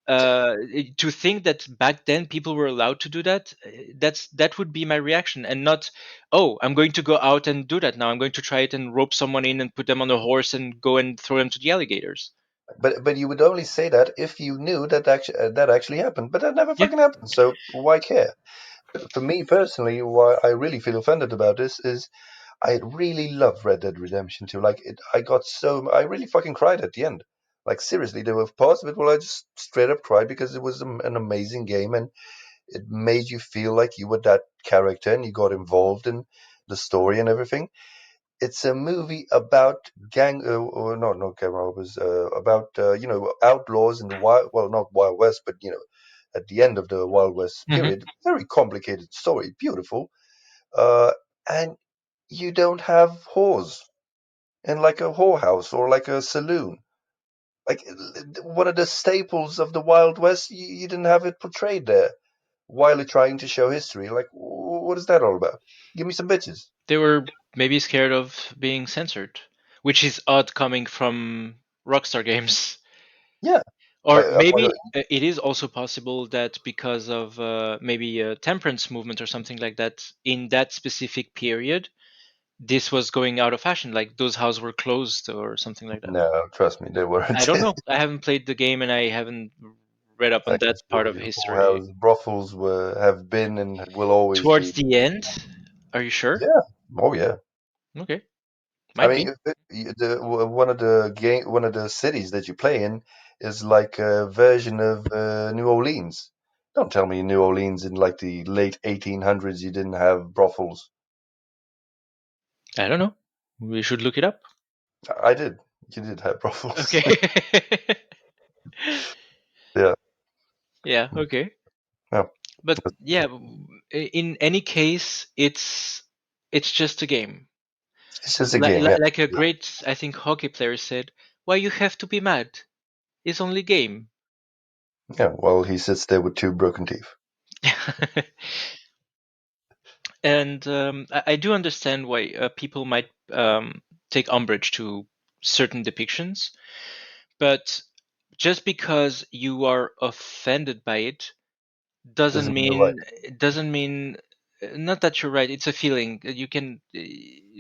to think that back then people were allowed to do that, that would be my reaction, and not, "Oh, I'm going to go out and do that now. I'm going to try it and rope someone in and put them on a horse and go and throw them to the alligators." but you would only say that if you knew that actually happened. But that never Yeah, fucking happened. So why care? But for me personally, why I really feel offended about this is I really love Red Dead Redemption 2. Like it, I really fucking cried at the end. Like seriously, there were parts of it where I just straight up cried because it was an amazing game and it made you feel like you were that character and you got involved in the story and everything. It's a movie about gang, or not gang robbers, about outlaws in the wild, well, not Wild West, but at the end of the Wild West hmm period. Very complicated story, beautiful, uh, and you don't have whores in like a whorehouse or like a saloon. Like one of the staples of the Wild West, you didn't have it portrayed there while you're trying to show history. Like, what is that all about? Give me some bitches. they were maybe scared of being censored, which is odd coming from Rockstar Games. Yeah, Or why maybe not? it is also possible that because of maybe a temperance movement or something like that in that specific period, this was going out of fashion, like those houses were closed or something like that. No, trust me, they I weren't. don't know. I haven't played the game and I haven't read up on I can that assure part of you, history. whorehouse brothels have been and will always Towards be. the end, are you sure? Yeah. Oh yeah. Okay, I might mean, be. one of the cities that you play in is like a version of New Orleans. Don't tell me New Orleans in like the late 1800s you didn't have brothels. I don't know. We should look it up. I did. You did have brothels. Okay. Yeah. Yeah. Okay. Yeah. But yeah, in any case, it's just a game. It's just a game. Yeah. Like a Yeah. great, I think, hockey player said, "Why you have to be mad? It's only game." Yeah. Well, he sits there with two broken teeth. And I do understand why people might take umbrage to certain depictions, but just because you are offended by it doesn't Doesn't mean you're right. mean doesn't mean not that you're right. It's a feeling. You can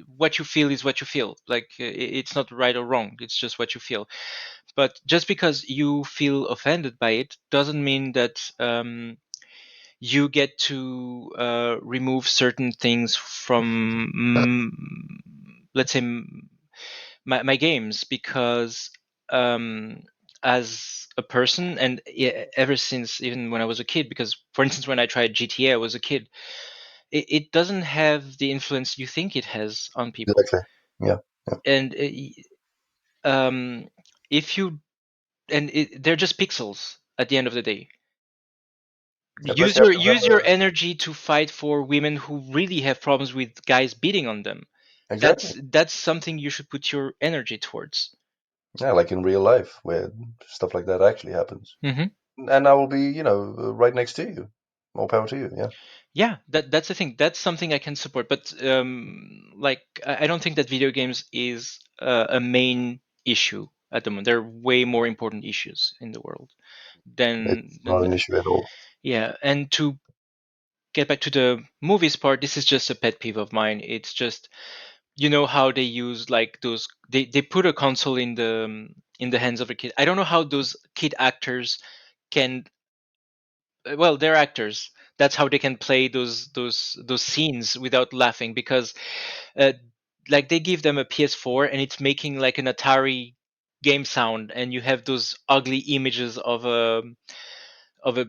what you feel is what you feel. Like it's not right or wrong. It's just what you feel. But just because you feel offended by it doesn't mean that you get to remove certain things from, let's say, my games, because um, as a person, and ever since, even when I was a kid, because for instance when I tried GTA I was a kid, it doesn't have the influence you think it has on people. Exactly. Yeah. Yeah. And um, if you and they're just pixels at the end of the day. Yeah. Plus, you have to Use your remember. energy to fight for women who really have problems with guys beating on them. Exactly. That's something you should put your energy towards. Yeah, like in real life, where stuff like that actually happens. Hmm. And I will be, right next to you. More power to you. Yeah. Yeah, that's the thing. That's something I can support. But like I don't think that video games is a main issue at the moment. There are way more important issues in the world than Not an that. issue at all. Yeah, and to get back to the movies part, this is just a pet peeve of mine. It's just how they use like those they put a console in the hands of a kid. I don't know how those kid actors can well, they're actors. That's how they can play those scenes without laughing because uh, like they give them a PS4 and it's making like an Atari game sound and you have those ugly images of a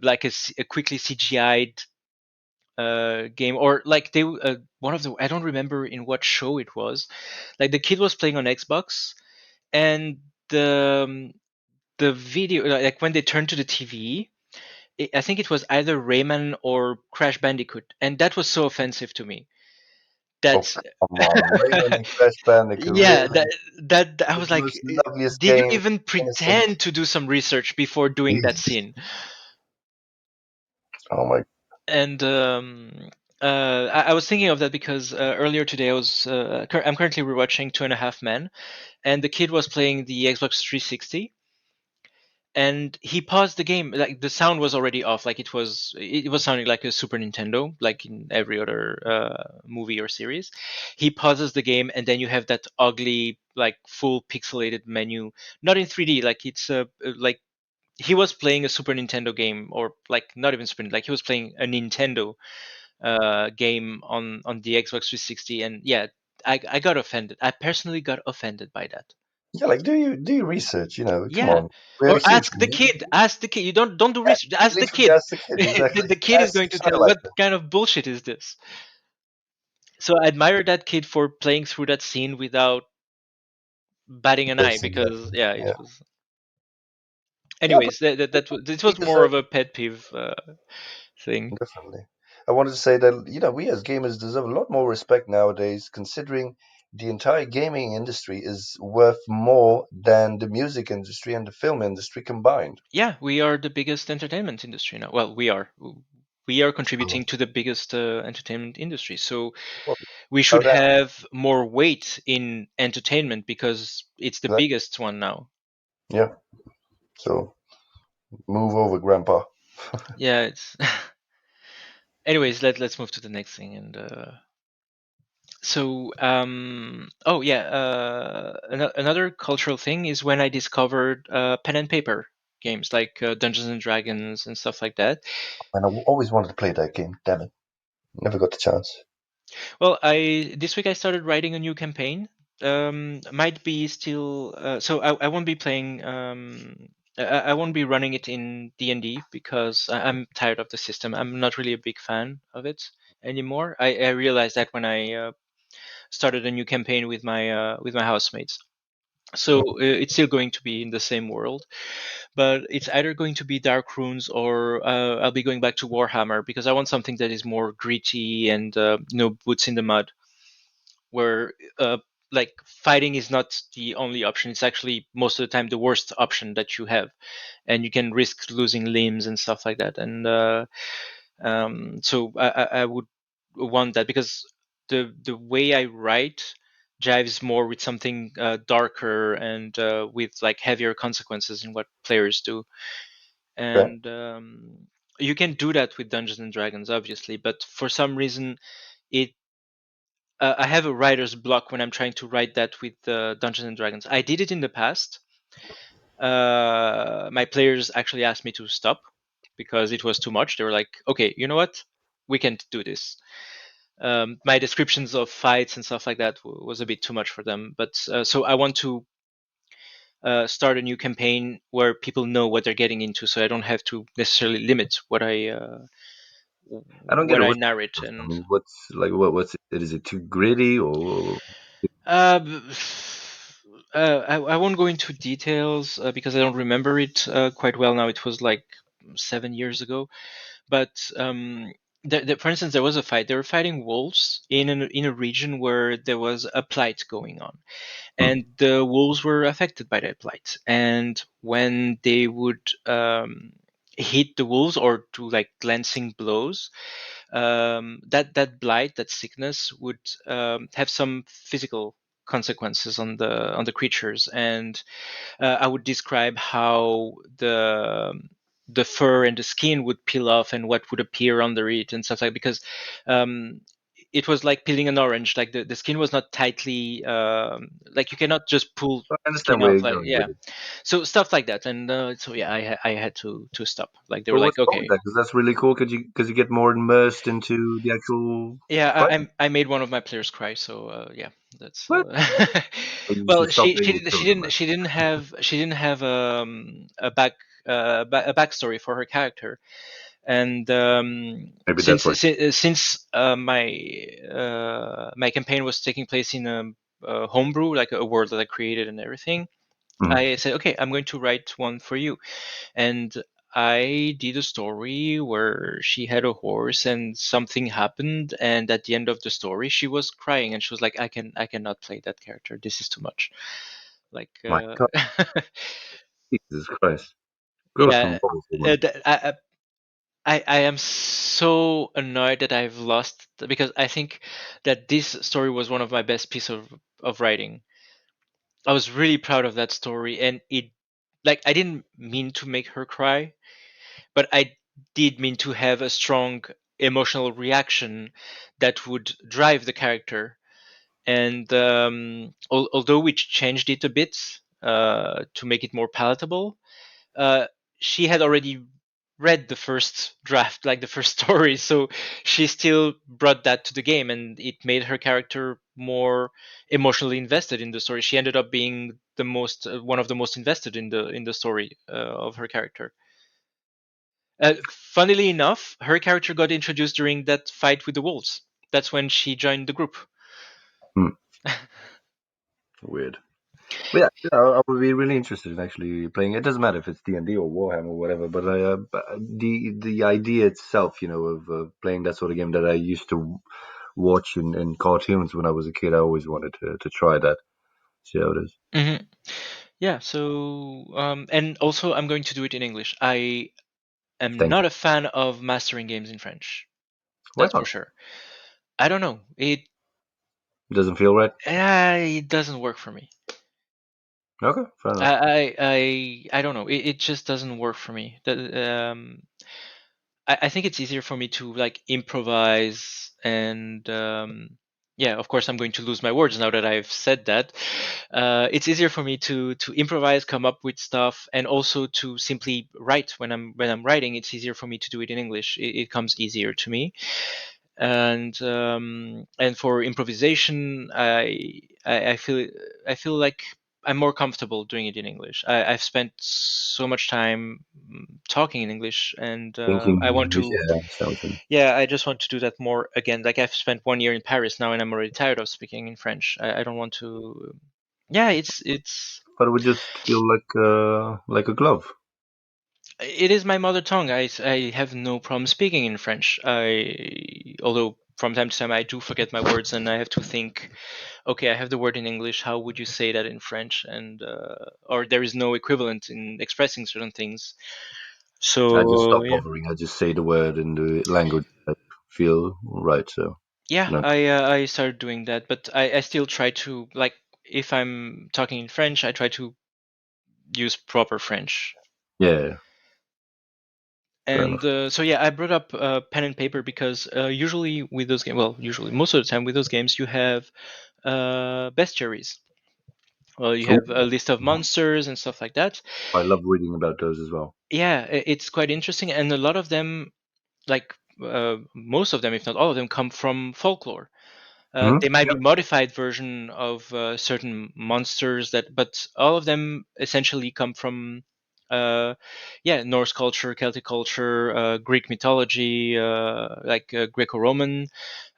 like a quickly CGI'd game or like they one of the I don't remember in what show it was. Like the kid was playing on Xbox and the video like when they turned to the TV, I think it was either Rayman or Crash Bandicoot, and that was so offensive to me. Oh, That's come on. Rayman and Crash Bandicoot, yeah, really? that I The was like, most loveliest did you game, even innocent. pretend to do some research before doing that Jesus. scene? Oh my. And I was thinking of that because earlier today I'm currently rewatching Two and a Half Men, and the kid was playing the Xbox 360, and he paused the game. Like the sound was already off, like it was sounding like a Super Nintendo, like in every other movie or series. He pauses the game, and then you have that ugly, like full pixelated menu, not in 3D, like it's like he was playing a Super Nintendo game, or like not even Super, like he was playing a Nintendo game on the Xbox 360, and yeah, I got offended. I personally got offended by that. Yeah, like do you research? Come Yeah. on. We have Or a huge ask the community. kid. Ask the kid. You don't do Yeah, research. Ask the literally kid. ask the kid, exactly. The kid is Ask going your to child tell like what that. kind of bullshit is this. So I admire that kid for playing through that scene without batting an eye Yes, because exactly. yeah, it Yeah. was. Yeah, but Anyways, this we was more deserve of a pet peeve thing. definitely. I wanted to say that, we as gamers deserve a lot more respect nowadays, considering the entire gaming industry is worth more than the music industry and the film industry combined. Yeah, we are the biggest entertainment industry now. Well, we are So, contributing to the biggest entertainment industry. So well, we should without doubt. have more weight in entertainment because it's the Exactly. biggest one now. Yeah. So move over, Grandpa. Yeah, it's anyways, let's move to the next thing and oh yeah, another cultural thing is when I discovered pen and paper games like Dungeons and Dragons and stuff like that. And I always wanted to play that game. Damn it. Never got the chance. Well, I this week I started writing a new campaign. Might be still so I won't be playing I won't be running it in D&D because I'm tired of the system. I'm not really a big fan of it anymore. I realized that when I started a new campaign with my housemates. So it's still going to be in the same world, but it's either going to be Dark Runes or I'll be going back to Warhammer because I want something that is more gritty and boots in the mud, where like fighting is not the only option. It's actually most of the time the worst option that you have, and you can risk losing limbs and stuff like that. And so I would want that because the way I write jives more with something darker and with like heavier consequences in what players do. Okay. And you can do that with Dungeons and Dragons, obviously, but for some reason it I have a writer's block when I'm trying to write that with Dungeons and Dragons. I did it in the past. My players actually asked me to stop because it was too much. They were like, "Okay, you know what? We can't do this." My descriptions of fights and stuff like that was a bit too much for them. But so I want to start a new campaign where people know what they're getting into, so I don't have to necessarily limit I don't get what it. I What's narrate. I And mean, what's like what's it? Is it too gritty or uh, I won't go into details because I don't remember it quite well now. It was like 7 years ago, but For instance, there was a fight. They were fighting wolves in a region where there was a blight going on, Hmm. and the wolves were affected by that blight. And when they would hit the wolves or do like glancing blows, that blight, that sickness, would have some physical consequences on the creatures. And I would describe how the fur and the skin would peel off and what would appear under it and stuff like, because um, it was like peeling an orange. Like the skin was not tightly like you cannot just pull I skin understand where off, you're like, going with yeah. it. So stuff like that. And so yeah, I had to stop. Like they were But like, what's wrong with okay. that? Because that's really cool. Because you get more immersed into the actual Yeah, fight. I made one of my players cry, so yeah, that's What? So you well, should stop doing your children, man. she didn't have a backstory for her character. And Maybe that's since why. my campaign was taking place in a homebrew, like a world that I created and everything, Hmm. I said, okay, I'm going to write one for you. And I did a story where she had a horse and something happened, and at the end of the story she was crying and she was like, I cannot play that character. This is too much. Like My God, Jesus Christ, gross yeah, and balls, woman. uh, th- I, I am so annoyed that I've lost, because I think that this story was one of my best piece of writing. I was really proud of that story, and it, like, I didn't mean to make her cry, but I did mean to have a strong emotional reaction that would drive the character. And although we changed it a bit to make it more palatable, uh, she had already read the first draft, like the first story, so she still brought that to the game, and it made her character more emotionally invested in the story. She ended up being the most one of the most invested in the story of her character. Funnily enough, her character got introduced during that fight with the wolves. That's when she joined the group. Hmm. Weird. But yeah, I would be really interested in actually playing. It doesn't matter if it's D&D or Warhammer or whatever, but but the idea itself, of playing that sort of game that I used to watch in cartoons when I was a kid, I always wanted to try that. See how it is. Hmm. Yeah. So, and also, I'm going to do it in English. I am Thank not you. a fan of mastering games in French. Why That's for not? sure. I don't know. It doesn't feel right. It doesn't work for me. Okay, fair enough. I don't know. It just doesn't work for me. I think it's easier for me to like improvise and yeah, of course I'm going to lose my words now that I've said that. It's easier for me to improvise, come up with stuff, and also to simply write when I'm writing. It's easier for me to do it in English. It comes easier to me. And for improvisation, I feel like I'm more comfortable doing it in English. I've spent so much time talking in English, and Thinking I want English, to. yeah, something. Yeah, I just want to do that more again. Like I've spent 1 year in Paris now, and I'm already tired of speaking in French. I don't want to. Yeah, it's But it would just feel like a glove. it is my mother tongue. I have no problem speaking in French. Although from time to time I do forget my words and I have to think, okay, I have the word in English. How would you say that in French? And or there is no equivalent in expressing certain things. I just So stop yeah, bothering. I just say the word in the language I feel right. So, yeah, no. I started doing that, but I still try to, like, if I'm talking in French, I try to use proper French. Yeah, fair And enough. so yeah, I brought up pen and paper because usually with those games, well, usually most of the time with those games, you have bestiaries. Well, you Ooh, have a list of monsters and stuff like that. I love reading about those as well. Yeah, it's quite interesting, and a lot of them, like most of them, if not all of them, come from folklore. Hmm. They might be Yep. modified version of certain monsters that, but all of them essentially come from, uh, yeah, Norse culture, Celtic culture, Greek mythology, like Greco-Roman,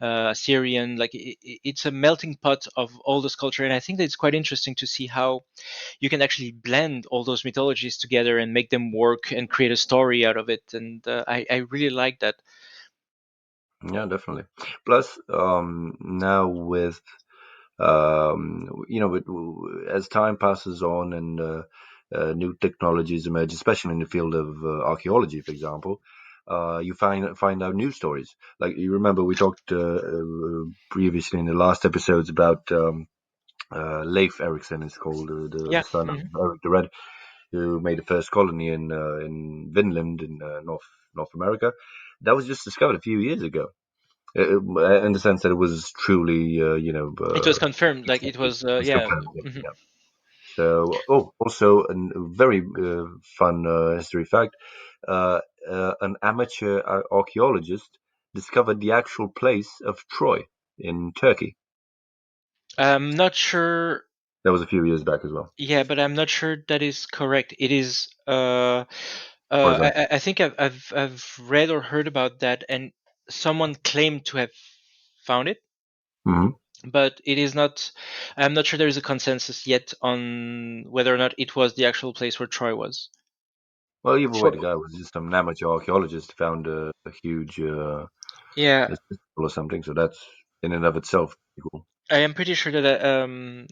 Assyrian. Like it's a melting pot of all this culture, and I think that it's quite interesting to see how you can actually blend all those mythologies together and make them work and create a story out of it. And I really like that. Yeah, definitely. Plus, now with as time passes on and new technologies emerge, especially in the field of archaeology, for example, you find out new stories. Like you remember, we talked previously in the last episodes about Leif Erikson is called the Yeah. son of Mhm. Eric the Red, who made the first colony in Vinland in North America. That was just discovered a few years ago. In the sense that it was truly, It was confirmed, like it accepted. was, It was yeah. confirmed. Mhm. Yeah. So, oh, also a very fun history fact: uh, an amateur archaeologist discovered the actual place of Troy in Turkey. I'm not sure. That was a few years back as well, Yeah, but I'm not sure that is correct. It is. as far as I. I think I've read or heard about that, and someone claimed to have found it, Hmm. but it is not. I'm not sure there is a consensus yet on whether or not it was the actual place where Troy was. Well, either way, For the guy was just an amateur archaeologist, found a huge Yeah, or something. So that's in and of itself pretty cool. I am pretty sure that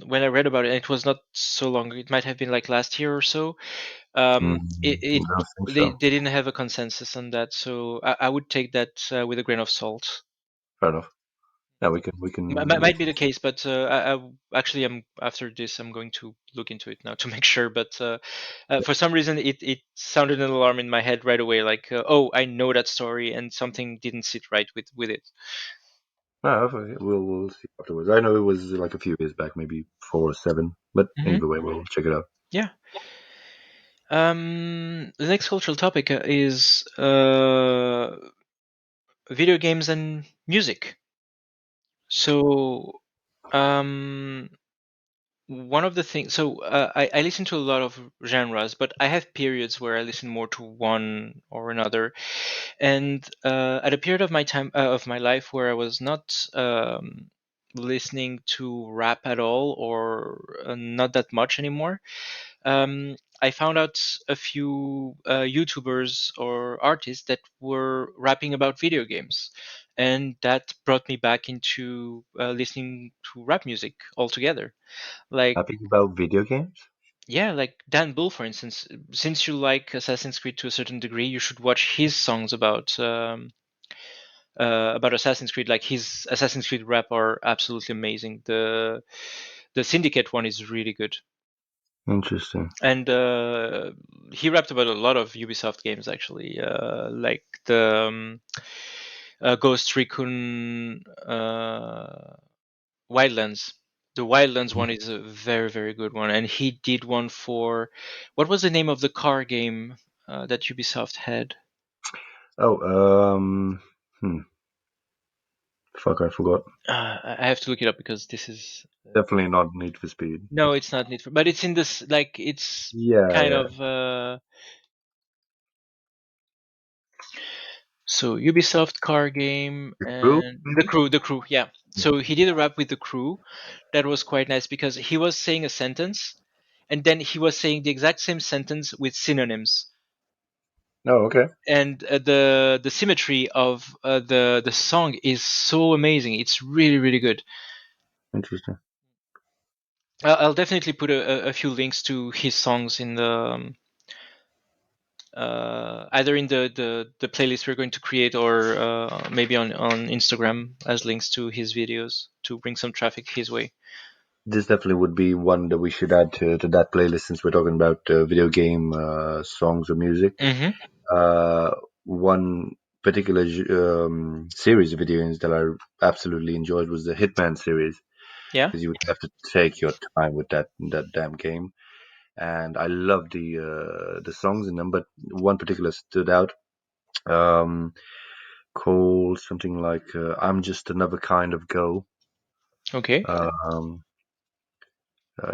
when I read about it, it was not so long. It might have been like last year or so. Mm, It I don't think so. they didn't have a consensus on that, so I would take that with a grain of salt. Fair enough. Yeah, we can look. Might be the case, but actually, I'm after this, I'm going to look into it now to make sure. But for some reason, it sounded an alarm in my head right away, like oh, I know that story, and something didn't sit right with it. No, okay, we'll see afterwards. I know it was like a few years back, maybe 4 or 7, but Hmm. either way, we'll check it out. Yeah. The next cultural topic is video games and music. So, um, one of the things, so I listen to a lot of genres, but I have periods where I listen more to one or another. And at a period of my time of my life where I was not listening to rap at all or not that much anymore, I found out a few YouTubers or artists that were rapping about video games, and that brought me back into listening to rap music altogether. Like, Happy about video games? yeah, like Dan Bull, for instance. Since you like Assassin's Creed to a certain degree, you should watch his songs about Assassin's Creed. Like his Assassin's Creed rap are absolutely amazing. The Syndicate one is really good. Interesting. And he rapped about a lot of Ubisoft games actually, like the Ghost Recon Wildlands. The Wildlands one is a very very good one, and he did one for what was the name of the car game that Ubisoft had? Oh, hmm, fuck, I forgot. I have to look it up because this is Definitely not Need for Speed. no, it's not Need for, but it's in this like it's Yeah, kind yeah. of so Ubisoft car game The Crew, and maybe? the crew, yeah. So he did a rap with the crew that was quite nice because he was saying a sentence and then he was saying the exact same sentence with synonyms. Oh, okay. And the symmetry of the song is so amazing. It's really really good. Interesting. I'll definitely put a few links to his songs in the either in the playlist we're going to create or maybe on Instagram as links to his videos to bring some traffic his way. This definitely would be one that we should add to that playlist since we're talking about video game songs or music. Hmm. Uh, One particular series of video games that I absolutely enjoyed was the Hitman series Yeah. because you would have to take your time with that damn game. And I love the songs in them, but one particular stood out, um, called something like "I'm Just Another Kind of Girl." Okay. Um,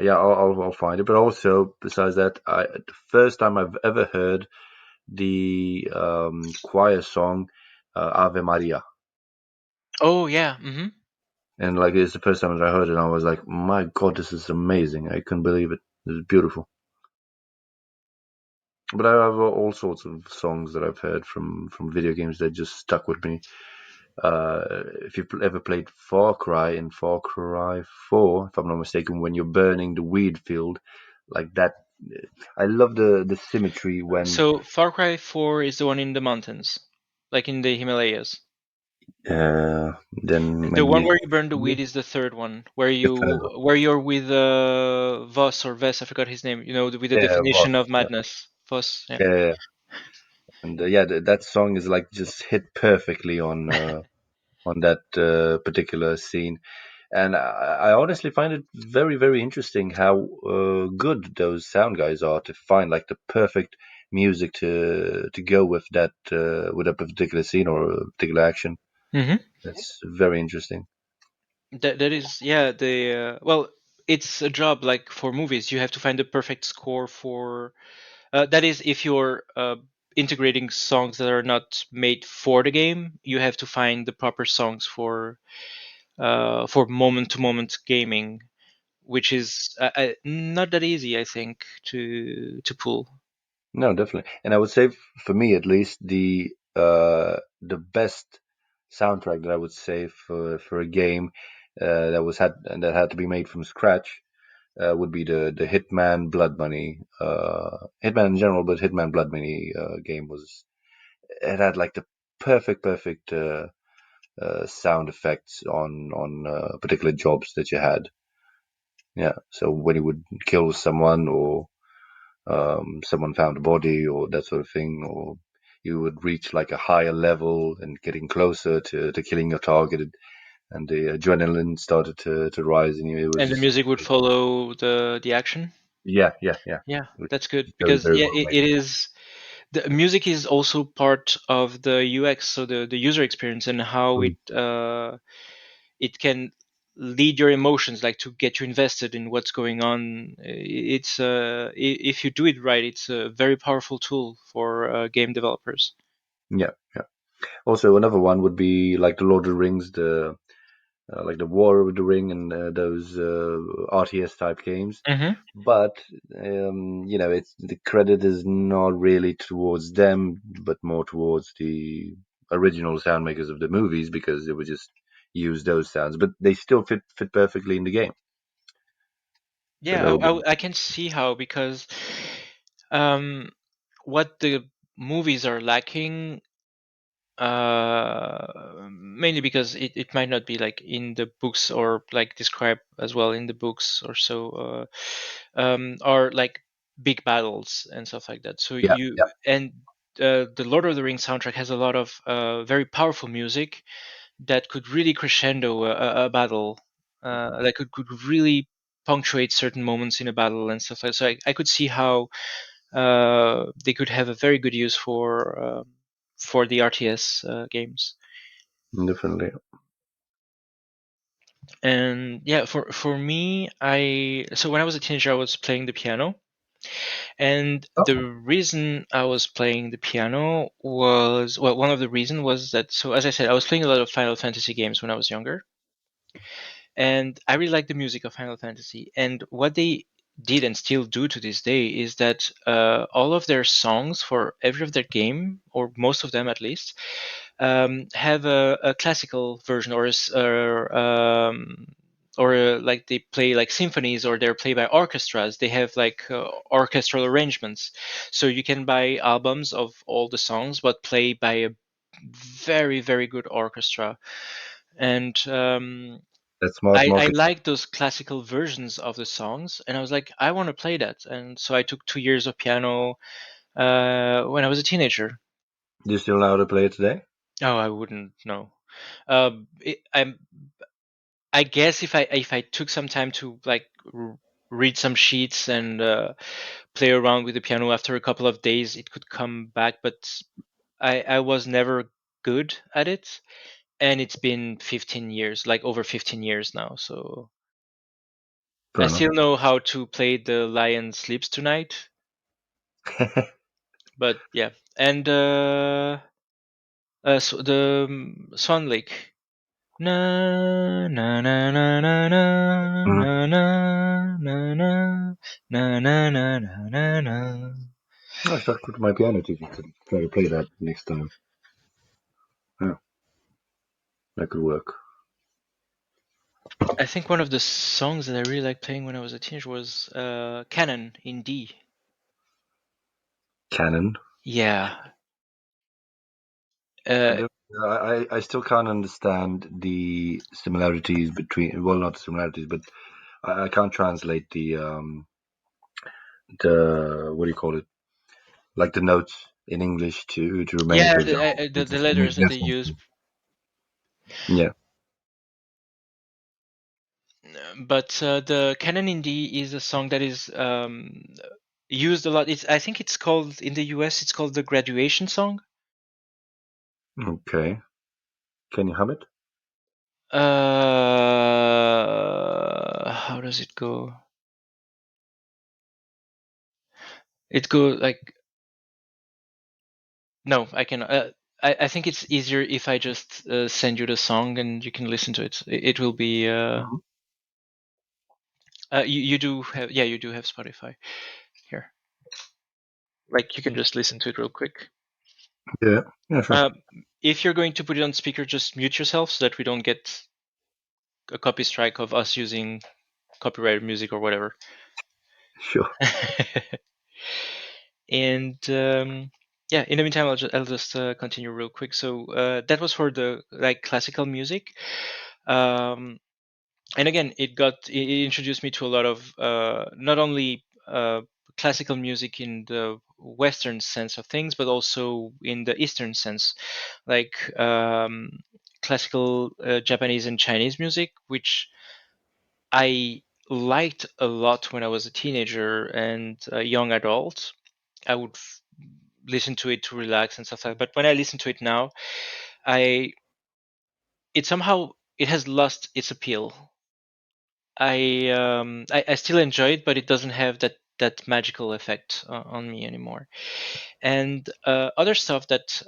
yeah, I'll find it. But also, besides that, the first time I've ever heard the choir song "Ave Maria." Oh yeah. Hmm. And like it's the first time that I heard it, and I was like, "My God, this is amazing! I couldn't believe it. This is beautiful." But I have all sorts of songs that I've heard from video games that just stuck with me. If you've ever played Far Cry in Far Cry 4, if I'm not mistaken, when you're burning the weed field, like that, I love the symmetry when So Far Cry 4 is the one in the mountains, like in the Himalayas. then The one maybe where you burn the weed is the third one, where the third one. you're with Voss or Vess, I forgot his name. You know, with the Yeah, definition Voss. of Yeah, madness. Voss, yeah. yeah, yeah. And yeah, that song is like just hit perfectly on that particular scene. And I honestly find it very, very interesting how good those sound guys are to find like the perfect music to go with a particular scene or a particular action. hmm That's very interesting. that is, yeah. The well, it's a job like for movies. You have to find the perfect score for. That is, if you're integrating songs that are not made for the game, you have to find the proper songs for moment to moment gaming, which is not that easy, I think, to pull. No, definitely. And I would say, for me at least, the best soundtrack that I would say for a game that had to be made from scratch would be the Hitman Blood Money, Hitman in general, but Hitman Blood Money game was it had like the perfect sound effects on particular jobs that you had. Yeah, so when you would kill someone or someone found a body or that sort of thing, or you would reach like a higher level and getting closer to killing your target, and the adrenaline started to rise in you. It was And the just music would follow the action. yeah, Yeah, which that's good is very because very yeah, well made. it is. The music is also part of the UX, so the user experience and how Mm. it can lead your emotions, like to get you invested in what's going on. It's if you do it right, it's a very powerful tool for game developers. Yeah, yeah. Also, another one would be like the Lord of the Rings, the like the War of the Ring and those RTS type games. hmm But it's the credit is not really towards them, but more towards the original sound makers of the movies because they would just use those sounds, but they still fit perfectly in the game. So Yeah, that would be I can see how, because um, what the movies are lacking, mainly because it might not be like in the books or like described as well in the books or so, are like big battles and stuff like that. So yeah, you yeah, and the Lord of the Rings soundtrack has a lot of very powerful music that could really crescendo a battle, that could really punctuate certain moments in a battle and stuff like that. So I could see how they could have a very good use for the RTS games. definitely. And yeah, for me, I so when I was a teenager, I was playing the piano, and the Oh, reason I was playing the piano was, well, one of the reasons was that, so as I said, I was playing a lot of Final Fantasy games when I was younger, and I really like the music of Final Fantasy. And what they did and still do to this day is that all of their songs for every of their game, or most of them at least, have a classical version, or like they play like symphonies, or they're played by orchestras. They have like orchestral arrangements, so you can buy albums of all the songs, but play by a very very good orchestra. And that's smart I marketing. like those classical versions of the songs, and I was like, I want to play that. And so I took 2 years of piano when I was a teenager. Do you still know how to play it today? Oh, I wouldn't know. I guess if I took some time to like read some sheets and play around with the piano after a couple of days, it could come back. But I was never good at it, and it's been 15 years, like over 15 years now. So I Fair enough. still know how to play The Lion Sleeps Tonight, but yeah. And so the Swan Lake. Na na na na na na Mhm. na na na na na na na na na. I should go to my piano teacher to try to play that next time. Yeah. That could work. I think one of the songs that I really liked playing when I was a teenager was Canon in D. Canon. Yeah. I Uh, don't. I still can't understand the similarities between. Well, not the similarities, but I can't translate the what do you call it? Like the notes in English to Romanian, yeah, for example. the It's a letters that they difference. use. Yeah. But the Canon in D is a song that is used a lot. I think it's called in the US. It's called the graduation song. Okay. Can you hum it? How does it go? It go like no, I can. I think it's easier if I just send you the song and you can listen to it. It will be. Mhm. You do have, yeah, you do have Spotify here. Like you can just listen to it real quick. Yeah. Yeah. Sure. Uh, if you're going to put it on speaker, just mute yourself so that we don't get a copy strike of us using copyrighted music or whatever. Sure. And yeah, in the meantime, I'll just continue real quick. So that was for the like classical music. Um, and again, it introduced me to a lot of not only classical music in the Western sense of things, but also in the Eastern sense, like classical Japanese and Chinese music, which I liked a lot when I was a teenager and a young adult. I would listen to it to relax and stuff like that. But when I listen to it now, I it somehow it has lost its appeal. I still enjoy it, but it doesn't have that magical effect on me anymore. And other stuff that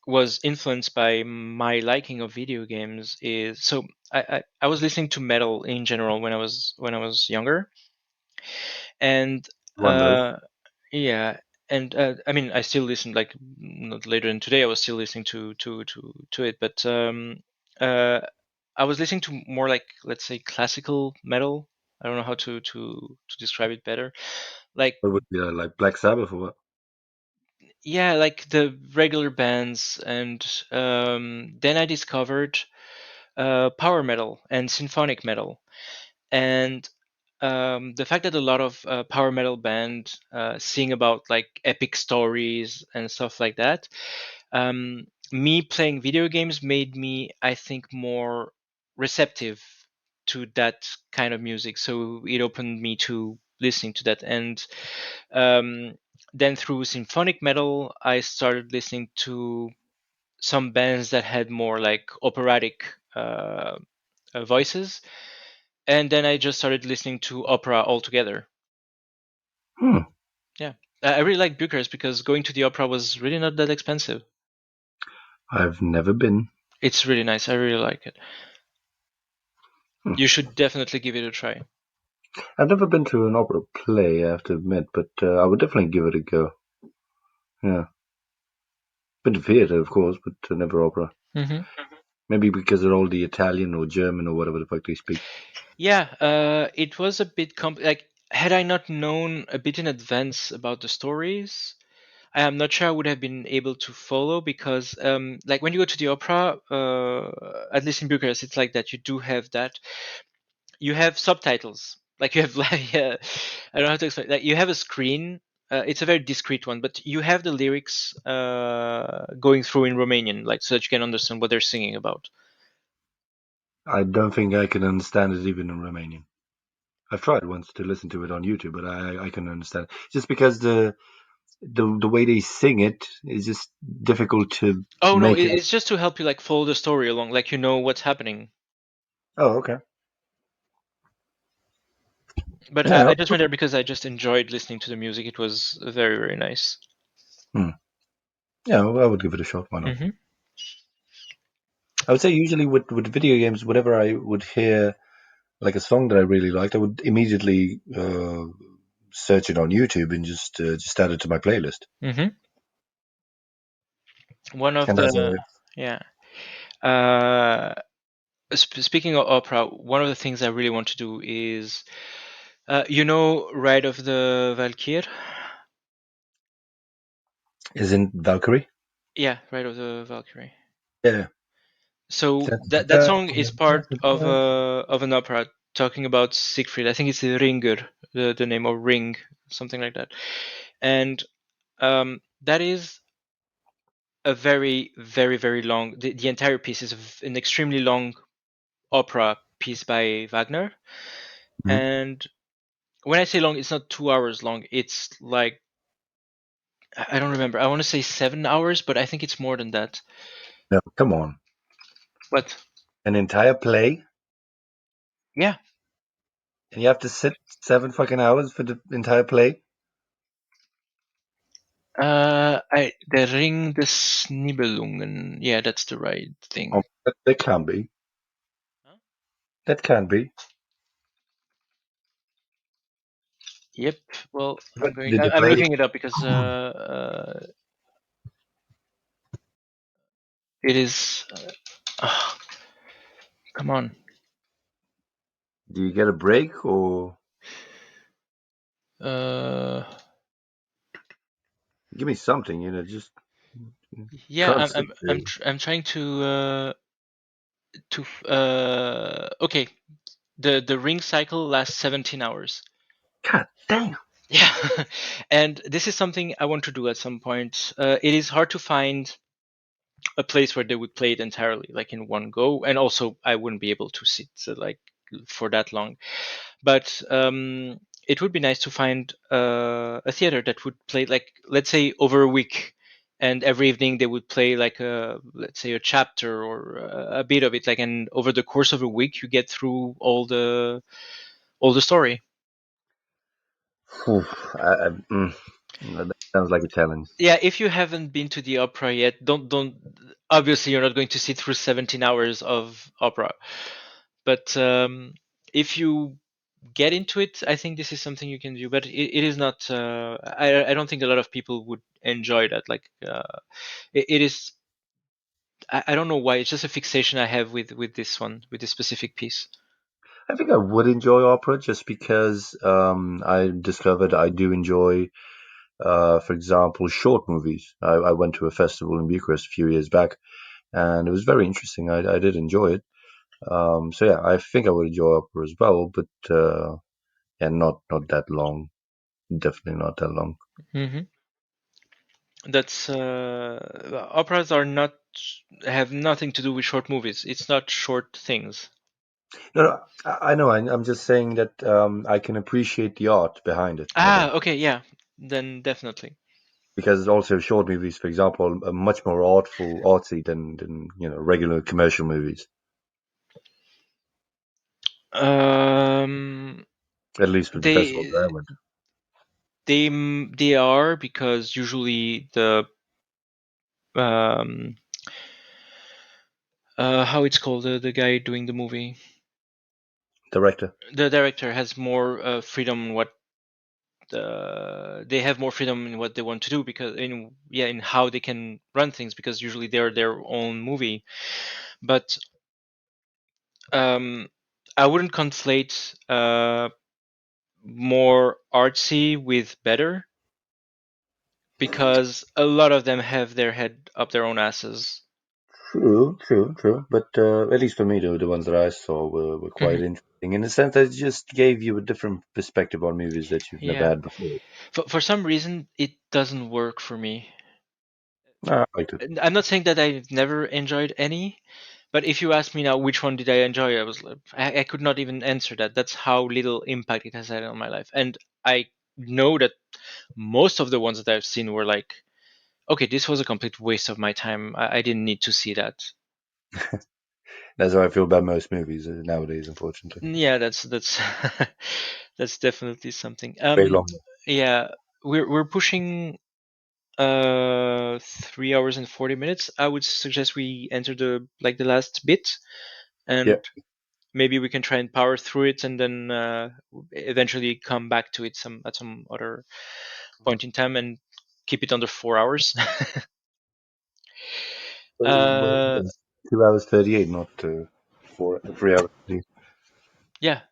was influenced by my liking of video games is so I was listening to metal in general when I was younger, and One does. yeah, and I mean I still listen like not later than today I was still listening to it, but uh, I was listening to more like let's say classical metal. I don't know how to describe it better. Like What would be like Black Sabbath or what? yeah, like the regular bands, and then I discovered power metal and symphonic metal, and the fact that a lot of power metal bands sing about like epic stories and stuff like that. Me playing video games made me, I think, more receptive to that kind of music. So it opened me to listening to that. And um, then through symphonic metal, I started listening to some bands that had more like operatic voices. And then I just started listening to opera altogether. Hmm. Yeah. I really like Bucharest because going to the opera was really not that expensive. I've never been. It's really nice. I really like it. Hmm. You should definitely give it a try. I've never been to an opera play, I have to admit, but I would definitely give it a go. Yeah. Been to theatre, of course, but never opera. Hmm. Maybe because they're all the Italian or German or whatever the fuck they speak. Yeah, it was a bit like had I not known a bit in advance about the stories, I am not sure I would have been able to follow because like when you go to the opera, at least in Bucharest, it's like that. You do have that. You have subtitles. Like you have like I don't know how to explain. Like you have a screen. It's a very discreet one, but you have the lyrics going through in Romanian, like so that you can understand what they're singing about. I don't think I can understand it even in Romanian. I've tried once to listen to it on YouTube, but I can understand it. Just because the way they sing it is just difficult to Oh no, make out. it's just to help you like follow the story along, like you know what's happening. Oh, okay. But Yeah. I just went there because I just enjoyed listening to the music. It was very nice. Hmm. Yeah, well, I would give it a shot. Why not? Hmm. I would say usually with video games, whenever I would hear like a song that I really liked, I would immediately search it on YouTube and just add it to my playlist. Hmm. One of And as the a yeah. Uh, Speaking of opera, one of the things I really want to do is, Ride of the Valkyr? Isn't Valkyrie? Yeah, Ride of the Valkyrie. Yeah. So that song is part of an opera talking about Siegfried. I think it's the Ringer, the name of Ring, something like that. And that is a very, very, very long. The entire piece is an extremely long opera piece by Wagner. Mhm. And when I say long, it's not 2 hours long. It's like I don't remember. I want to say 7 hours, but I think it's more than that. No, come on. But An entire play, yeah, and you have to sit 7 fucking hours for the entire play? Der Ring des Nibelungen. Yeah, that's the right Oh, thing. that can be. Huh? That can be. Yep. Well, But I'm going. the I'm play. looking it up because it is. Oh, come on. Do you get a break or Uh, give me something? Just yeah, can't sit there. I'm trying okay. The ring cycle lasts 17 hours. God damn. Yeah, and this is something I want to do at some point. It is hard to find a place where they would play it entirely, like in one go, and also I wouldn't be able to sit like for that long. But it would be nice to find a theater that would play, like, let's say, over a week, and every evening they would play like a, let's say, a chapter or a bit of it, like, and over the course of a week you get through all the story. Phew, that sounds like a challenge. Yeah, if you haven't been to the opera yet, don't obviously you're not going to sit through 17 hours of opera. But if you get into it, I think this is something you can do. But it is not. I don't think a lot of people would enjoy that. Like it is. I don't know why. It's just a fixation I have with this one, with this specific piece. I think I would enjoy opera just because I discovered I do enjoy, for example, short movies. I went to a festival in Bucharest a few years back, and it was very interesting. I did enjoy it. So yeah, I think I would enjoy opera as well, but yeah, not that long. Definitely not that long. Hmm. That's operas are not have nothing to do with short movies. It's not short things. No, no, I know. I'm just saying that I can appreciate the art behind it more than Okay, yeah, then definitely. because also short movies, for example, are much more artsy than regular commercial movies. Um, At least with the festival that I they went. they are, because usually the um how it's called, the guy doing the movie, Director. the director has more freedom in what they have more freedom in what they want to do, because in how they can run things, because usually they're their own movie. But um I wouldn't conflate more artsy with better, because a lot of them have their head up their own asses. True, true, true. But at least for me, the ones that I saw were quite Mhm. interesting in the sense that it just gave you a different perspective on movies that you've never Yeah. had before. For some reason, it doesn't work for me. I liked it. And I'm not saying that I've never enjoyed any, but if you ask me now which one did I enjoy, I was like, I could not even answer that. That's how little impact it has had on my life. And I know that most of the ones that I've seen were like, okay, this was a complete waste of my time. I didn't need to see that. That's how I feel about most movies nowadays, unfortunately. Yeah, that's that's definitely something. Very long. Yeah, we're pushing 3 hours and 40 minutes. I would suggest we enter the last bit, Yeah. and maybe we can try and power through it, and then eventually come back to it some at some other point in time, and keep it under 4 hours. So, uh, yes. 2 hours 38, not 3 hours. Yeah.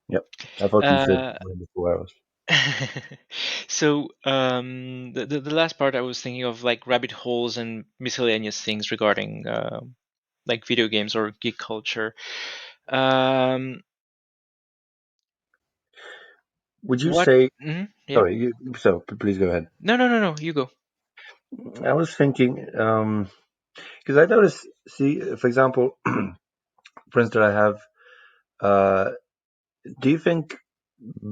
Yep. I thought you said Uh, more than 4 hours. so the last part I was thinking of like rabbit holes and miscellaneous things regarding like video games or geek culture. Um, Would you what? say? Yeah. Sorry. Please go ahead. No. You go. I was thinking because I noticed. See, for example, friends that I have. Uh, do you think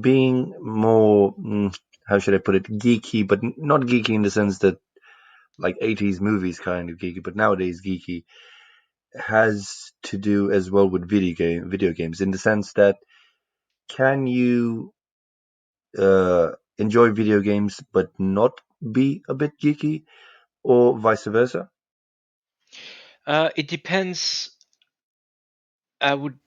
being more, how should I put it, geeky, but not geeky in the sense that like 80s movies kind of geeky, but nowadays geeky has to do as well with video games in the sense that can you enjoy video games but not be a bit geeky or vice versa? It depends. I would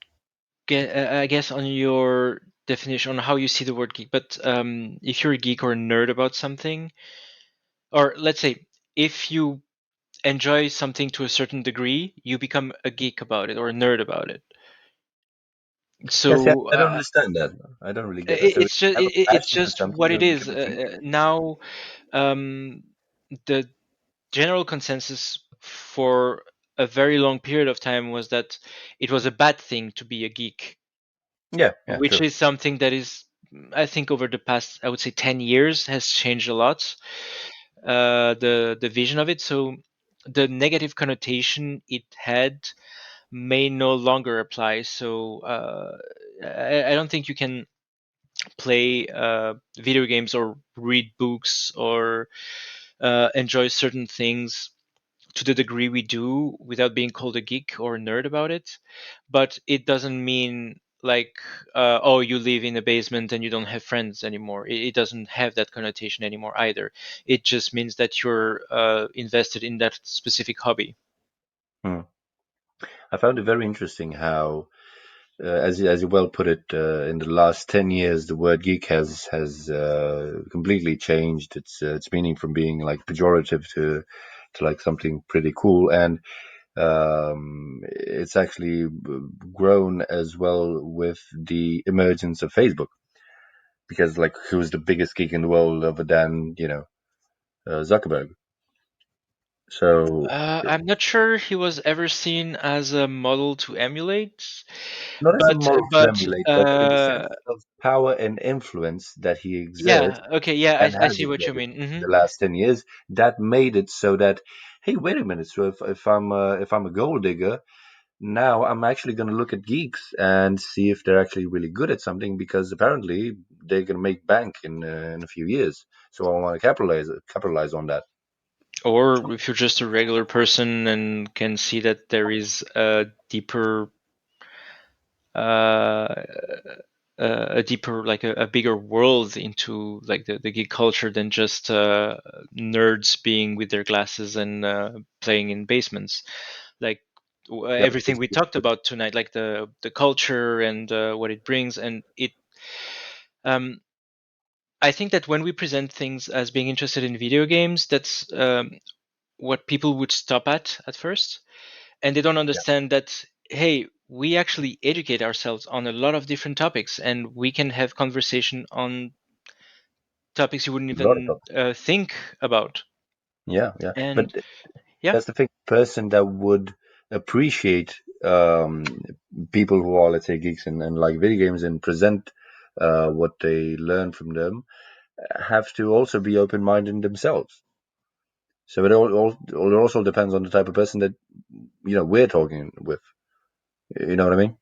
get, I guess, on your definition on how you see the word geek. But if you're a geek or a nerd about something, or let's say if you enjoy something to a certain degree, you become a geek about it or a nerd about it. Yes, yeah, So I don't understand that. I don't really get that. So if it's just you have a it's passion for just something, what it you is become a geek. now. Um, the general consensus for a very long period of time was that it was a bad thing to be a geek, Yeah, yeah, which true. is something that is, I think, over the past, I would say, 10 years has changed a lot. The vision of it. So the negative connotation it had may no longer apply. So I don't think you can play video games or read books or enjoy certain things to the degree we do without being called a geek or a nerd about it. But it doesn't mean like, oh, you live in a basement and you don't have friends anymore. It doesn't have that connotation anymore either. It just means that you're invested in that specific hobby. Hmm. I found it very interesting how, as you well put it, in the last 10 years, the word geek has completely changed its meaning from being like pejorative to like something pretty cool, and it's actually grown as well with the emergence of Facebook. Because like, who's the biggest geek in the world other than Zuckerberg? So I'm not sure he was ever seen as a model to emulate, not as a but model to emulate, but in the sense of power and influence that he exerts yeah, okay, yeah, and I has see what you exerted mean. in the last 10 years, that made it so that, hey, wait a minute. So if I'm a gold digger now, I'm actually going to look at geeks and see if they're actually really good at something because apparently they're going to make bank in a few years. So I want to capitalize on that. Or if you're just a regular person and can see that there is uh, a deeper, like a bigger world into like the geek culture than just nerds being with their glasses and playing in basements. Like Yep. everything we talked about tonight, like the culture and what it brings, and it. Um, I think that when we present things as being interested in video games, that's what people would stop at first, and they don't Yeah, understand that, hey, we actually educate ourselves on a lot of different topics and we can have conversation on topics you wouldn't a lot of even them. think about. Yeah, yeah. And But yeah. that's the thing. Person that would appreciate people who are, let's say, geeks and like video games and present what they learn from them have to also be open-minded themselves. So it also depends on the type of person that we're talking with. You know what I mean?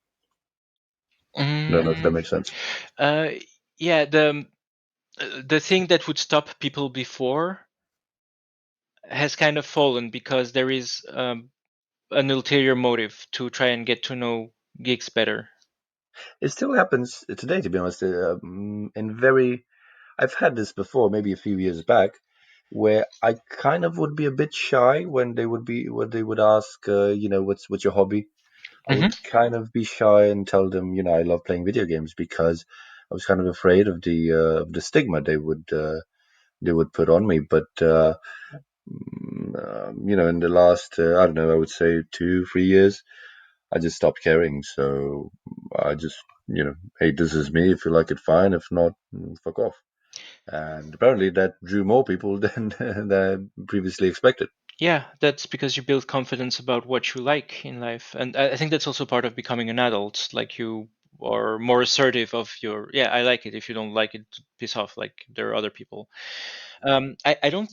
I don't know if that mm, makes sense. uh, yeah, the thing that would stop people before has kind of fallen because there is an ulterior motive to try and get to know geeks better. It still happens today, to be honest. In very, I've had this before, maybe a few years back, where I kind of would be a bit shy when they would ask, what's your hobby? I Hmm. would kind of be shy and tell them, I love playing video games because I was kind of afraid of the stigma they would put on me. But in the last, I don't know, I would say 2, 3 years, I just stopped caring. So I just, hey, this is me. If you like it, fine. If not, fuck off. And apparently that drew more people than I previously expected. Yeah, that's because you build confidence about what you like in life, and I think that's also part of becoming an adult. Like you are more assertive of your, yeah, I like it. If you don't like it, piss off. Like there are other people. I don't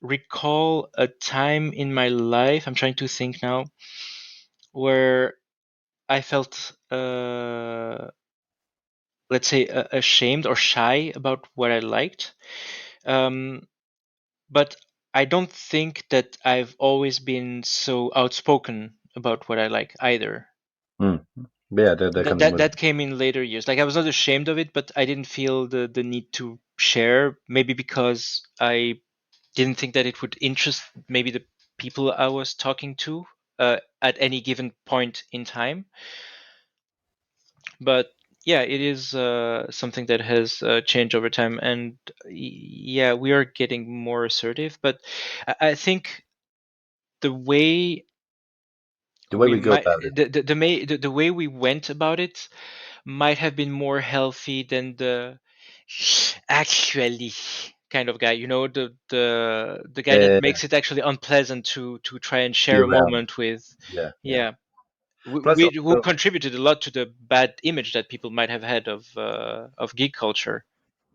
recall a time in my life. I'm trying to think now where I felt, let's say, ashamed or shy about what I liked. Um, but I don't think that I've always been so outspoken about what I like either. Mm. Yeah, that That comes that with. that came in later years. Like I was not ashamed of it, but I didn't feel the need to share. Maybe because I didn't think that it would interest maybe the people I was talking to at any given point in time. But yeah, it is something that has changed over time, and yeah, we are getting more assertive. But I think the way The way we we go might about it. the way we went about it might have been more healthy than the actually kind of guy, the guy that Yeah, makes it actually unpleasant to try and be share a around. moment with. Yeah, yeah. Yeah, Plus, who also, contributed a lot to the bad image that people might have had of geek culture.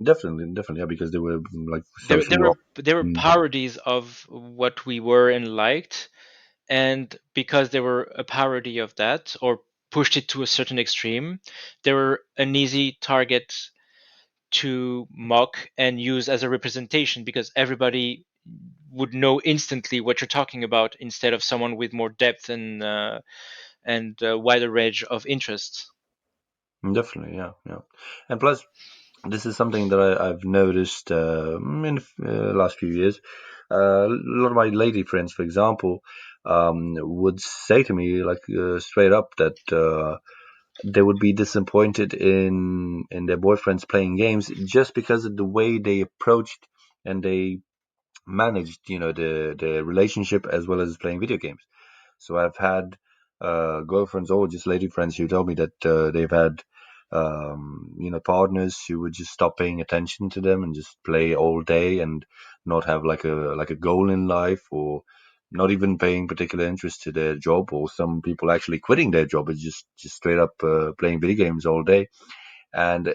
definitely, definitely, yeah, because they were like there social there law. were there were Mm. parodies of what we were and liked, and because they were a parody of that or pushed it to a certain extreme, they were an easy target to mock and use as a representation because everybody would know instantly what you're talking about instead of someone with more depth and wider range of interests. Definitely, yeah, yeah. And plus, this is something that I've noticed in the last few years. A lot of my lady friends, for example, would say to me like straight up that they would be disappointed in their boyfriends playing games just because of the way they approached and they managed, the relationship as well as playing video games. So I've had girlfriends or just lady friends who tell me that they've had partners who would just stop paying attention to them and just play all day and not have like a goal in life, or not even paying particular interest to their job, or some people actually quitting their job and just straight up playing video games all day. And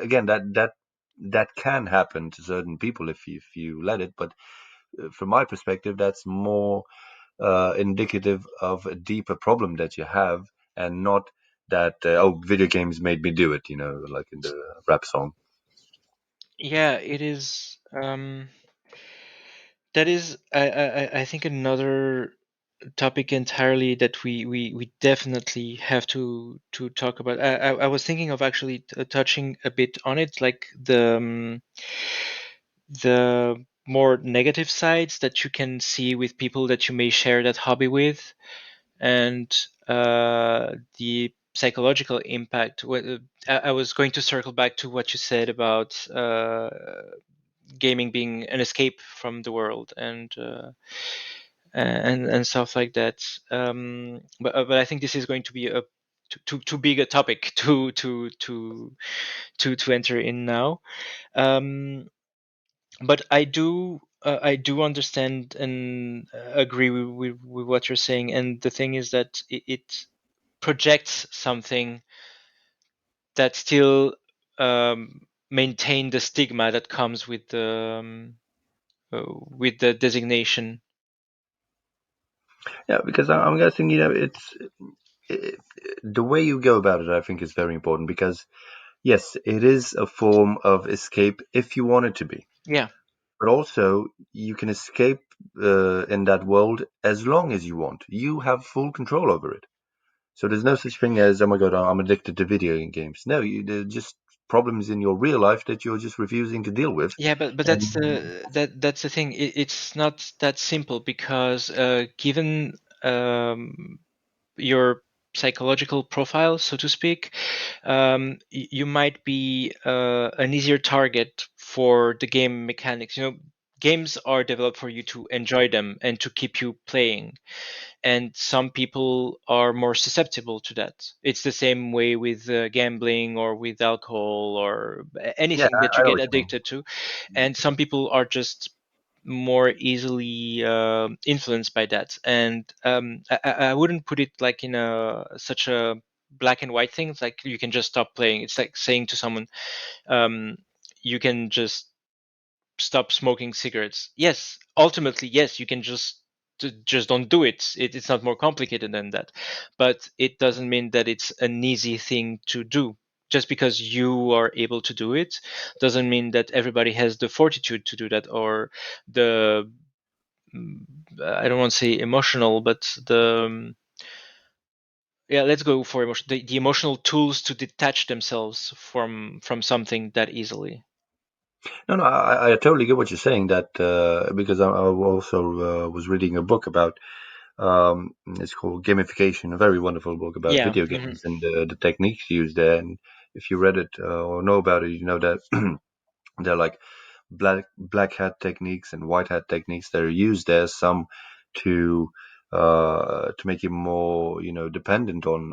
again, that can happen to certain people if you let it, but from my perspective, that's more indicative of a deeper problem that you have, and not that video games made me do it, like in the rap song. Yeah, it is. That is, I think, another topic entirely that we definitely have to talk about. I was thinking of actually touching a bit on it, like the more negative sides that you can see with people that you may share that hobby with, and the psychological impact. I was going to circle back to what you said about gaming being an escape from the world and stuff like that. But I think this is going to be a too big a topic to enter in now. Um, but I do understand and agree with what you're saying. And the thing is that it projects something that still maintain the stigma that comes with the designation. Yeah, because I'm guessing, it, the way you go about it, I think, is very important, because yes, it is a form of escape if you want it to be, Yeah. but also you can escape in that world as long as you want. You have full control over it. So there's no such thing as, oh my god, I'm addicted to video games. No, they're just problems in your real life that you're just refusing to deal with. Yeah, but And that's the thing. It's not that simple because given your psychological profile, so to speak, you might be an easier target for the game mechanics. games are developed for you to enjoy them and to keep you playing, and some people are more susceptible to that. It's the same way with gambling or with alcohol or Yeah, anything that you I know get what you addicted to, and some people are just more easily influenced by that. And I wouldn't put it like in a such a black and white thing. It's like you can just stop playing. It's like saying to someone, um, you can just stop smoking cigarettes. Yes, ultimately, yes, you can just don't do it. It's not more complicated than that, but it doesn't mean that it's an easy thing to do. Just because you are able to do it doesn't mean that everybody has the fortitude to do that, or the mm, I don't want to say emotional, but yeah, let's go for emotion. The emotional tools to detach themselves from something that easily. No, no, I totally get what you're saying. That because I also was reading a book about it's called Gamification, a very wonderful book about Yeah. video Hmm. games and the techniques used there. And if you read it or know about it, you know that they're like black hat techniques and white hat techniques that are used there. Some to make you more, dependent on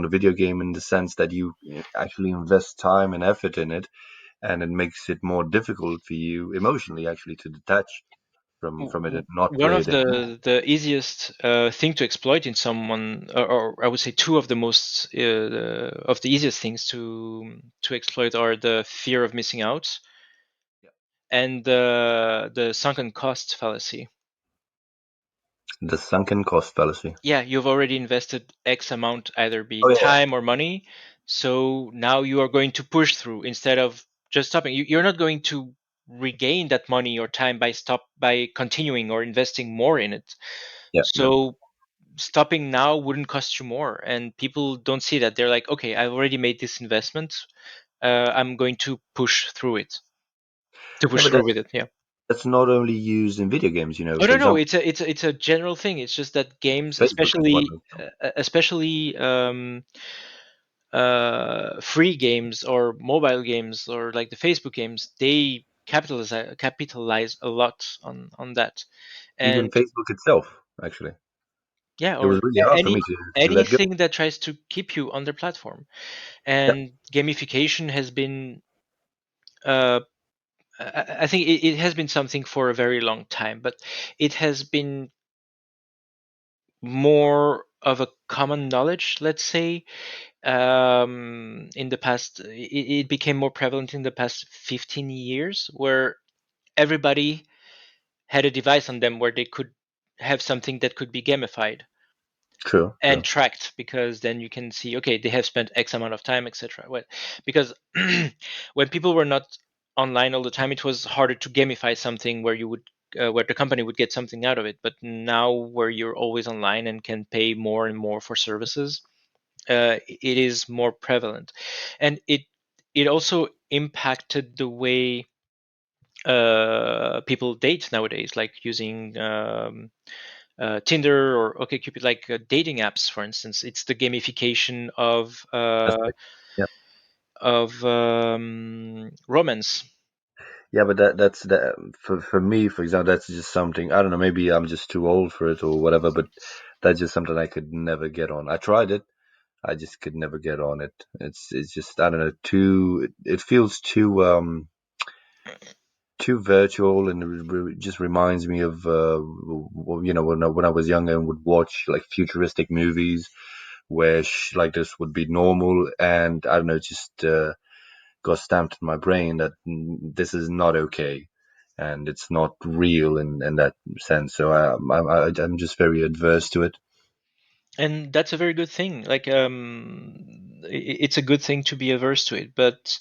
the video game in the sense that you actually invest time and effort in it, and it makes it more difficult for you emotionally actually to detach from it and not One play of it anymore. the easiest thing to exploit in someone, or I would say two of the most of the easiest things to exploit are the fear of missing out Yeah. and the sunken cost fallacy. The sunken cost fallacy. Yeah, you've already invested X amount, either be Oh yeah, time or money, so now you are going to push through instead of just stopping. You're not going to regain that money or time by continuing or investing more in it. yeah, yeah. So stopping now wouldn't cost you more, and people don't see that. They're like, okay, I've already made this investment, I'm going to push through it, to Yeah, push but through with it. Yeah. that's not only used in video games. Oh For no, no, example, it's a general thing. It's just that games, Facebook is one especially example. especially free games or mobile games or like the Facebook games, they capitalize a lot on that. Even And Facebook itself, actually, yeah, it was or really hard for any me to let go. anything that tries to keep you on their platform. Yeah, And gamification has been uh, I think it has been something for a very long time, but it has been more of a common knowledge, let's say, in the past. It became more prevalent in the past 15 years, where everybody had a device on them where they could have something that could be gamified true, and true. tracked, because then you can see, okay, they have spent X amount of time, etc. Well, because when people were not online all the time, it was harder to gamify something where you would where the company would get something out of it. But now, where you're always online and can pay more and more for services, it is more prevalent, and it also impacted the way people date nowadays, like using Tinder or OkCupid, like dating apps, for instance. It's the gamification That's right. Yeah, of romance. yeah, but that's that for me, for example, that's just something I don't know. Maybe I'm just too old for it or whatever, but that's just something I could never get on. I tried it, I just could never get on it. It's just I don't know, too. It feels too virtual, and it just reminds me of when I was younger and would watch like futuristic movies where like this would be normal, and I don't know, just got stamped in my brain that this is not okay, and it's not real in that sense. So I'm just very adverse to it. And that's a very good thing. Like, it's a good thing to be averse to it, but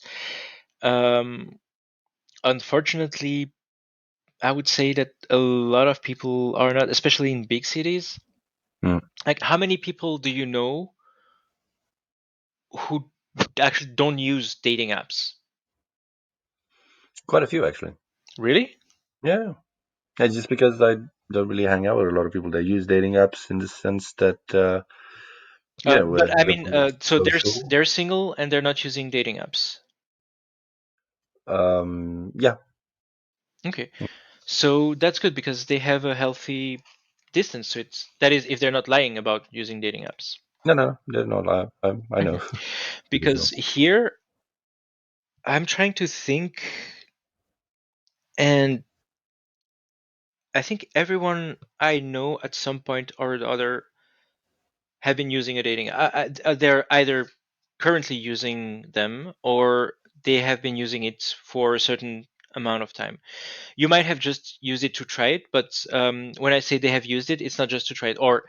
um, unfortunately, I would say that a lot of people are not, especially in big cities. Mm. Like, how many people do you know who actually don't use dating apps? Quite a few actually. Really? Yeah, it's just because I don't really hang out with a lot of people that use dating apps in the sense that But I they're mean, more so social. they're single and they're not using dating apps. Yeah, Okay, so that's good because they have a healthy distance to it. That is, if they're not lying about using dating apps. No, no, they're not. I know. Mhm. Because no. Because here I'm trying to think, and I think everyone I know at some point or the other have been using a dating. They're either currently using them or they have been using it for a certain amount of time. You might have just used it to try it, but when I say they have used it, it's not just to try it, or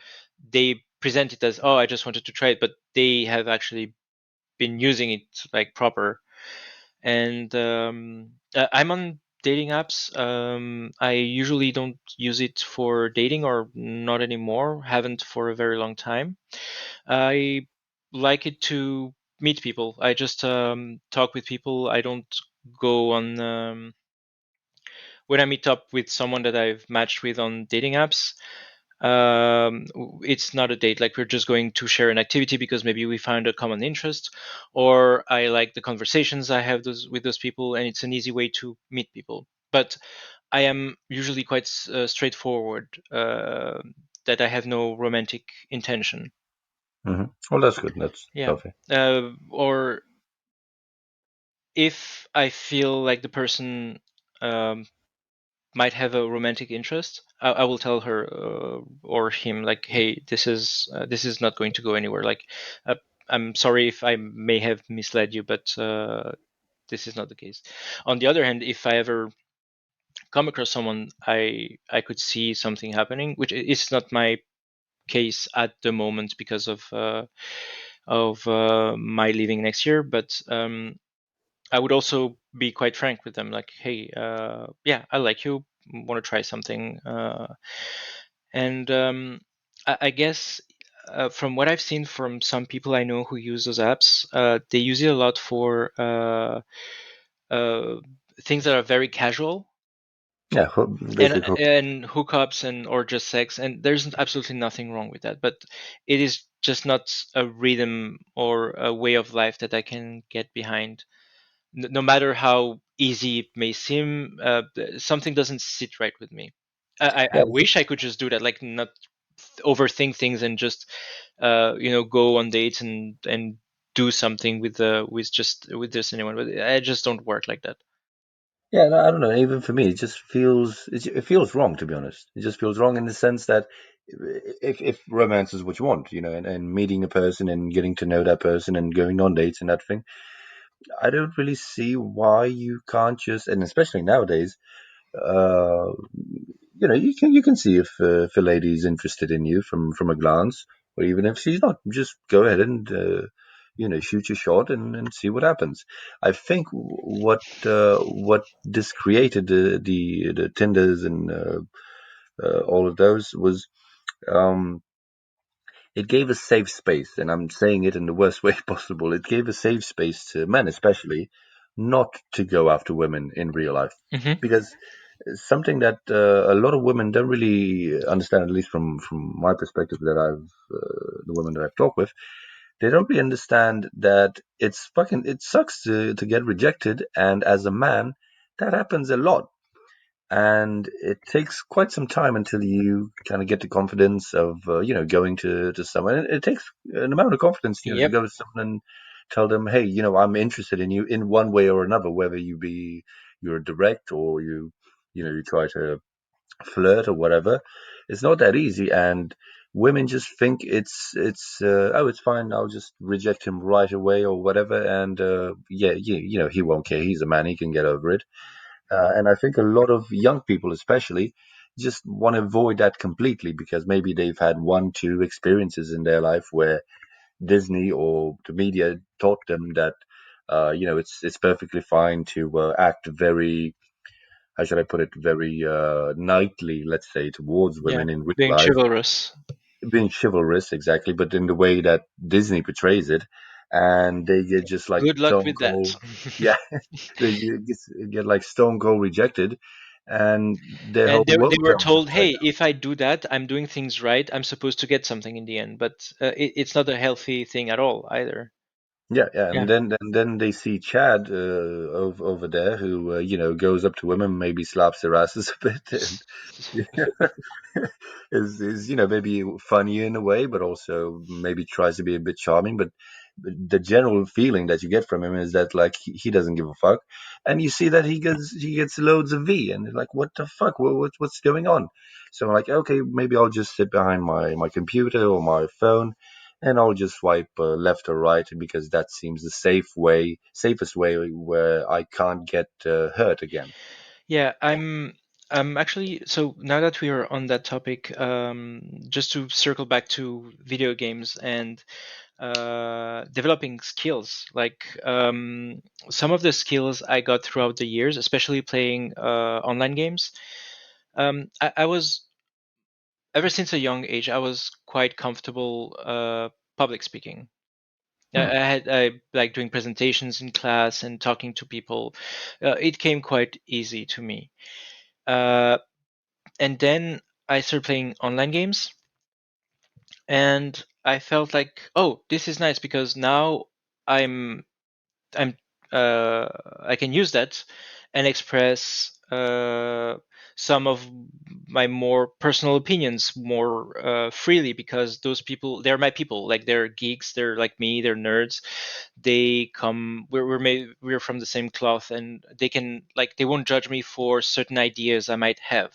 they present it as, oh, I just wanted to try it, but they have actually been using it like proper. And I'm on dating apps. I usually don't use it for dating or not anymore, haven't for a very long time. I like it to meet people. I just talk with people. I don't go on when I meet up with someone that I've matched with on dating apps. It's not a date. Like we're just going to share an activity because maybe we found a common interest, or I like the conversations I have with those people, and it's an easy way to meet people. But I am usually quite straightforward. That I have no romantic intention. Well, that's good. That's Yeah. healthy. Or if I feel like the person um, might have a romantic interest, I will tell her or him like, hey, this is not going to go anywhere. Like, uh, I'm sorry if I may have misled you, but this is not the case. On the other hand, if I ever come across someone I could see something happening, which is not my case at the moment because of my leaving next year, but I would also be quite frank with them, like, "Hey, yeah, I like you. Want to try something?" And I guess from what I've seen from some people I know who use those apps, they use it a lot for uh, things that are very casual Yeah, and basically. hookups and or just sex. And there's absolutely nothing wrong with that, but it is just not a rhythm or a way of life that I can get behind. No matter how easy it may seem, something doesn't sit right with me. I Yeah, wish I could just do that, like not overthink things and just go on dates and do something with just anyone. But I just don't work like that. yeah. No, I don't know. Even for me, it feels wrong, to be honest. It just feels wrong in the sense that if romance is what you want, and meeting a person and getting to know that person and going on dates and that thing, I don't really see why you can't just, and especially nowadays, uh, you can see if a lady is interested in you from a glance, or even if she's not, just go ahead and shoot your shot and see what happens. I think what this created, the Tinders and all of those, was um, it gave a safe space, and I'm saying it in the worst way possible. It gave a safe space to men, especially, not to go after women in real life, Hmm. because something that a lot of women don't really understand, at least from my perspective, that the women that I've talked with, they don't really understand that it sucks to get rejected, and as a man, that happens a lot. And it takes quite some time until you kind of get the confidence of going to someone. It takes an amount of confidence, to Yep. go to someone and tell them, hey, I'm interested in you in one way or another, whether you're direct, or you try to flirt or whatever. It's not that easy, and women just think it's fine, I'll just reject him right away or whatever, and yeah, he won't care, he's a man, he can get over it. And I think a lot of young people, especially, just want to avoid that completely, because maybe they've had one, two experiences in their life where Disney or the media taught them that, it's perfectly fine to act very, how should I put it, very knightly, let's say, towards Yeah. women in real Being life, chivalrous. being chivalrous, exactly, but in the way that Disney portrays it, and they get just like Good luck stone with that. cold. Yeah, they get like stone cold rejected, and their whole And they world were turns told, upside hey, down. if I do that, I'm doing things right. I'm supposed to get something in the end. But it's not a healthy thing at all either. Yeah, yeah, Yeah. and then they see Chad over there, who goes up to women, maybe slaps their asses a bit, and is maybe funny in a way, but also maybe tries to be a bit charming. But the general feeling that you get from him is that like he doesn't give a fuck, and you see that he gets loads of V, and like what the fuck, what's going on? So I'm like, okay, maybe I'll just sit behind my computer or my phone, and I'll just swipe left or right because that seems the safest way where I can't get hurt again. Yeah, I'm actually, so now that we are on that topic, just to circle back to video games and developing skills. Like some of the skills I got throughout the years, especially playing online games. I was, ever since a young age, I was quite comfortable public speaking. Hmm. I like doing presentations in class and talking to people. It came quite easy to me. Uh, and then I started playing online games, and I felt like, oh, this is nice because now I'm I'm I can use that and express some of my more personal opinions more freely, because those people, they're my people. Like, they're geeks, they're like me, they're nerds. They come, we're from the same cloth, and they can, like, they won't judge me for certain ideas I might have.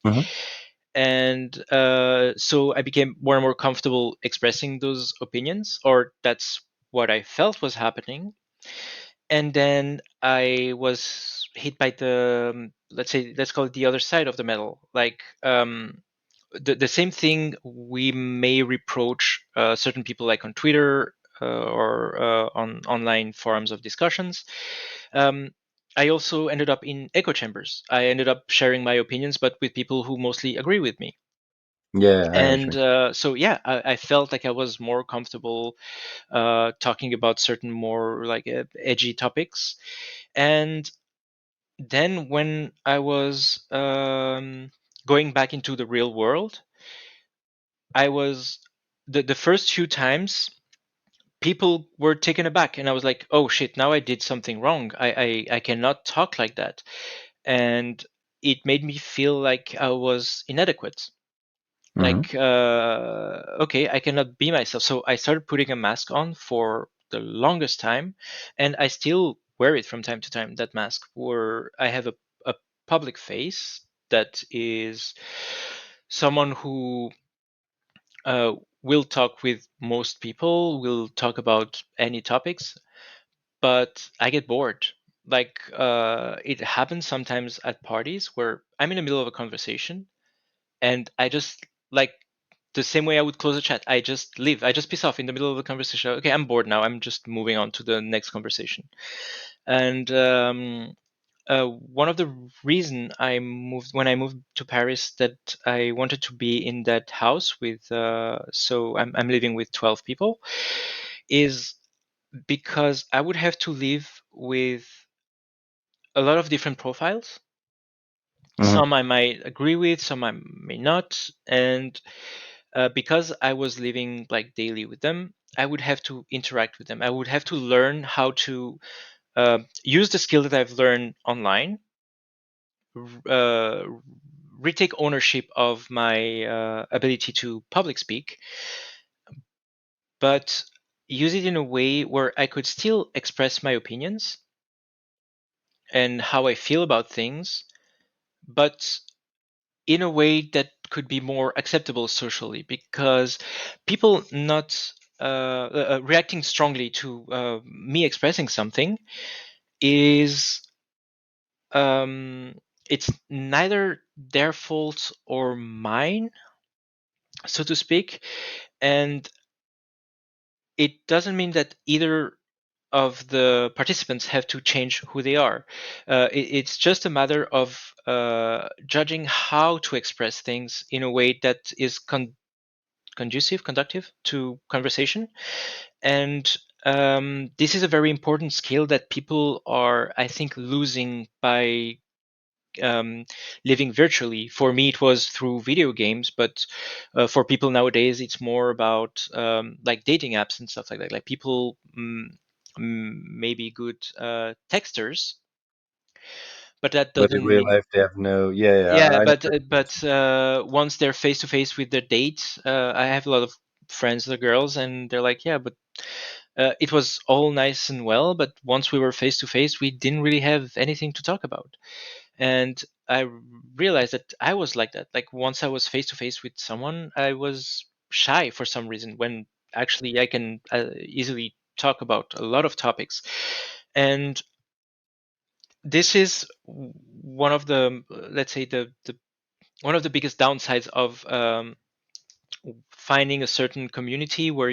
Hmm. And so I became more and more comfortable expressing those opinions, or that's what I felt was happening. And then I was hit by the, let's call it the other side of the medal. Like, the same thing we may reproach certain people, like on Twitter or on online forums of discussions. um, I also ended up in echo chambers. I ended up sharing my opinions, but with people who mostly agree with me. Yeah, I And understand. so yeah, I felt like I was more comfortable talking about certain more like edgy topics. And then when I was going back into the real world, I was, the first few times people were taken aback, and I was like, oh shit, now I did something wrong. I cannot talk like that. And it made me feel like I was inadequate. Hmm. Like, okay, I cannot be myself. So I started putting a mask on for the longest time, and I still wear it from time to time, that mask, where I have a public face that is someone who will talk with most people, will talk about any topics, but I get bored. Like, it happens sometimes at parties where I'm in the middle of a conversation, and I just, like, the same way I would close a chat, I just leave. I just piss off in the middle of the conversation. Okay, I'm bored now. I'm just moving on to the next conversation. And one of the reason I moved, when I moved to Paris, that I wanted to be in that house with, so I'm living with 12 people, is because I would have to live with a lot of different profiles. Hmm. Some I might agree with, some I may not. And because I was living like daily with them, I would have to interact with them. I would have to learn how to use the skill that I've learned online, uh, retake ownership of my ability to public speak, but use it in a way where I could still express my opinions and how I feel about things, but in a way that could be more acceptable socially, because people not reacting strongly to me expressing something is, um, it's neither their fault or mine, so to speak. And it doesn't mean that either of the participants have to change who they are. It's just a matter of judging how to express things in a way that is conductive to conversation. And this is a very important skill that people are, I think, losing by um, living virtually. For me, it was through video games, but for people nowadays, it's more about like dating apps and stuff like that. Like, people. maybe good texters, but that But in doesn't real mean. life, they have no. Yeah, yeah, Yeah, I know. but once they're face to face with their dates, I have a lot of friends, the girls, and they're like, yeah, but it was all nice and well, but once we were face to face, we didn't really have anything to talk about. And I realized that I was like that. Like once I was face to face with someone, I was shy for some reason, when actually I can easily talk about a lot of topics. And this is one of the, let's say, the one of the biggest downsides of finding a certain community where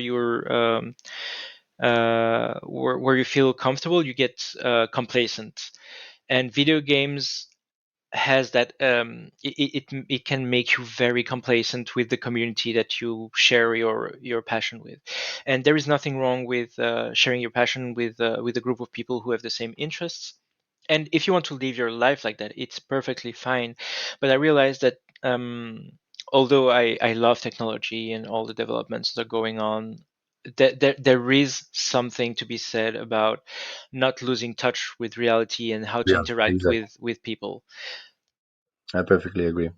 where you feel comfortable. You get complacent, and video games has that. It can make you very complacent with the community that you share your passion with, and there is nothing wrong with sharing your passion with a group of people who have the same interests. And if you want to live your life like that, it's perfectly fine. But I realized that, although I love technology and all the developments that are going on, there is something to be said about not losing touch with reality and how to Yeah, interact exactly. with people. I perfectly agree.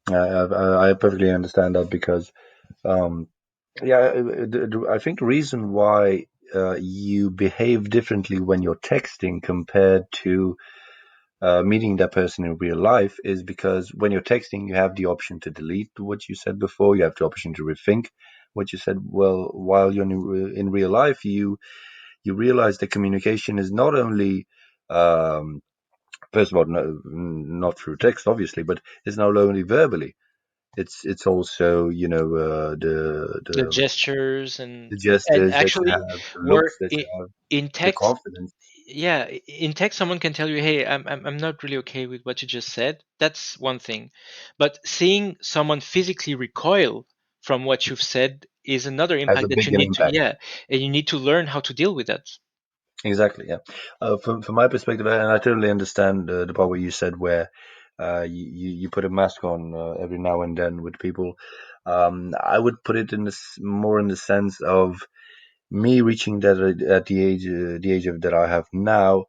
I perfectly understand that because, um, yeah, I think the reason why you behave differently when you're texting compared to meeting that person in real life is because when you're texting, you have the option to delete what you said before. You have the option to rethink what you said. Well, while you're in real life, you realize that communication is not only first of all, no, not through text, obviously, but it's not only verbally. It's also The gestures and the and gestures that you actually, have, the where looks that you have, in the text, confidence. yeah, in text someone can tell you, hey, I'm not really okay with what you just said. That's one thing, but seeing someone physically recoil from what you've said is another Has a impact that you bigger need to, impact. yeah, and you need to learn how to deal with that. Exactly. Yeah. From my perspective, and I totally understand the part where you said where you put a mask on every now and then with people. I would put it in this more in the sense of me reaching that at the age of that I have now.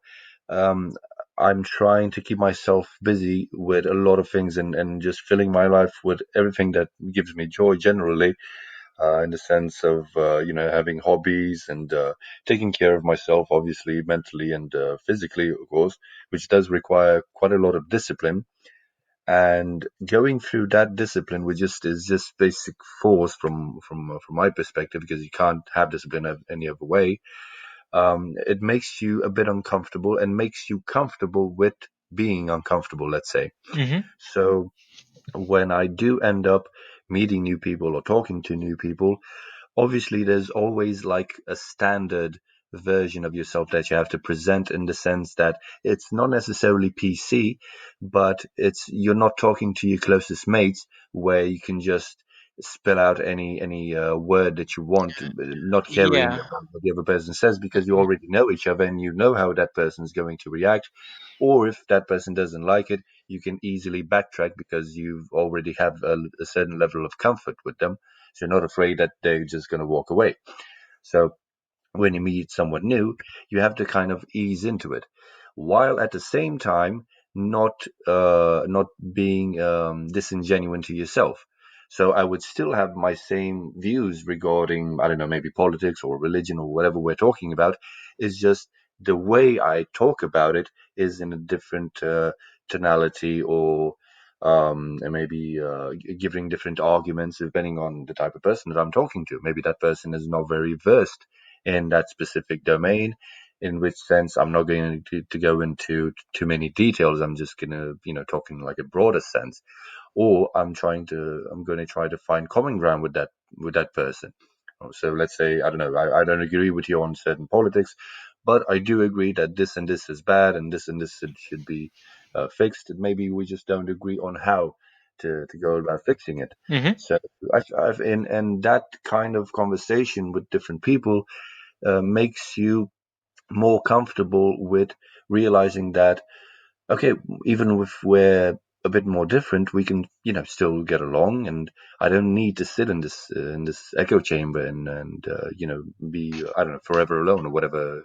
um, I'm trying to keep myself busy with a lot of things and just filling my life with everything that gives me joy generally, in the sense of having hobbies and taking care of myself, obviously mentally and physically, of course, which does require quite a lot of discipline. And going through that discipline, which just is just basic force from my perspective, because you can't have discipline any other way. It makes you a bit uncomfortable and makes you comfortable with being uncomfortable, let's say. Hmm. So when I do end up meeting new people or talking to new people, obviously there's always like a standard version of yourself that you have to present, in the sense that it's not necessarily PC, but it's you're not talking to your closest mates where you can just spill out any word that you want, not caring Yeah. about what the other person says, because you already know each other and you know how that person is going to react. Or if that person doesn't like it, you can easily backtrack because you've already have a certain level of comfort with them, so you're not afraid that they're just going to walk away. So when you meet someone new, you have to kind of ease into it, while at the same time not being disingenuous to yourself. So I would still have my same views regarding, I don't know, maybe politics or religion or whatever we're talking about. Is just the way I talk about it is in a different tonality, or and maybe giving different arguments depending on the type of person that I'm talking to. Maybe that person is not very versed in that specific domain, in which sense I'm not going to go into too many details. I'm just going to, talk in like a broader sense. Or I'm going to try to find common ground with that person. So let's say, I don't know, I don't agree with you on certain politics, but I do agree that this and this is bad and this should be fixed. Maybe we just don't agree on how to go about fixing it. Hmm. So I've in that kind of conversation with different people makes you more comfortable with realizing that, okay, even if we're a bit more different, we can, still get along, and I don't need to sit in this echo chamber and be, I don't know, forever alone or whatever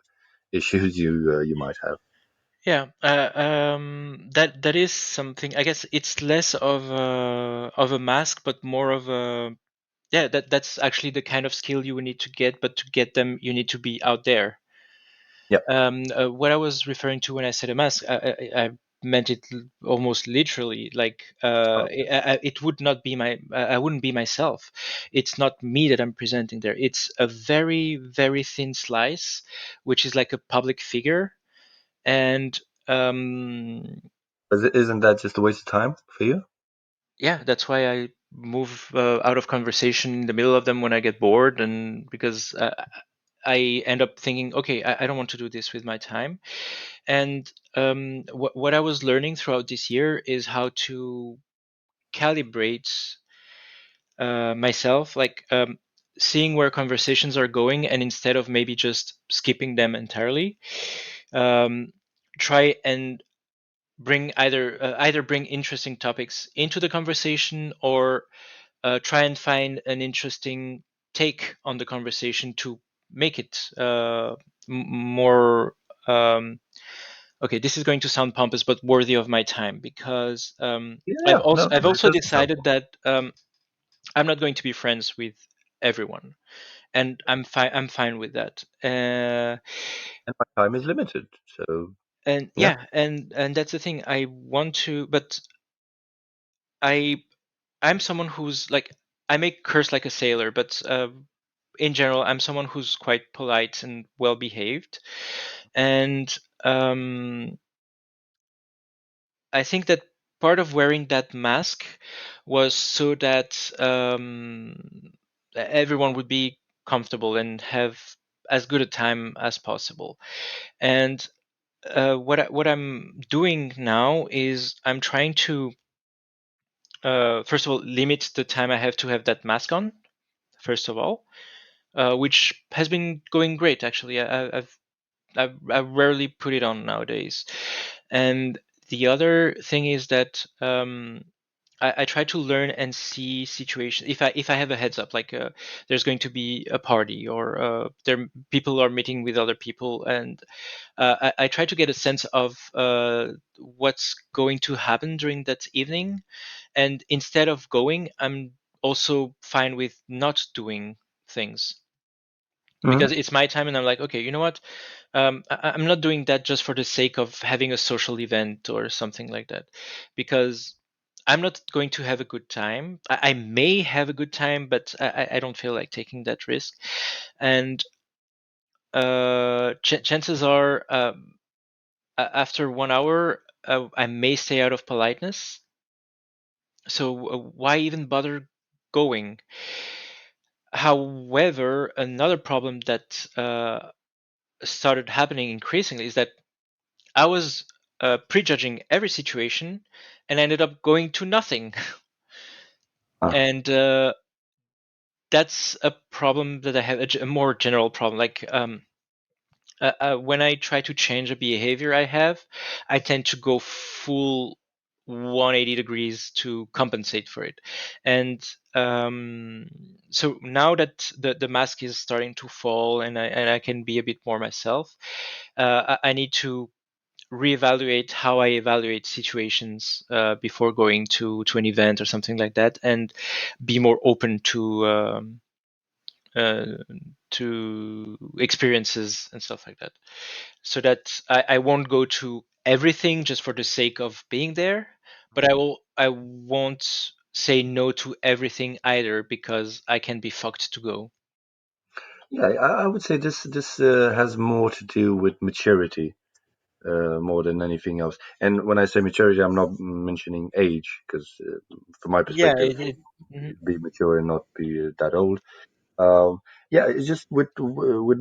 issues you might have. Yeah, that is something. I guess it's less of a mask, but more of a yeah. That's actually the kind of skill you would need to get, but to get them, you need to be out there. Yeah. What I was referring to when I said a mask, I meant it almost literally. Like Oh, it would not be I wouldn't be myself. It's not me that I'm presenting there. It's a very very thin slice, which is like a public figure, and um, isn't that just a waste of time for you? yeah, that's why I move out of conversation in the middle of them when I get bored, and because I end up thinking, okay, I don't want to do this with my time. And what I was learning throughout this year is how to calibrate myself, like seeing where conversations are going, and instead of maybe just skipping them entirely, um, try and bring either bring interesting topics into the conversation, or try and find an interesting take on the conversation to make it more okay, this is going to sound pompous, but worthy of my time, because Yeah, no, I've that also doesn't sound decided bad. that I'm not going to be friends with everyone, and I'm fine with that. And my time is limited, so And yeah. yeah, and that's the thing. I want to, but I I'm someone who's like, I may curse like a sailor, but in general, I'm someone who's quite polite and well behaved, and um, I think that part of wearing that mask was so that everyone would be comfortable and have as good a time as possible. And what I'm doing now is I'm trying to first of all limit the time I have to have that mask on. First of all, which has been going great actually. I rarely put it on nowadays. And the other thing is that I try to learn and see situations. If I have a heads up, like there's going to be a party, or people are meeting with other people, and I try to get a sense of what's going to happen during that evening. And instead of going, I'm also fine with not doing things, Hmm. because it's my time, and I'm like, okay, you know what, I'm not doing that just for the sake of having a social event or something like that, because I'm not going to have a good time. I may have a good time, but I don't feel like taking that risk. And chances are, after 1 hour, I may stay out of politeness. So why even bother going? However, another problem that started happening increasingly is that I was prejudging every situation, and I ended up going to nothing. Ah. And that's a problem that I have, a more general problem. Like when I try to change a behavior I have, I tend to go full 180 degrees to compensate for it. And so now that the mask is starting to fall, and I can be a bit more myself, I need to reevaluate how I evaluate situations before going to an event or something like that, and be more open uh, to experiences and stuff like that, so that I won't go to everything just for the sake of being there, but I won't say no to everything either, because I can be fucked to go. Yeah, I would say this has more to do with maturity, more than anything else. And when I say maturity, I'm not mentioning age, because from my Yeah, perspective, mhm. be mature and not be that old. Um, yeah, it's just with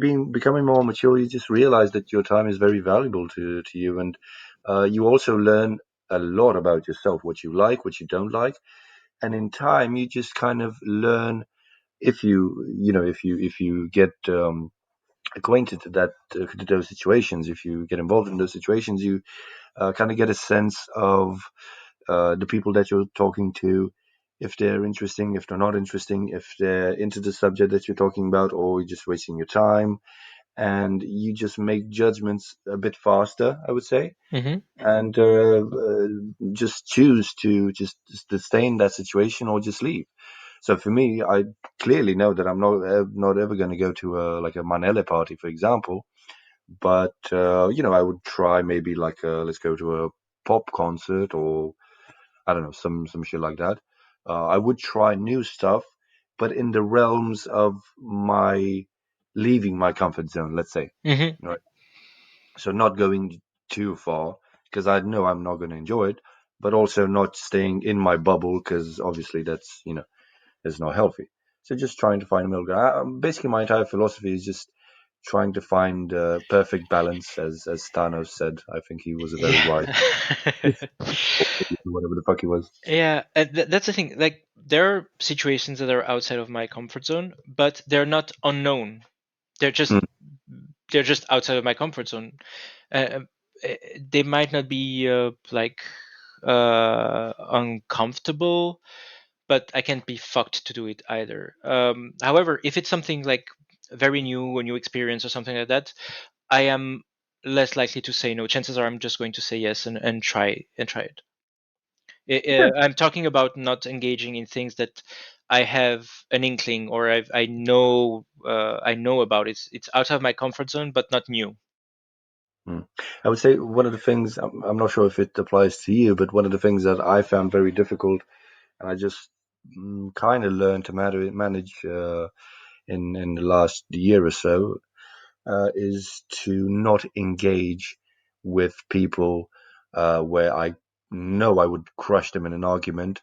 being becoming more mature, you just realize that your time is very valuable to you, and you also learn a lot about yourself, what you like, what you don't like, and in time, you just kind of learn, if if you get acquainted to those situations, if you get involved in those situations, you kind of get a sense of the people that you're talking to, if they're interesting, if they're not interesting, if they're into the subject that you're talking about, or you're just wasting your time, and you just make judgments a bit faster, I would say, Hmm. and just choose to just to stay in that situation or just leave. So for me, I clearly know that I'm not ever going to go to a like a Manele party, for example. But I would try maybe like let's go to a pop concert, or I don't know, some shit like that. I would try new stuff, but in the realms of my leaving my comfort zone, let's say. Hmm. Right. So not going too far because I know I'm not going to enjoy it, but also not staying in my bubble because obviously that's is not healthy. So just trying to find a middle ground. Basically, my entire philosophy is just trying to find perfect balance, as Thanos said. I think he was a very Yeah. wise, whatever the fuck he was. Yeah, that's the thing. Like, there are situations that are outside of my comfort zone, but they're not unknown. They're just Mm, they're just outside of my comfort zone. Uh, they might not be like uncomfortable, but I can't be fucked to do it either. However, if it's something like very new, a new experience or something like that, I am less likely to say no. Chances are I'm just going to say yes and try it. yeah. I'm talking about not engaging in things that I have an inkling or I know about. It's out of my comfort zone, but not new. Mm. I would say one of the things, I'm not sure if it applies to you, but one of the things that I found very difficult, and I just kind of learned to manage in the last year or so, is to not engage with people where I know I would crush them in an argument,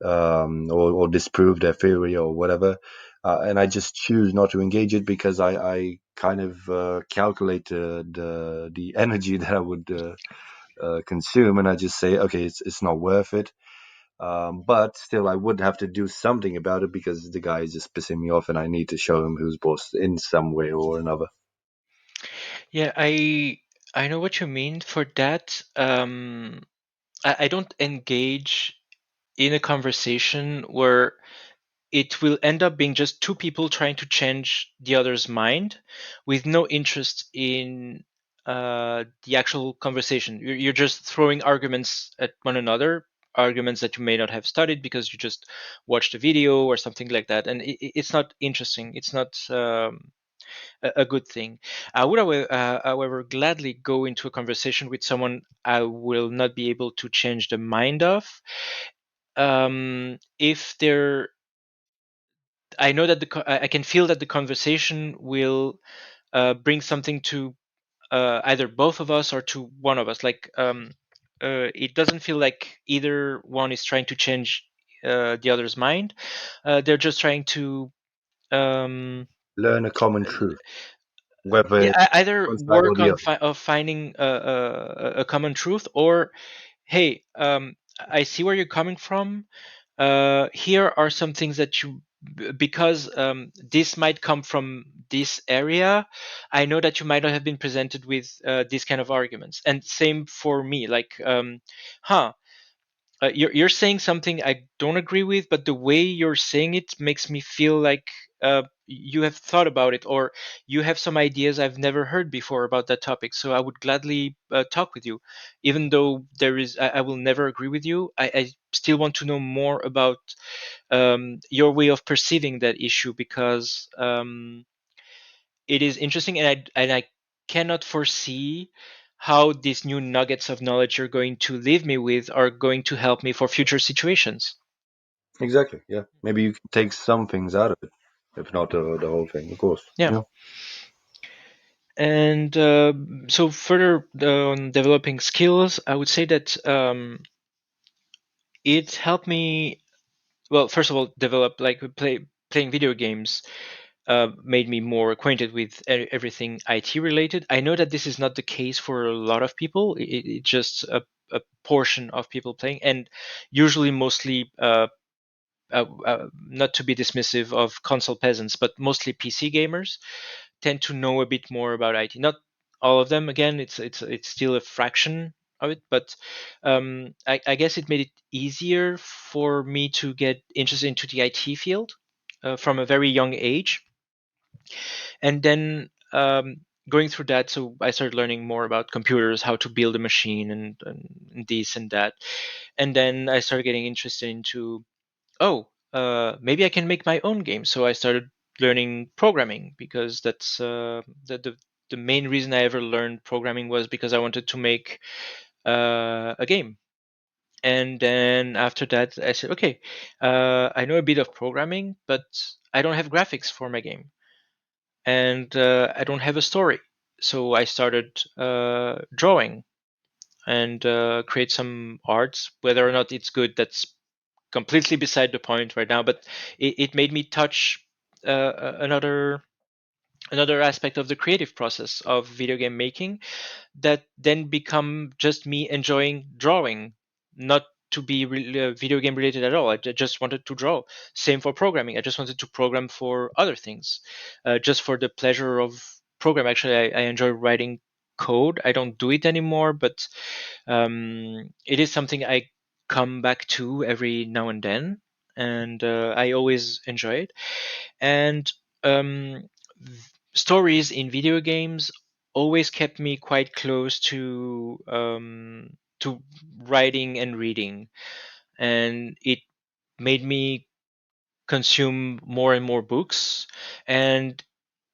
or disprove their theory or whatever. And I just choose not to engage it because I kind of calculate the energy that I would consume, and I just say, okay, it's not worth it. But still, I would have to do something about it because the guy is just pissing me off, and I need to show him who's boss in some way or another. Yeah, I know what you mean for that. I don't engage in a conversation where it will end up being just two people trying to change the other's mind with no interest in the actual conversation. You're just throwing arguments at one another, arguments that you may not have studied because you just watched a video or something like that, and it's not interesting. It's not a good thing. I would, however, gladly go into a conversation with someone I will not be able to change the mind of. If they're I know that I can feel that the conversation will bring something to either both of us or to one of us. Like, it doesn't feel like either one is trying to change the other's mind. They're just trying to um, Learn a common truth, whether yeah, it's either one side or work the on other. finding a common truth, or hey, I see where you're coming from. Here are some things that because this might come from this area, I know that you might not have been presented with these kind of arguments. And same for me, like, huh, you're saying something I don't agree with, but the way you're saying it makes me feel like you have thought about it, or you have some ideas I've never heard before about that topic. So I would gladly talk with you, even though I will never agree with you. I still want to know more about your way of perceiving that issue, because it is interesting, and I cannot foresee how these new nuggets of knowledge you're going to leave me with are going to help me for future situations. Exactly. Yeah. Maybe you can take some things out of it, if not the whole thing, of course. Yeah. Yeah. And so further on developing skills, I would say that it helped me. Well, first of all, develop like playing video games made me more acquainted with everything IT related. I know that this is not the case for a lot of people. It's just a portion of people playing, and usually mostly not to be dismissive of console peasants, but mostly PC gamers tend to know a bit more about IT. Not all of them. Again, it's still a fraction. of it, but I guess it made it easier for me to get interested into the IT field from a very young age. And then going through that, so I started learning more about computers, how to build a machine, and this and that. And then I started getting interested into, oh, maybe I can make my own game. So I started learning programming because that's the main reason I ever learned programming was because I wanted to make a game. And then after that, I said, okay, I know a bit of programming, but I don't have graphics for my game, and I don't have a story. So I started drawing and create some arts. Whether or not it's good, that's completely beside the point right now. But it made me touch another aspect of the creative process of video game making that then become just me enjoying drawing, not to be video game related at all. I just wanted to draw. Same for programming. I just wanted to program for other things, just for the pleasure of program. Actually, I enjoy writing code. I don't do it anymore, but it is something I come back to every now and then, and I always enjoy it. And stories in video games always kept me quite close to writing and reading, and it made me consume more and more books, and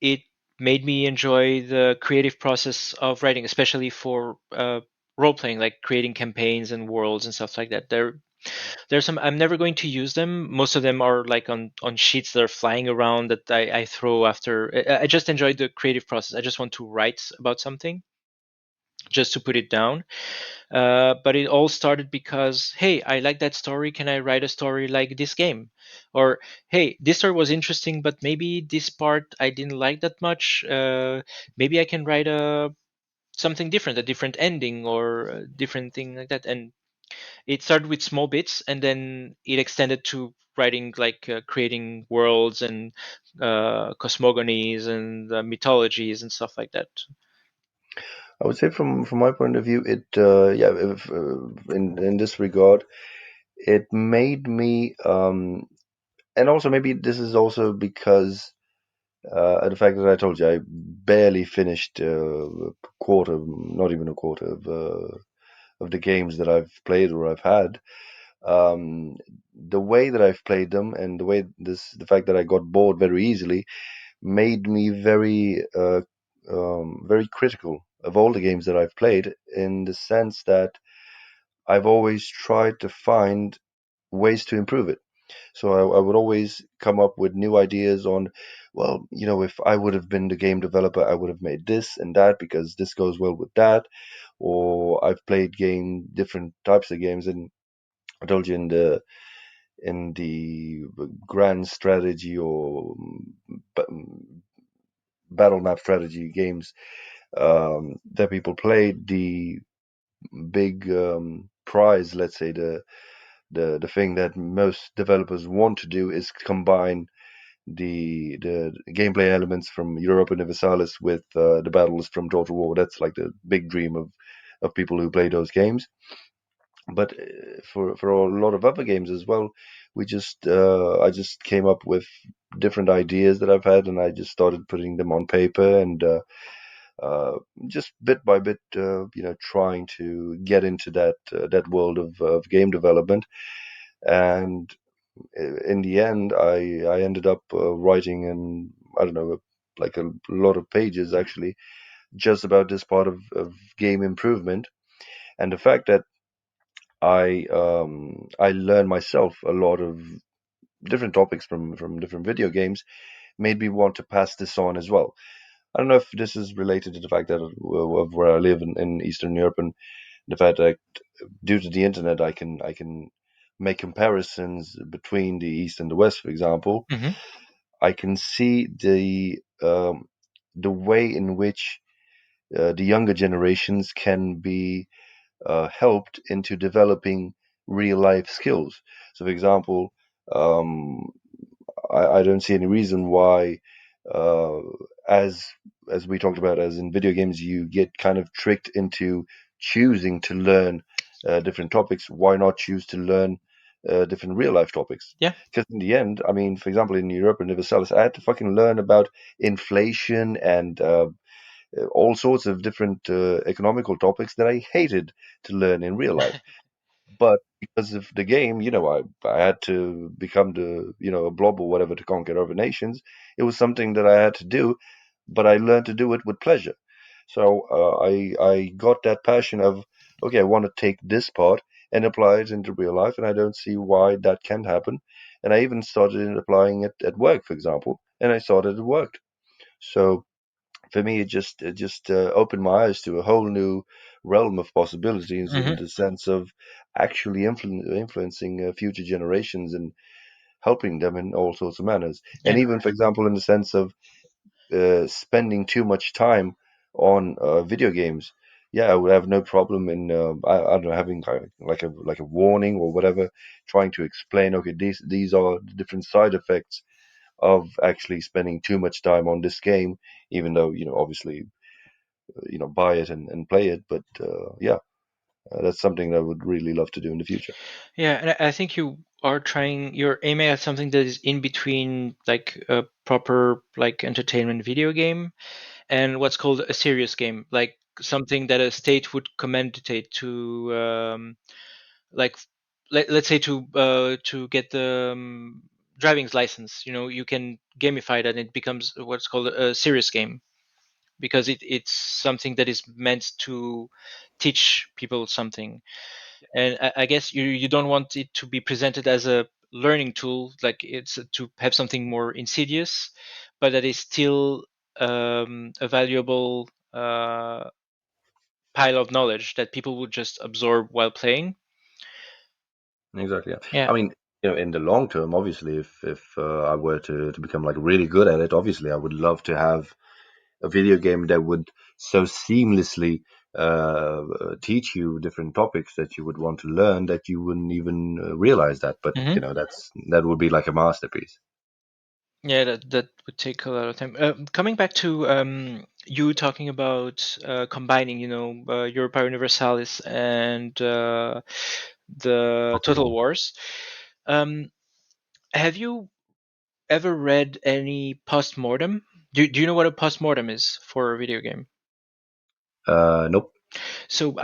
it made me enjoy the creative process of writing, especially for role playing, like creating campaigns and worlds and stuff like that. There's some I'm never going to use them. Most of them are like on sheets that are flying around that I throw after. I just enjoy the creative process. I just want to write about something, just to put it down. But it all started because, hey, I like that story. Can I write a story like this game? Or, hey, this story was interesting, but maybe this part I didn't like that much. Maybe I can write a something different, a different ending or a different thing like that. And it started with small bits, and then it extended to writing, like creating worlds and cosmogonies and mythologies and stuff like that. I would say from my point of view, it yeah, if, in this regard, it made me and also maybe this is also because the fact that I told you I barely finished a quarter, not even a quarter of the games that I've played or I've had. Um, the way that I've played them and the fact that I got bored very easily made me very critical of all the games that I've played, in the sense that I've always tried to find ways to improve it. So I would always come up with new ideas on, well, if I would have been the game developer, I would have made this and that because this goes well with that. Or I've played different types of games, and I told you in the grand strategy or battle map strategy games that people play, the big prize, let's say the thing that most developers want to do is combine the gameplay elements from Europa Universalis with the battles from Total War. That's like the big dream of people who play those games. But for a lot of other games as well, I just came up with different ideas that I've had, and I just started putting them on paper, and uh, just bit by bit, trying to get into that world of game development. And in the end, I ended up writing, and I don't know, like a lot of pages actually, just about this part of game improvement. And the fact that I learned myself a lot of different topics from different video games made me want to pass this on as well. I don't know if this is related to the fact that of where I live in Eastern Europe, and the fact that due to the internet I can make comparisons between the East and the West, for example. Hmm. I can see the way in which the younger generations can be helped into developing real life skills. So, for example, um, I don't see any reason why, uh, as as we talked about, as in video games, you get kind of tricked into choosing to learn different topics, why not choose to learn different real life topics? Yeah. Because in the end, I mean, for example, in Europe and Universalis, I had to fucking learn about inflation and all sorts of different economical topics that I hated to learn in real life. But because of the game, I had to become a blob or whatever to conquer other nations. It was something that I had to do, but I learned to do it with pleasure. So I got that passion of, okay, I want to take this part and apply it into real life, and I don't see why that can't happen. And I even started applying it at work, for example, and I saw that it worked. So for me, it just opened my eyes to a whole new realm of possibilities in Hmm. the sense of actually influencing future generations and helping them in all sorts of manners. And Yeah. even, for example, in the sense of spending too much time on video games. Yeah, I would have no problem in I don't know, having like a warning or whatever, trying to explain. Okay, these are the different side effects of actually spending too much time on this game, even though obviously buy it and play it. But yeah, that's something that I would really love to do in the future. Yeah, and I think you're aiming at something that is in between like a proper like entertainment video game and what's called a serious game, like something that a state would commendate to, like let's say to get the driving's license. You can gamify that and it becomes what's called a serious game because it's something that is meant to teach people something. And I guess you don't want it to be presented as a learning tool, like it's to have something more insidious, but that is still a valuable pile of knowledge that people would just absorb while playing. Exactly. Yeah. Yeah. I mean, in the long term, obviously, if I were to become like really good at it, obviously, I would love to have a video game that would so seamlessly teach you different topics that you would want to learn that you wouldn't even realize that. But Hmm. that would be like a masterpiece. Yeah, that would take a lot of time. Coming back to you talking about combining, Europa Universalis and the Total Total War. Wars. Um, have you ever read any postmortem? Do you know what a postmortem is for a video game? Nope. So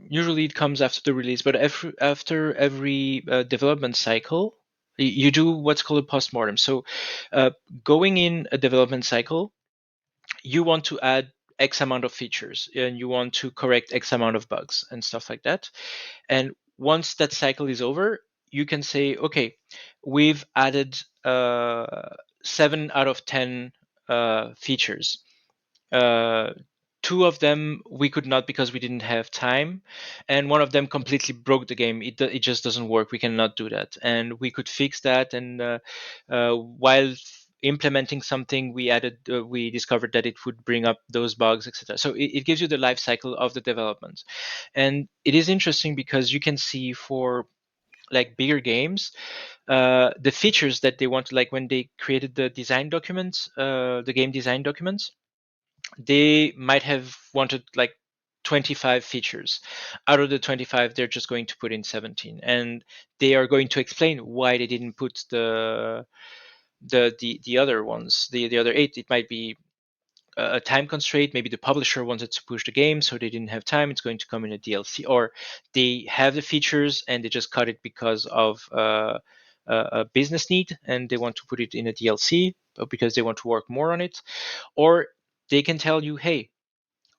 usually it comes after the release, but after every development cycle, you do what's called a postmortem. So uh, going in a development cycle, you want to add X amount of features and you want to correct X amount of bugs and stuff like that. And once that cycle is over, you can say, okay, we've added 7 out of 10 features. Uh, Two of them we could not because we didn't have time, and one of them completely broke the game. It just doesn't work. We cannot do that, and we could fix that. And while implementing something, we discovered that it would bring up those bugs, etc. So it gives you the life cycle of the development, and it is interesting because you can see for like bigger games, the features that they want, like when they created the design documents, the game design documents, they might have wanted like 25 features. Out of the 25, they're just going to put in 17, and they are going to explain why they didn't put the other ones, the other 8. It might be a time constraint. Maybe the publisher wanted to push the game, so they didn't have time. It's going to come in a DLC, or they have the features and they just cut it because of a business need, and they want to put it in a DLC because they want to work more on it. Or they can tell you, hey,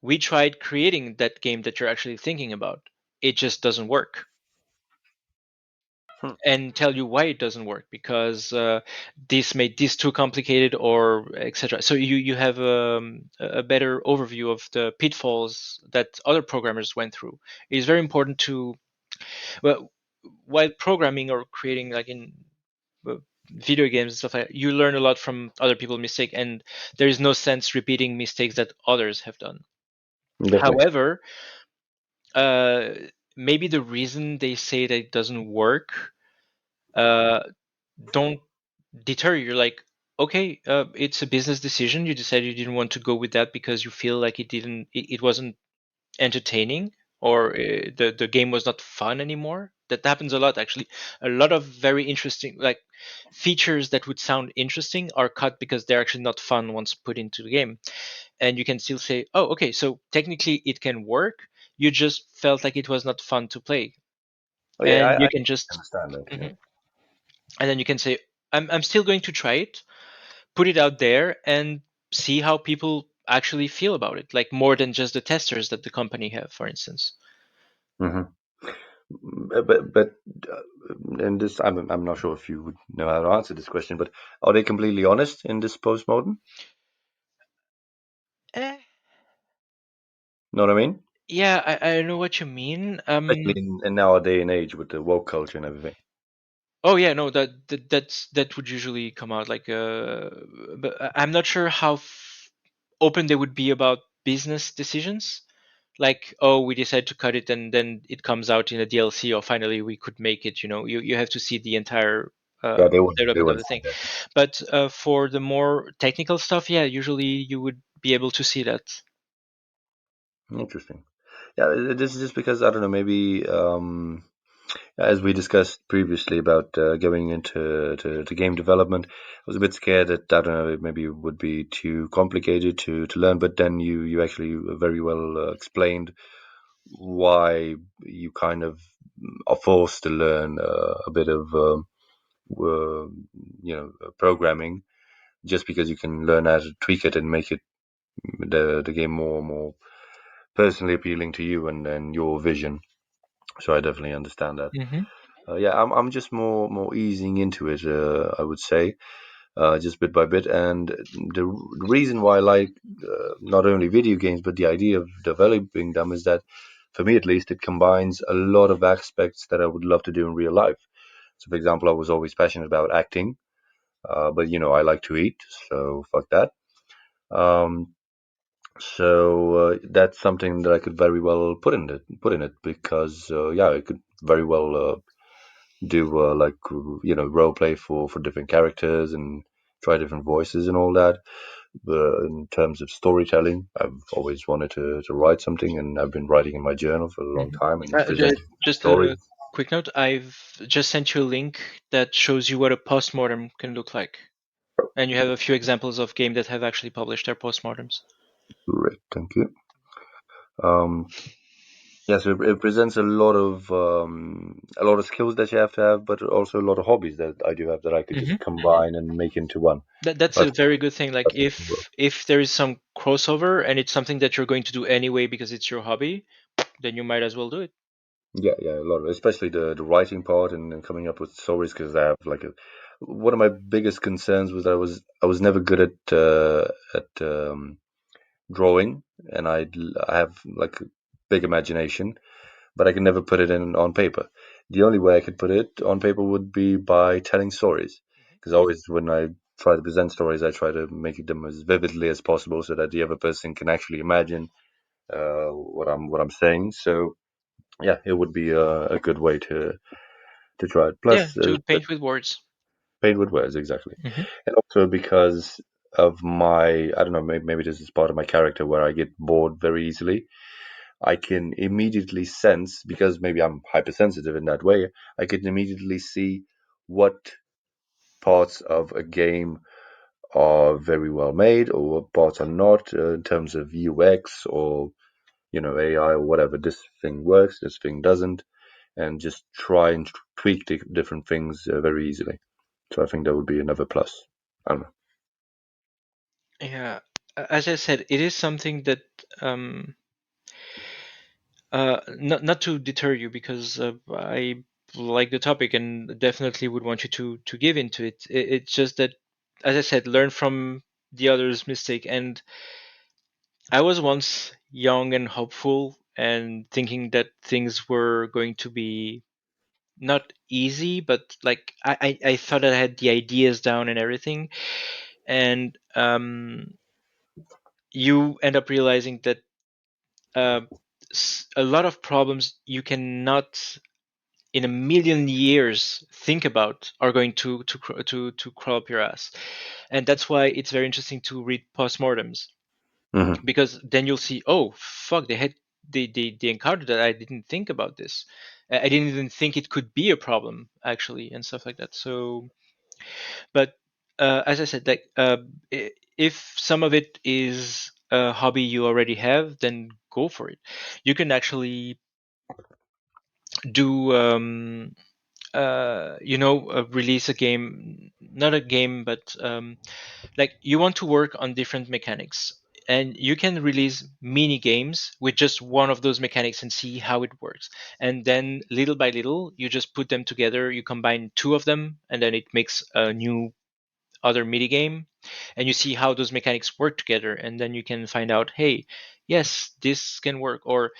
we tried creating that game that you're actually thinking about. It just doesn't work. Hmm. And tell you why it doesn't work because this made this too complicated or etc. So you have a better overview of the pitfalls that other programmers went through. It is very important to, well, while programming or creating like in uh, video games and stuff like that, you learn a lot from other people's mistakes, and there is no sense repeating mistakes that others have done. Definitely. However, uh, maybe the reason they say that it doesn't work uh, don't deter you. You're like, okay, it's a business decision. You decided you didn't want to go with that because you feel like it wasn't. entertaining, or the game was not fun anymore. That happens a lot, actually. A lot of very interesting, like, features that would sound interesting are cut because they're actually not fun once put into the game. And you can still say, oh, okay, so technically it can work, you just felt like it was not fun to play. Oh yeah, And I you can just understand that. Yeah. Mhm. And then you can say, I'm still going to try it, put it out there, and see how people actually feel about it, like more than just the testers that the company have, for instance. Hmm. But and this, I'm not sure if you would know how to answer this question, but are they completely honest in this postmodern? Eh, Know what I mean? yeah, I know what you mean. Especially in our day and age with the woke culture and everything. Oh yeah, no, that would usually come out like, but I'm not sure how open they would be about business decisions. Like, oh, we decided to cut it, and then it comes out in a DLC, or finally we could make it. You have to see the entire Yeah, they would. They development of would the say thing. that. But for the more technical stuff, yeah, usually you would be able to see that. Interesting. Yeah, this is just because I don't know. Maybe as we discussed previously about going into to game development, I was a bit scared that I don't know. Maybe it would be too complicated to learn. But then you actually very well explained why you kind of are forced to learn a bit of uh, programming just because you can learn how to tweak it and make it the game more personally appealing to you and your vision. So I definitely understand that. Hmm. Yeah, I'm just more easing into it. I would say just bit by bit, and the reason why I like not only video games but the idea of developing them is that, for me at least, it combines a lot of aspects that I would love to do in real life. So, for example, I was always passionate about acting, but I like to eat, so fuck that. Um, so that's something that I could very well put in it because yeah, I could very well do like role play for different characters and try different voices and all that. But in terms of storytelling, I've always wanted to write something, and I've been writing in my journal for a long Hmm. time and presenting Just a stories. quick note: I've just sent you a link that shows you what a postmortem can look like, and you have a few examples of games that have actually published their postmortems. Great, thank you. Um, yeah, so it presents a lot of skills that you have to have, but also a lot of hobbies that I do have that I could Hmm. just combine and make into one. That's So I a think very good thing. Like, that's what it will. if there is some crossover and it's something that you're going to do anyway because it's your hobby, then you might as well do it. Yeah, a lot of, especially the writing part and coming up with stories because I have like one of my biggest concerns was that I was never good at drawing, and I have like a big imagination, but I can never put it in on paper. The only way I could put it on paper would be by telling stories, because always when I try to present stories, I try to make them as vividly as possible so that the other person can actually imagine what I'm saying. So yeah, it would be a good way to try it. Yeah, Plus, to paint with words. paint with words exactly, Hmm. and also because of my I don't know maybe this is part of my character where I get bored very easily. I can immediately sense, because maybe I'm hypersensitive in that way, I can immediately see what parts of a game are very well made or what parts are not in terms of UX or AI or whatever. This thing works, this thing doesn't, and just try and tweak the different things very easily. So I think that would be another plus. I don't know. Yeah, as I said, it is something that, um, not to deter you, because I like the topic and definitely would want you to give into it. It's just that, as I said, learn from the other's mistake. And I was once young and hopeful and thinking that things were going to be not easy, but like I thought I had the ideas down and everything. And you end up realizing that uh, a lot of problems you cannot in a million years think about are going to crawl up your ass. And that's why it's very interesting to read postmortems, Hmm. because then you'll see, oh fuck, they had they encountered that I didn't think about this. I didn't even think it could be a problem actually, and stuff like that. So, but as I said, like if some of it is a hobby you already have, then go for it. You can actually do release a game, not a game, but like you want to work on different mechanics, and you can release mini games with just one of those mechanics and see how it works. And then little by little you just put them together, you combine two of them, and then it makes a new other mini game, and you see how those mechanics work together, and then you can find out, hey, yes, this can work. Or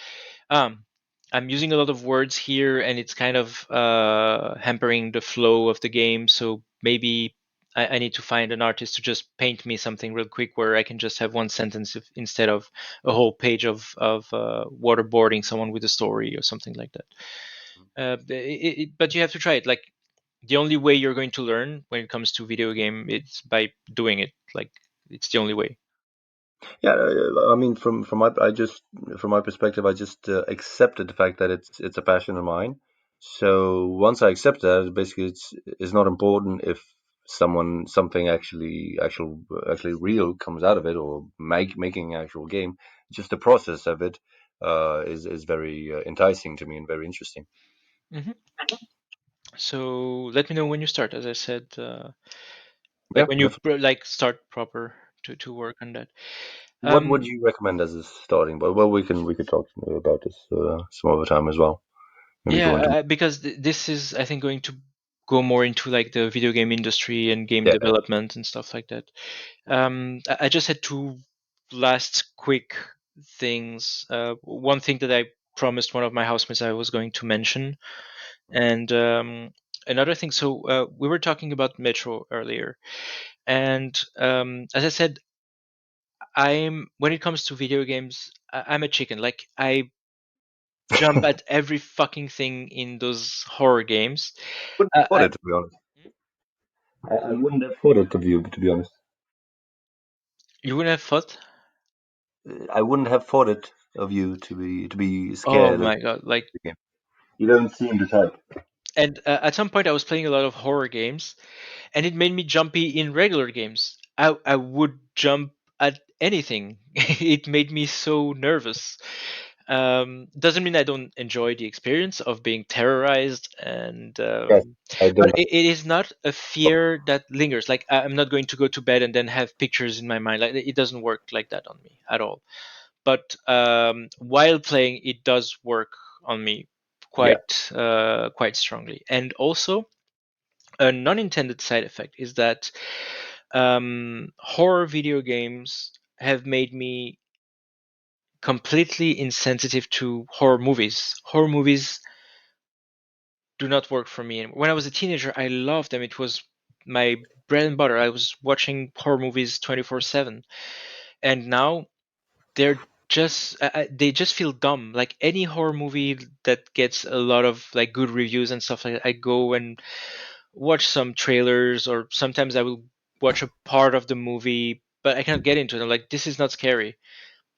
um, I'm using a lot of words here, and it's kind of hampering the flow of the game. So maybe I need to find an artist to just paint me something real quick where I can just have one sentence instead of a whole page of waterboarding someone with a story or something like that. But you have to try it. Like the only way you're going to learn when it comes to video game, it's by doing it. Like it's the only way. Yeah, I mean, from my perspective, I just accepted the fact that it's a passion of mine. So once I accept that, basically, it's not important if something actually real comes out of it, or making an actual game. Just the process of it is very enticing to me and very interesting. hmm So let me know when you start. As I said, like Yeah, when you definitely. like start proper to work on that. What would Um, you recommend as a starting? Well, we could talk about this some other time as well. Maybe yeah, go into because this is, I think, going to go more into like the video game industry and game yeah. development and stuff like that. I just had two last quick things. One thing that I promised one of my housemates I was going to mention, and another thing. So we were talking about Metro earlier, and as I said, I'm when it comes to video games, I'm a chicken. Like I jump at every fucking thing in those horror games. Wouldn't have thought I it, to be honest. I wouldn't have thought it of you, to be honest. You wouldn't have thought. I wouldn't have thought it of you to be Oh scared of my god! Like, the game. You don't seem the type. and at some point I was playing a lot of horror games, and it made me jumpy in regular games. I would jump at anything. It made me so nervous. Doesn't mean I don't enjoy the experience of being terrorized, and Yes, I but don't. it is not a fear that lingers. Like I'm not going to go to bed and then have pictures in my mind. Like it doesn't work like that on me at all. But while playing, it does work on me Yeah, quite strongly. And also, a non-intended side effect is that horror video games have made me completely insensitive to horror movies. Horror movies do not work for me. And when I was a teenager, I loved them. It was my bread and butter. I was watching horror movies 24/7. And now they're just they just feel dumb. Like any horror movie that gets a lot of like good reviews and stuff like that, I go and watch some trailers, or sometimes I will watch a part of the movie, but I cannot get into it. I'm like, this is not scary.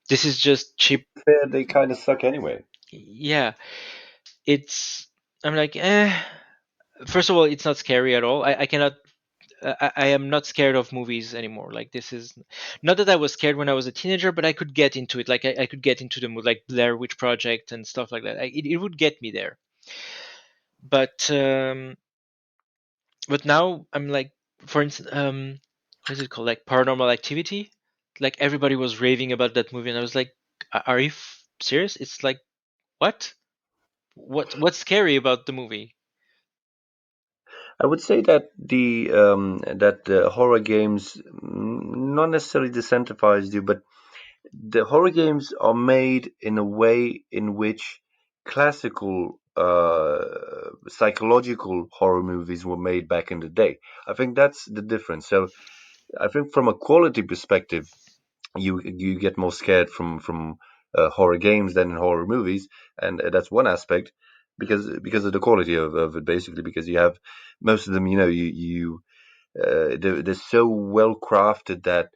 This is just cheap. fair. They kind of suck anyway. Yeah, it's. I'm like, eh. First of all, it's not scary at all. I cannot. I am not scared of movies anymore. Like this is not that I was scared when I was a teenager, but I could get into it. Like I could get into the mood, like Blair Witch Project and stuff like that. It would get me there. But now I'm like, for instance, what is it called? Like Paranormal Activity. Like everybody was raving about that movie, and I was like, Are you serious? It's like what? What's scary about the movie?" I would say that the horror games not necessarily desensitize you, but the horror games are made in a way in which classical psychological horror movies were made back in the day. I think that's the difference. So I think from a quality perspective, you get more scared from horror games than in horror movies, and that's one aspect because of the quality of it, basically, because you have most of them, they're so well crafted that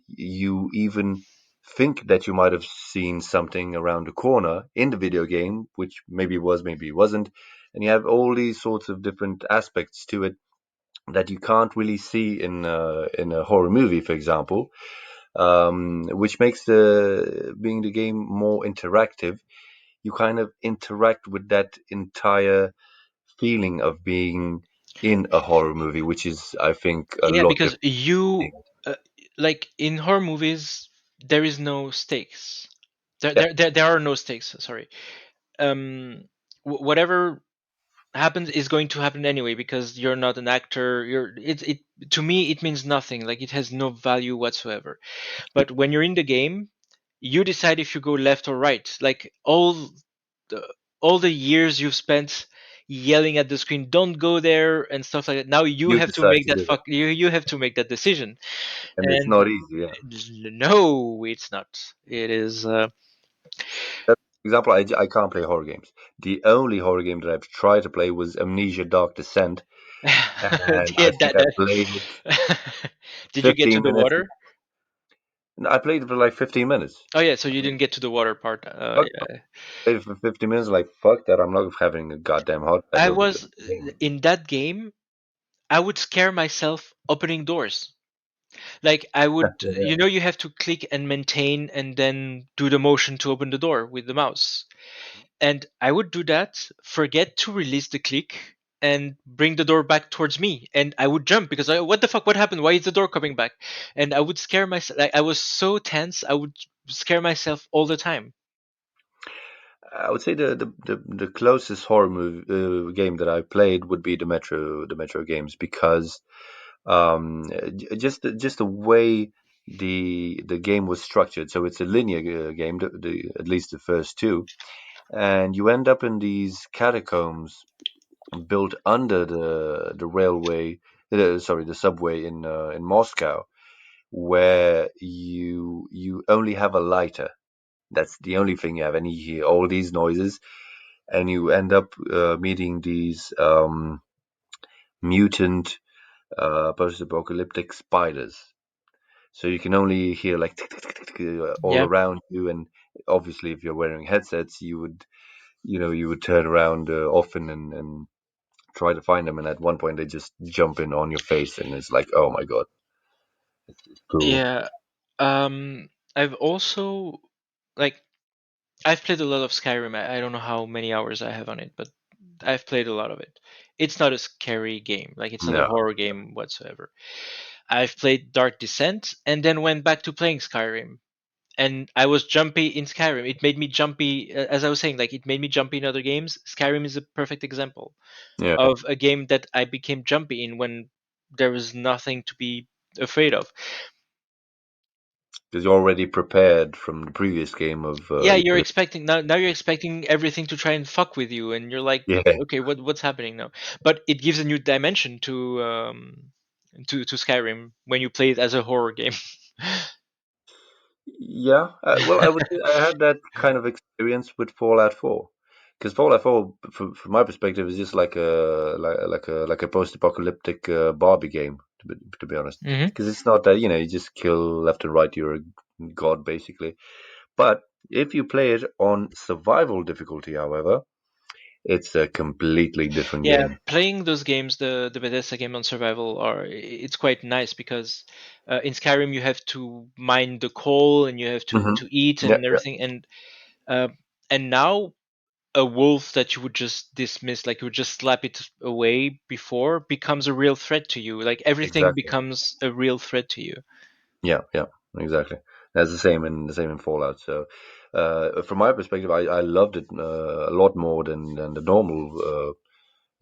you even think that you might have seen something around the corner in the video game, which maybe was, maybe wasn't, and you have all these sorts of different aspects to it that you can't really see in a horror movie, for example, which makes the being the game more interactive. You kind of interact with that entire feeling of being in a horror movie, which is, I think, a Yeah, lot because different. uh, like in horror movies, there is no stakes. Yeah, There are no stakes. Sorry. Um, whatever happens is going to happen anyway because you're not an actor. It to me it means nothing. Like it has no value whatsoever. But when you're in the game, you decide if you go left or right. Like the all the years you've spent yelling at the screen, "Don't go there" and stuff like that. Now you you have to decide make to that do it, you have to make that decision. and it's And not easy. Yeah. no, it's not. It is. For example, I can't play horror games. The only horror game that I've tried to play was Amnesia Dark Descent, and Yeah, I think I played it Did you get to 15 the minutes. water? No, I played it for like 15 minutes. Oh yeah, so you didn't get to the water part. Fuck, Yeah. I played it for 15 minutes. Like, fuck that. I'm not having a goddamn heart attack I over was the game. in that game. I would scare myself opening doors. Like I would, Yeah. you have to click and maintain, and then do the motion to open the door with the mouse. And I would do that, forget to release the click, and bring the door back towards me, and I would jump because what the fuck, what happened, why is the door coming back? And I would scare myself. Like, I was so tense, I would scare myself all the time. I would say the closest horror movie game that I played would be the Metro games because just the way the game was structured. So it's a linear game, at least the first two, and you end up in these catacombs built under the railway, sorry, the subway in Moscow, where you only have a lighter. That's the only thing you have, and you hear all these noises, and you end up meeting these mutant post-apocalyptic spiders. So you can only hear like tick, tick, tick, tick, tick, all Yeah, around you, and obviously, if you're wearing headsets, you would turn around often and try to find them. And at one point, they just jump in on your face, and it's like, oh my god, it's cool. yeah. I've also, like, I've played a lot of Skyrim. I don't know how many hours I have on it, but I've played a lot of it. It's not a scary game. Like, it's not a No, horror game whatsoever. I've played Dark Descent and then went back to playing Skyrim. And I was jumpy in Skyrim. It made me jumpy, as I was saying, like, it made me jumpy in other games. Skyrim is a perfect example yeah, of a game that I became jumpy in when there was nothing to be afraid of. because you're already prepared from the previous game of Yeah, you you're play. expecting now you're expecting everything to try and fuck with you, and you're like, Yeah, okay, what's happening now? But it gives a new dimension to Skyrim when you play it as a horror game. yeah. Well, I would say I had that kind of experience with Fallout 4, because Fallout 4, from my perspective, is just like a post-apocalyptic Barbie game, to be honest. Hmm. Because it's not that you just kill left and right. You're a god basically. But if you play it on survival difficulty, however, it's a completely different Yeah, game. playing those games, the Bethesda game on survival, it's quite nice because in Skyrim you have to mine the coal and you have Hmm. to eat Yeah, and yeah, everything, uh, and now a wolf that you would just dismiss, like you would just slap it away before, becomes a real threat to you. Like everything exactly. becomes a real threat to you. Yeah, yeah, exactly. That's the same in Fallout. So, from my perspective, I loved it a lot more than the normal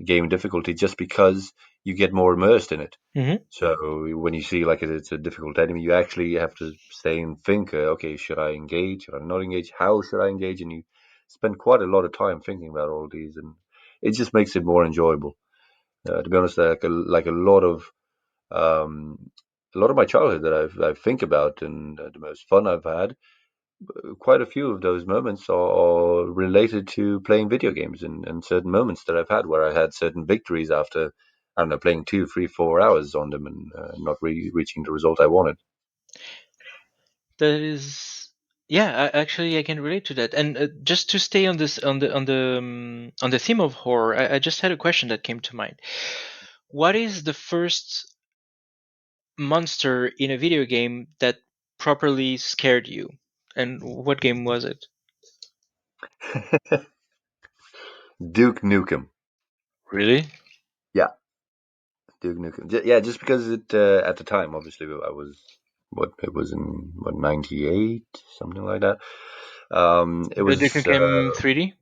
game difficulty, just because you get more immersed in it. Hmm. So when you see like it's a difficult enemy, you actually have to stay and think. Okay, should I engage? Should I not engage? How should I engage? And you spend quite a lot of time thinking about all these, and it just makes it more enjoyable. To be honest, um, a lot of my childhood that I think about, and the most fun I've had, quite a few of those moments are related to playing video games, and certain moments that I've had where I had certain victories after, I don't know, playing 2, 3, 4 hours on them and not really reaching the result I wanted. That is. Yeah, actually, I can relate to that. And just to stay on this, on the theme of horror, I just had a question that came to mind. What is the first monster in a video game that properly scared you, and what game was it? Duke Nukem. Really? Yeah, Duke Nukem. Yeah, just because it at the time, obviously, I was what it was in what 98, something like that. It The Duke was Nukem 3D?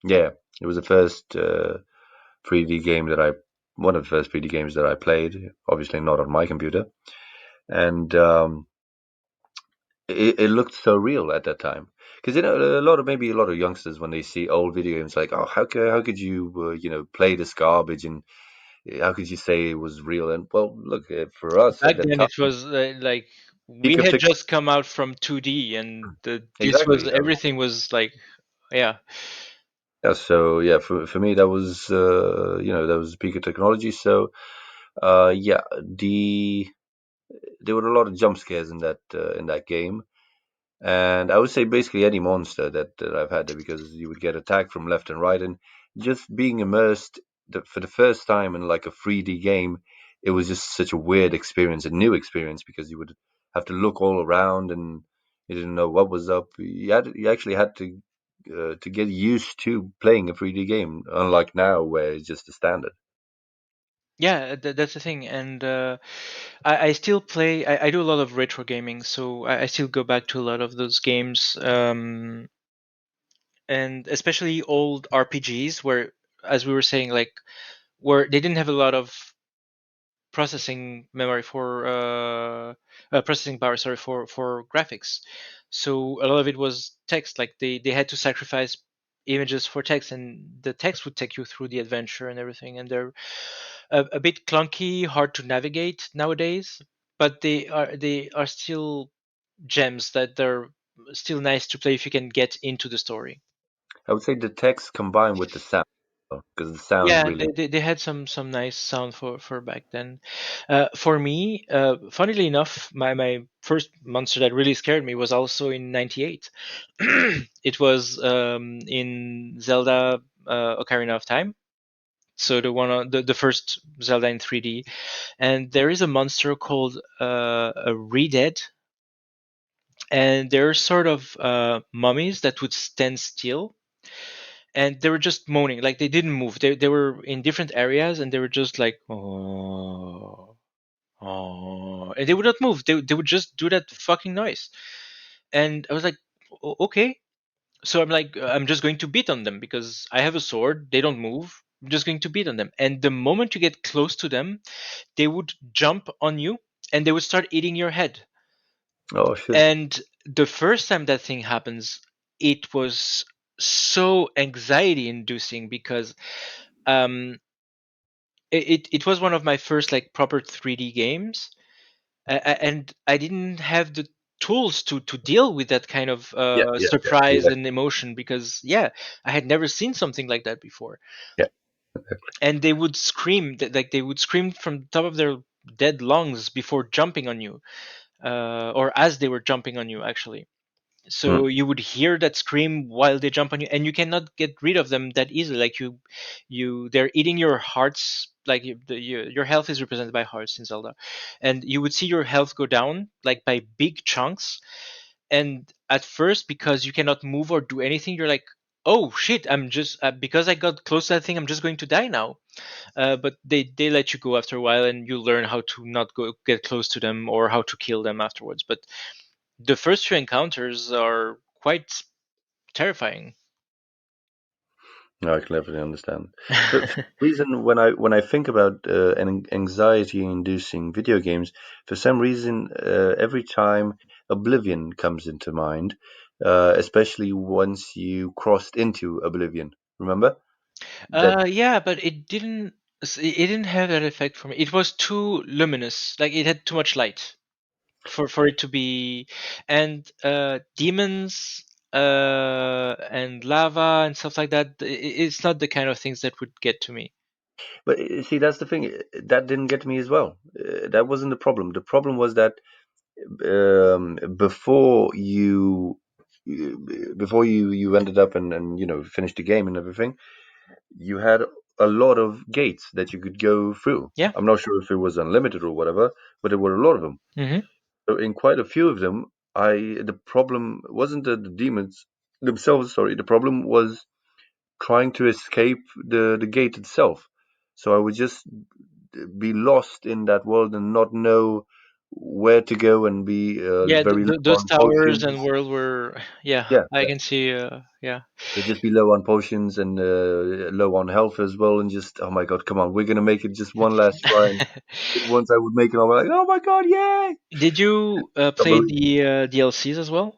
yeah, it was the first 3D game that I one of the first 3D games that I played. Obviously, not on my computer, and it looked so real at that time. Because maybe a lot of youngsters when they see old video games, like, oh, how could you play this garbage and how could you say it was real? And well, look, for us at Back that then, time, it was like we peak of had technology. just come out from 2D, and this was Exactly. everything was like, yeah. Yeah. So yeah, for me that was that was the peak of technology. So yeah, there were a lot of jump scares in that game. And I would say basically any monster that I've had there, because you would get attacked from left and right, and just being immersed for the first time in like a 3D game, it was just such a weird experience, a new experience, because you would have to look all around and you didn't know what was up. You actually had to get used to playing a 3D game, unlike now where it's just a standard. Yeah, that's the thing, and I still play. I do a lot of retro gaming, so I still go back to a lot of those games, and especially old RPGs where, as we were saying, like where they didn't have a lot of processing memory for processing power, sorry, for graphics. So a lot of it was text. Like they had to sacrifice images for text, and the text would take you through the adventure and everything. And they're a bit clunky, hard to navigate nowadays, but they are still gems that they're still nice to play if you can get into the story. I would say the text combined with the sound, because the sound Yeah, really. they had some nice sound for back then. For me, funnily enough, my first monster that really scared me was also in '98. It was in Zelda Ocarina of Time. So the one the first Zelda in 3D, and there is a monster called a Redead, and they're sort of mummies that would stand still, and they were just moaning, like they didn't move. They were in different areas, and they were just like, oh, oh, and they would not move. They would just do that fucking noise, and I was like, Okay." So I'm like, I'm just going to beat on them because I have a sword. They don't move. I'm just going to beat on them, and the moment you get close to them, they would jump on you, and they would start eating your head. Oh shit. And the first time that thing happens, it was so anxiety inducing because um it was one of my first like proper 3D games, and I didn't have the tools to deal with that kind of Yeah, yeah, yeah, surprise yeah, and emotion because yeah, I had never seen something like that before. yeah. And they would scream like they would scream from the top of their dead lungs before jumping on you, or as they were jumping on you actually. Mm. So you would hear that scream while they jump on you, and you cannot get rid of them that easily. Like they're eating your hearts. Like your health is represented by hearts in Zelda, and you would see your health go down like by big chunks. And at first, because you cannot move or do anything, you're like, oh shit, I'm just because I got close to that thing, I'm just going to die now. But they let you go after a while, and you learn how to not go get close to them or how to kill them afterwards. But the first few encounters are quite terrifying. No, I can definitely understand. For reason when I think about an anxiety-inducing video games, for some reason, every time Oblivion comes into mind, especially once you crossed into Oblivion. Remember that? Yeah, but it didn't have that effect for me. It was too luminous. Like it had too much light for it to be, and demons and lava and stuff like that. It's not the kind of things that would get to me. But see, that's the thing. That didn't get me as well. That wasn't the problem. The problem was that before you ended up and finished the game and everything, you had a lot of gates that you could go through. Yeah. I'm not sure if it was unlimited or whatever, but there were a lot of them. Hmm. So in quite a few of them, I the problem wasn't the demons themselves. Sorry, the problem was trying to escape the gate itself. So I would just be lost in that world and not know where to go and be Yeah, very low those on towers and potions. world were, yeah, Yeah, I can see. Yeah. so just be low on potions and low on health as well, and just oh my god, come on, we're gonna make it just one last try. And once I would make it, I'm like, oh my god, yay! Did you Can't play believe the DLCs as well?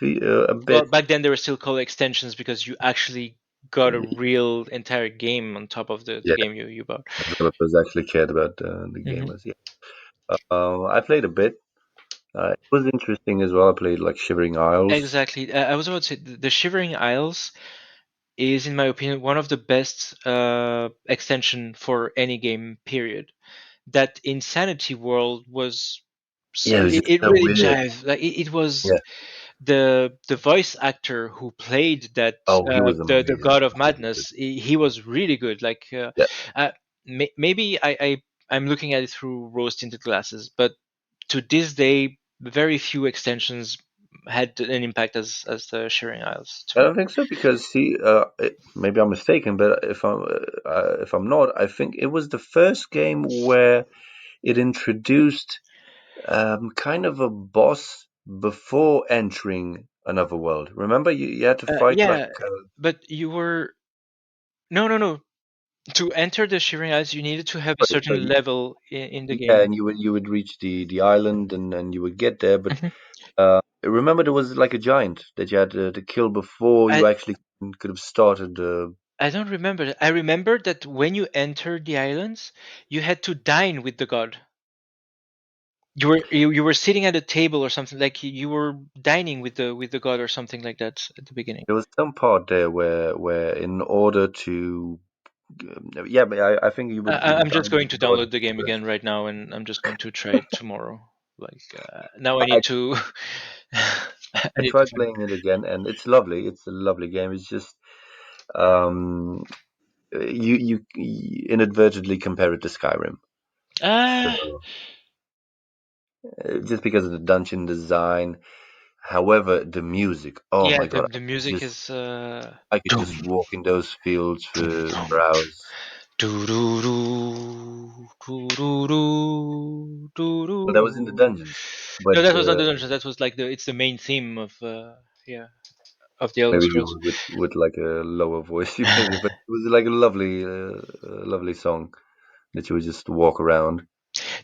it. A Well, bit, back then they were still called extensions because you actually got a real entire game on top of the yeah. game you bought. Developers actually cared about the Hmm. gamers. Yeah, I played a bit. It was interesting as well. I played like Shivering Isles. Exactly. I was about to say the Shivering Isles is, in my opinion, one of the best extension for any game. Period. That Insanity World was so Yeah, it was just it so really weird. jived. Like it was Yeah. the voice actor who played that Oh, he was the amazing. God of Really good. Madness. He was really good. Like Yeah. uh, maybe I'm looking at it through rose tinted glasses, but to this day, very few extensions had an impact as the Shivering Isles to I me. don't think so because see, maybe I'm mistaken, but if I'm not, I think it was the first game where it introduced kind of a boss before entering another world. Remember, you had to fight like Yeah, but you were no. To enter the Shivering Isles, you needed to have a so certain level in the yeah, game. and you would reach the island and you would get there. But Mhm. remember, there was like a giant that you had to kill before I you actually could have started. I don't remember that. I remember that when you entered the islands, you had to dine with the god. You were sitting at a table or something, like you were dining with the god or something like that at the beginning. There was some part there where in order to yeah, but I think you would I'm just dine with going the to god download the game first. again right now, and I'm just going to try it tomorrow. Like now, I I, need to. I I need to tried find. playing it again, and it's lovely. It's a lovely game. It's just um, you inadvertently compare it to Skyrim, so Ah, just because of the dungeon design. However, the music, oh yeah. my The god, the music is I could just doom walk in those fields doom for doom hours. doo doo doo doo doo doo doo Well, that was in the doo. dungeons, but No, that was not the dungeon. That was like it's the main theme of yeah, of the Elder maybe Scrolls. with like a lower voice, you maybe. But it was like a lovely song that you would just walk around.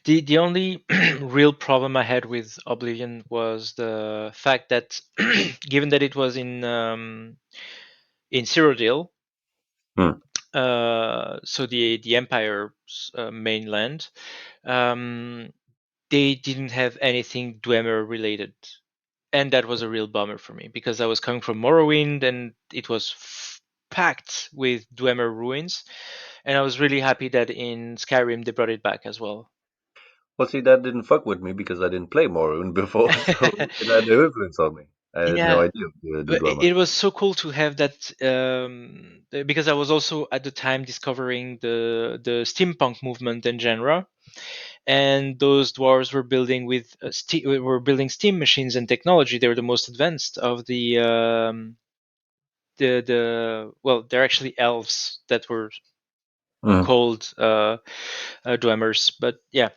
The only real problem I had with Oblivion was the fact that given that it was in Cyrodiil, Hmm. so the Empire's mainland, um, they didn't have anything Dwemer related, and that was a real bummer for me because I was coming from Morrowind and it was packed with Dwemer ruins, and I was really happy that in Skyrim they brought it back as well. Well, see, that didn't fuck with me because I didn't play Morrowind before, so it had no influence on me. I had no Yeah, idea of the but drama. it was so cool to have that because I was also at the time discovering the steampunk movement and genre, and those dwarves were building with were building steam machines and technology. They were the most advanced of the well, they're actually elves that were Mm. called dwellers, but yeah,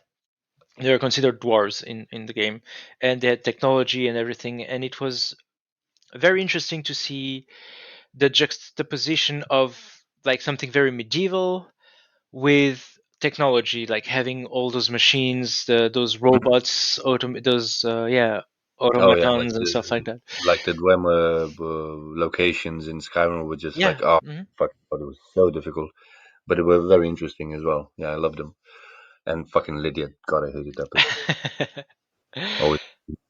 they were considered dwarves in the game, and they had technology and everything, and it was very interesting to see the juxtaposition of like something very medieval with technology, like having all those machines, those robots, those yeah, Oh yeah, automatons and stuff like that. like the Dwemer locations in Skyrim were just Yeah. like oh Mhm. fuck, but it was so difficult, but it were very interesting as well. Yeah, I loved them. And fucking Lydia, God, I hated that bitch. Always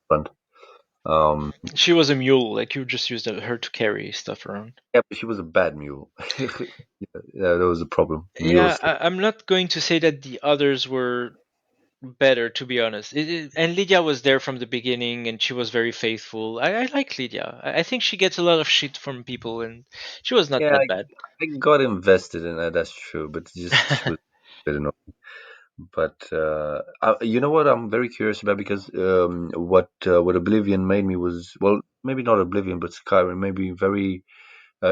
fun. Um, She was a mule, like you just used her to carry stuff around. yeah, but she was a bad mule. Yeah, that was a problem. Yeah, Mules. I'm not going to say that the others were better, to be honest. And Lydia was there from the beginning, and she was very faithful. I like Lydia. I think she gets a lot of shit from people, and she was not Yeah, that bad. I got invested in her. That's true, but just she was a bit annoying. But you know what I'm very curious about because what Oblivion made me was, well, maybe not Oblivion, but Skyrim made me very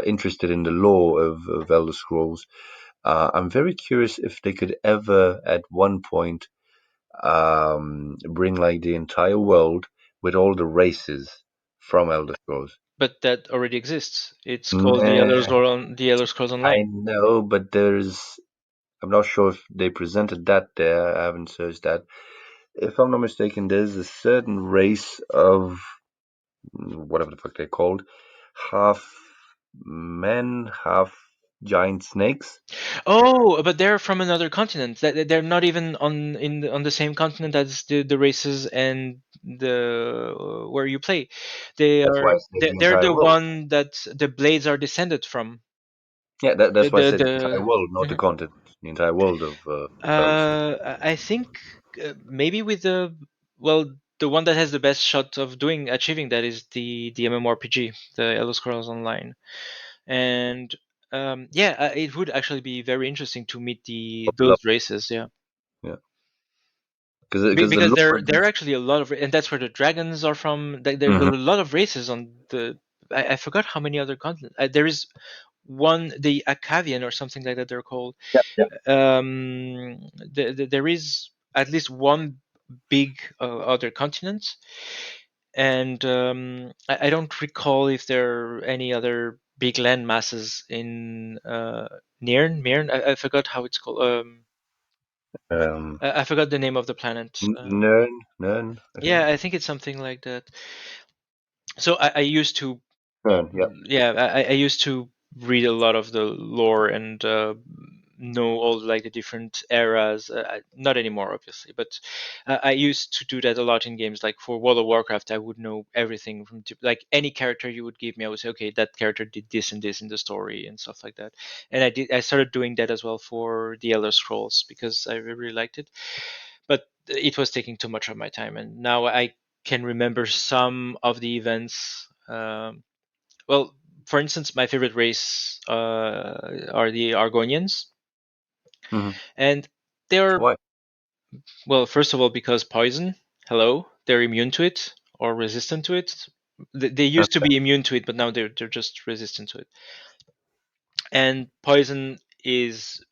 interested in the lore of Elder Scrolls. I'm very curious if they could ever, at one point, bring like the entire world with all the races from Elder Scrolls. But that already exists. It's called Nah, The Elder Scrolls I Online. know, but I'm not sure if they presented that there. I haven't searched that. If I'm not mistaken, there's a certain race of whatever the fuck they're called, half men, half giant snakes. Oh, but they're from another continent. They're not even on the same continent as the races and the where you play. They That's why are I said the they're entire the world. one that the blades are descended from. Yeah, The that's why I said the entire the world, not the Mhm. continent. The entire world of Elder Scrolls. I think maybe with the well the one that has the best shot of doing achieving that is the MMORPG, the Elder Scrolls Online. And yeah, it would actually be very interesting to meet the Would those love, races. Yeah, yeah, because the because lore of there are this. actually a lot of, and that's where the dragons are from. There Mhm. are a lot of races on the. I forgot how many other continents. There is one, the Acavian or something like that. They're called. Yeah, yeah. There is at least one big other continent, and I don't recall if there are any other big land masses in Mirn. I forgot how it's called. Um, I forgot the name of the planet. Nern, I Yeah, think. I think it's something like that. So I used to, Nern, yeah. yeah, I used to read a lot of the lore and know all like the different eras. Not anymore, obviously, but I used to do that a lot in games. Like for World of Warcraft, I would know everything from like any character you would give me. I would say, okay, that character did this and this in the story and stuff like that. And I started doing that as well for the Elder Scrolls because I really liked it. But it was taking too much of my time, and now I can remember some of the events. Well, for instance, my favorite race are the Argonians, Hmm. and they're, Why? well, first of all, because poison. Hello, they're immune to it or resistant to it. They used to be immune to it, but now they're just resistant to it. And poison is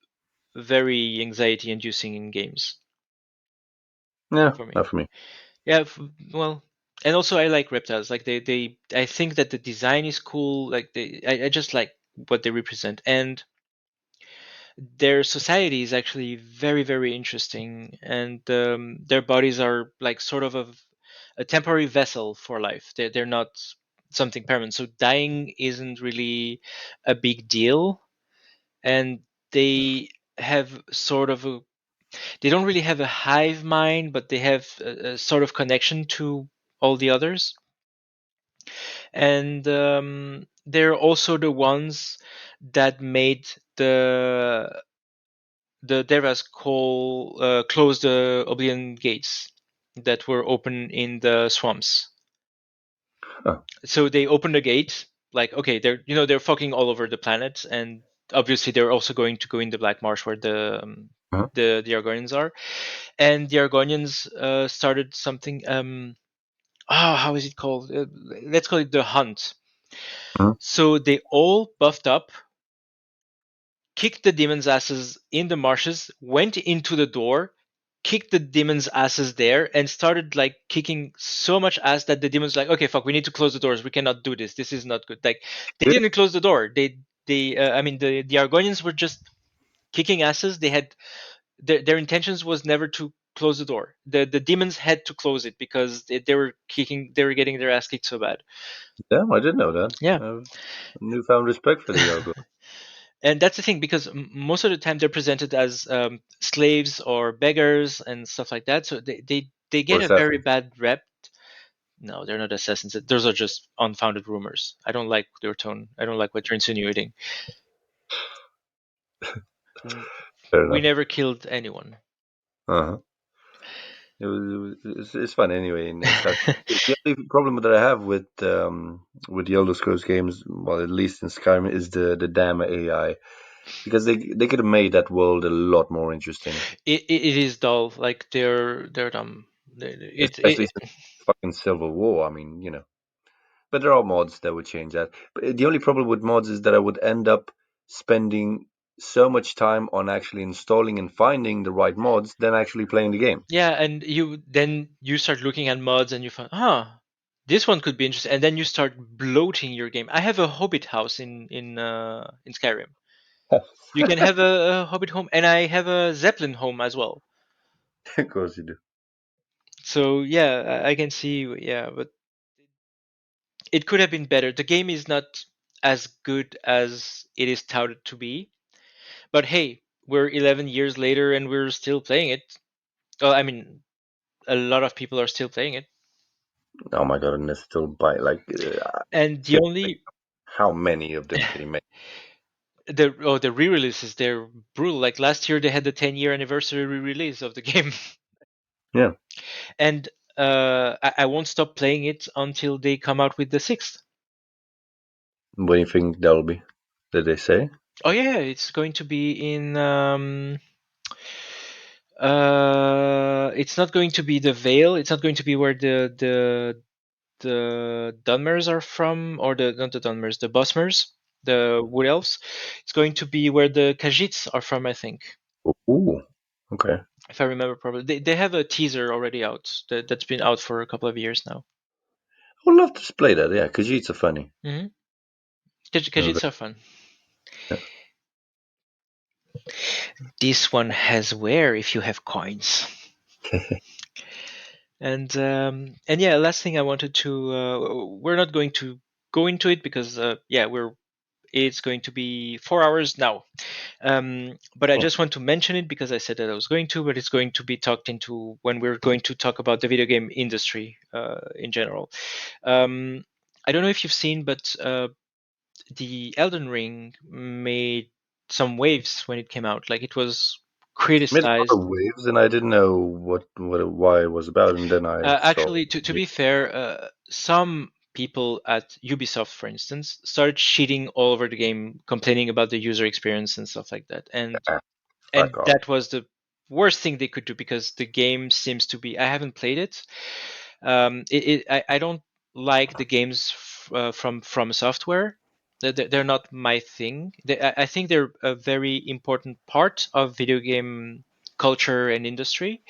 very anxiety inducing in games Yeah, for me. not for me. Yeah, well, and also I like reptiles. Like I think that the design is cool. Like I just like what they represent, and their society is actually very, very interesting. And their bodies are like sort of a temporary vessel for life. They're not something permanent. So dying isn't really a big deal, and they have sort of a they don't really have a hive mind, but they have a sort of connection to all the others. And they're also the ones that made the Devas close the Oblivion gates that were open in the swamps. Oh, So they opened the gate, like okay, they're fucking all over the planet, and obviously they're also going to go in the Black Marsh where uh-huh, the Argonians are, and the Argonians started something. Oh, how is it called? Let's call it the hunt. uh-huh. So they all buffed up, kicked the demons' asses in the marshes, went into the door, kicked the demons' asses there, and started like kicking so much ass that the demons like, okay, fuck, we need to close the doors. We cannot do this. This is not good. Like they Really? didn't close the door. I mean, the Argonians were just kicking asses. They had their intentions was never to close the door. The demons had to close it because they were kicking. They were getting their ass kicked so bad. Damn, I didn't know that. Yeah. Newfound respect for the Yargo. Of And that's the thing because most of the time they're presented as slaves or beggars and stuff like that, so they Or get a very assassins. bad rep. No, they're not assassins. Those are just unfounded rumors. I don't like their tone. I don't like what you're insinuating. W- Fair we enough. never killed anyone. Uh-huh. it's fun anyway in such. The only problem that I have with the Elder Scrolls games, well, at least in Skyrim, is the damn AI, because they could have made that world a lot more interesting, It is dull. Like they're dumb. especially since fucking Civil War. I mean, but there are mods that would change that. But the only problem with mods is that I would end up spending so much time on actually installing and finding the right mods than actually playing the game. Yeah, and you start looking at mods and you find, this one could be interesting, and then you start bloating your game. I have a Hobbit house in Skyrim. You can have a Hobbit home, and I have a Zeppelin home as well. Of course you do. So yeah, I can see. Yeah, but it could have been better. The game is not as good as it is touted to be. But hey, we're 11 years later and we're still playing it. Well, I mean, a lot of people are still playing it. Oh my god, and they still buy like And the seriously, only how many of them can he make? the re-releases, they're brutal. Like last year they had the 10-year anniversary re-release of the game. Yeah. And I won't stop playing it until they come out with the sixth. What do you think that'll be? Did they say? Oh yeah, it's going to be in it's not going to be the Vale. It's not going to be where the Dunmers are from, or the not the Dunmers, the Bosmers, the Wood Elves. It's going to be where the Khajiits are from, I think, Ooh, okay. if I remember properly. They have a teaser already out that's been out for a couple of years now. I would love to play that. Yeah, Khajiits are funny. Mm-hmm. Uh, Khajiits are fun. yeah. This one has wear if you have coins. And yeah, last thing I wanted to we're not going to go into it because yeah, we're it's going to be 4 hours now. But I Oh, just want to mention it because I said that I was going to, but it's going to be talked into when we're going to talk about the video game industry in general. Um, I don't know if you've seen, but the Elden Ring made some waves when it came out. Like it was made a criticized. lot of waves, and I didn't know why it was about, and then I saw. Actually, to be fair, some people at Ubisoft, for instance, started cheating all over the game, complaining about the user experience and stuff like that. And Ah, fuck and off. that was the worst thing they could do because the game seems to be. I haven't played it. I don't like the games from software. They're not my thing. I think they're a very important part of video game culture and industry,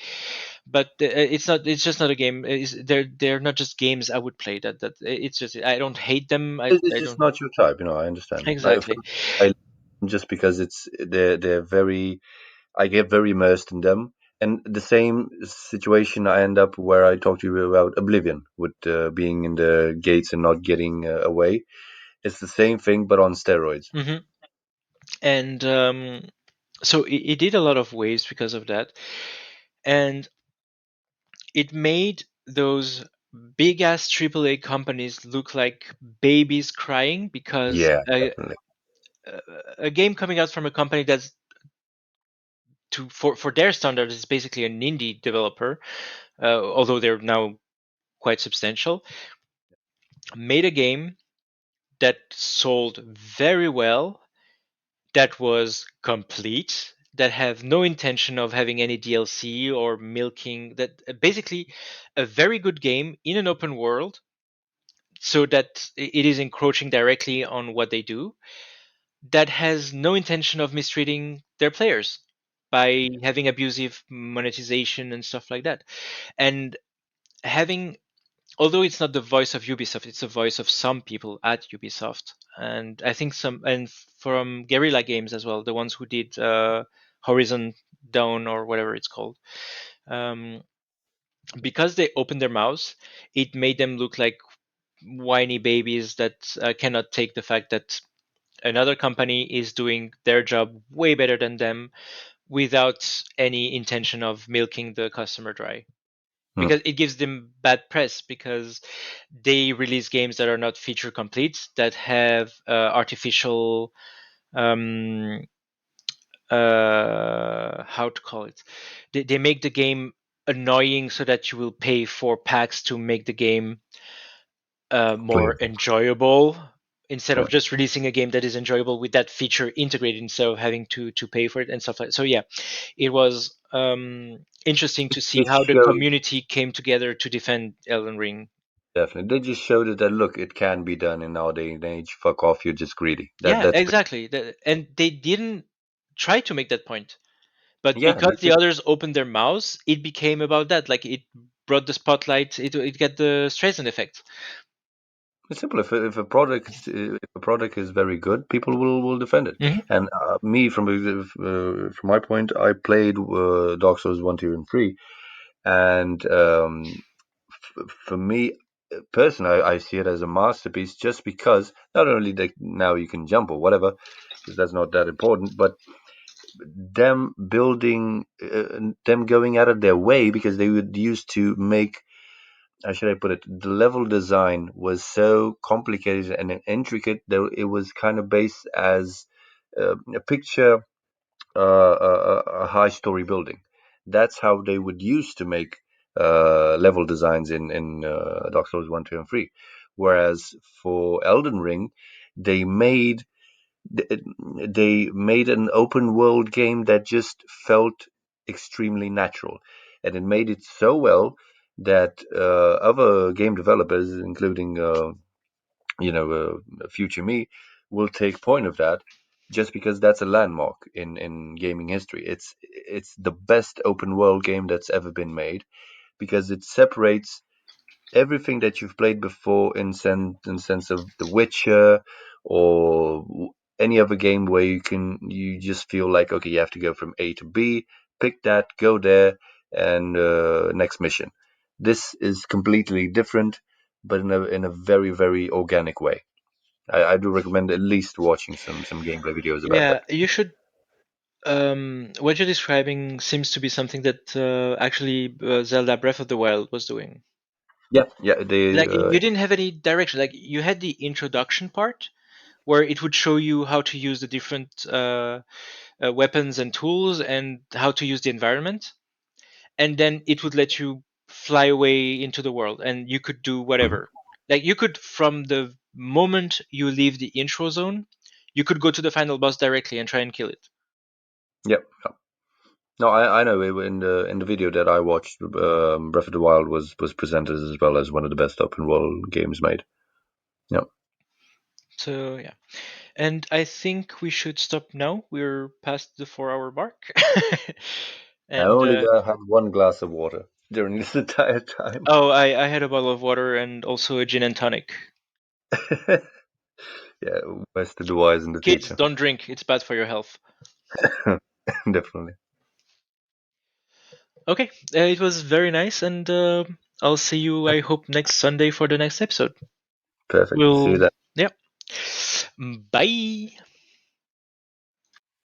but it's not. It's just not a game. They're not just games I would play. That it's just I don't hate them. It's I just don't not your type, I understand. exactly. I just because they're very. I get very immersed in them. And the same situation I end up where I talked to you about Oblivion, with being in the gates and not getting away. It's the same thing, but on steroids. Hmm. And so it did a lot of waves because of that, and it made those big ass AAA companies look like babies crying because Yeah, definitely. a, a game coming out from a company that's for their standards is basically an indie developer, although they're now quite substantial, made a game that sold very well, that was complete, that have no intention of having any DLC or milking, that basically a very good game in an open world, so that it is encroaching directly on what they do, that has no intention of mistreating their players by having abusive monetization and stuff like that. And having, although it's not the voice of Ubisoft, it's the voice of some people at Ubisoft, and I think some, and from Guerrilla Games as well, the ones who did Horizon Dawn or whatever it's called. Um, because they opened their mouths, it made them look like whiny babies that cannot take the fact that another company is doing their job way better than them without any intention of milking the customer dry, Mm. because it gives them bad press because they release games that are not feature complete, that have artificial how to call it, they make the game annoying so that you will pay for packs to make the game more Clear. enjoyable, instead Yeah. of just releasing a game that is enjoyable with that feature integrated instead of having to pay for it and stuff like. So yeah, it was interesting to see Just how the showed community came together to defend Elden Ring. Definitely. They just showed it that look, it can be done in our day and age. Fuck off, you're just greedy. Yeah, That's exactly. And they didn't try to make that point, but yeah. because the others opened their mouths, it became about that. Like it brought the spotlight. It got the Streisand effect. It's simple. If a product is very good, people will defend it. Hmm. And me, from my point, I played Dark Souls 1, 2, and 3, and for me personally, I see it as a masterpiece just because not only that now you can jump or whatever, because that's not that important, but them going out of their way because they would used to make, how should I put it, the level design was so complicated and intricate that it was kind of based as a picture, a high story building. That's how they would used to make level designs in Dark Souls 1, 2, and 3. Whereas for Elden Ring, they made they made an open world game that just felt extremely natural, and it made it so well that other game developers, including future me, will take point of that, just because that's a landmark in gaming history. It's the best open world game that's ever been made because it separates everything that you've played before in sense of The Witcher or any other game where you just feel like, okay, you have to go from A to B, pick that, go there, and next mission. This is completely different, but in a very very organic way. I do recommend at least watching some gameplay videos about that. Yeah, you should. What you're describing seems to be something that actually Zelda Breath of the Wild was doing. Yeah, yeah, they Like you didn't have any direction. Like you had the introduction part where it would show you how to use the different weapons and tools and how to use the environment, and then it would let you fly away into the world and you could do Mhm. whatever. Like you could, from the moment you leave the intro zone, you could go to the final boss directly and try and kill it. Yep. No, I know in the video that I watched, Breath of the Wild was presented as well as one of the best open world games made. Yeah, So yeah. And I think we should stop now. We're past the 4 hour mark. I And only had one glass of water during this entire time. oh, I had a bottle of water and also a gin and tonic. Yeah, best to the wise in the Kids, future. don't drink. It's bad for your health. Definitely. Okay, it was very nice, and I'll see you, I hope, next Sunday for the next episode. Perfect. See you We'll, then. yeah. Bye.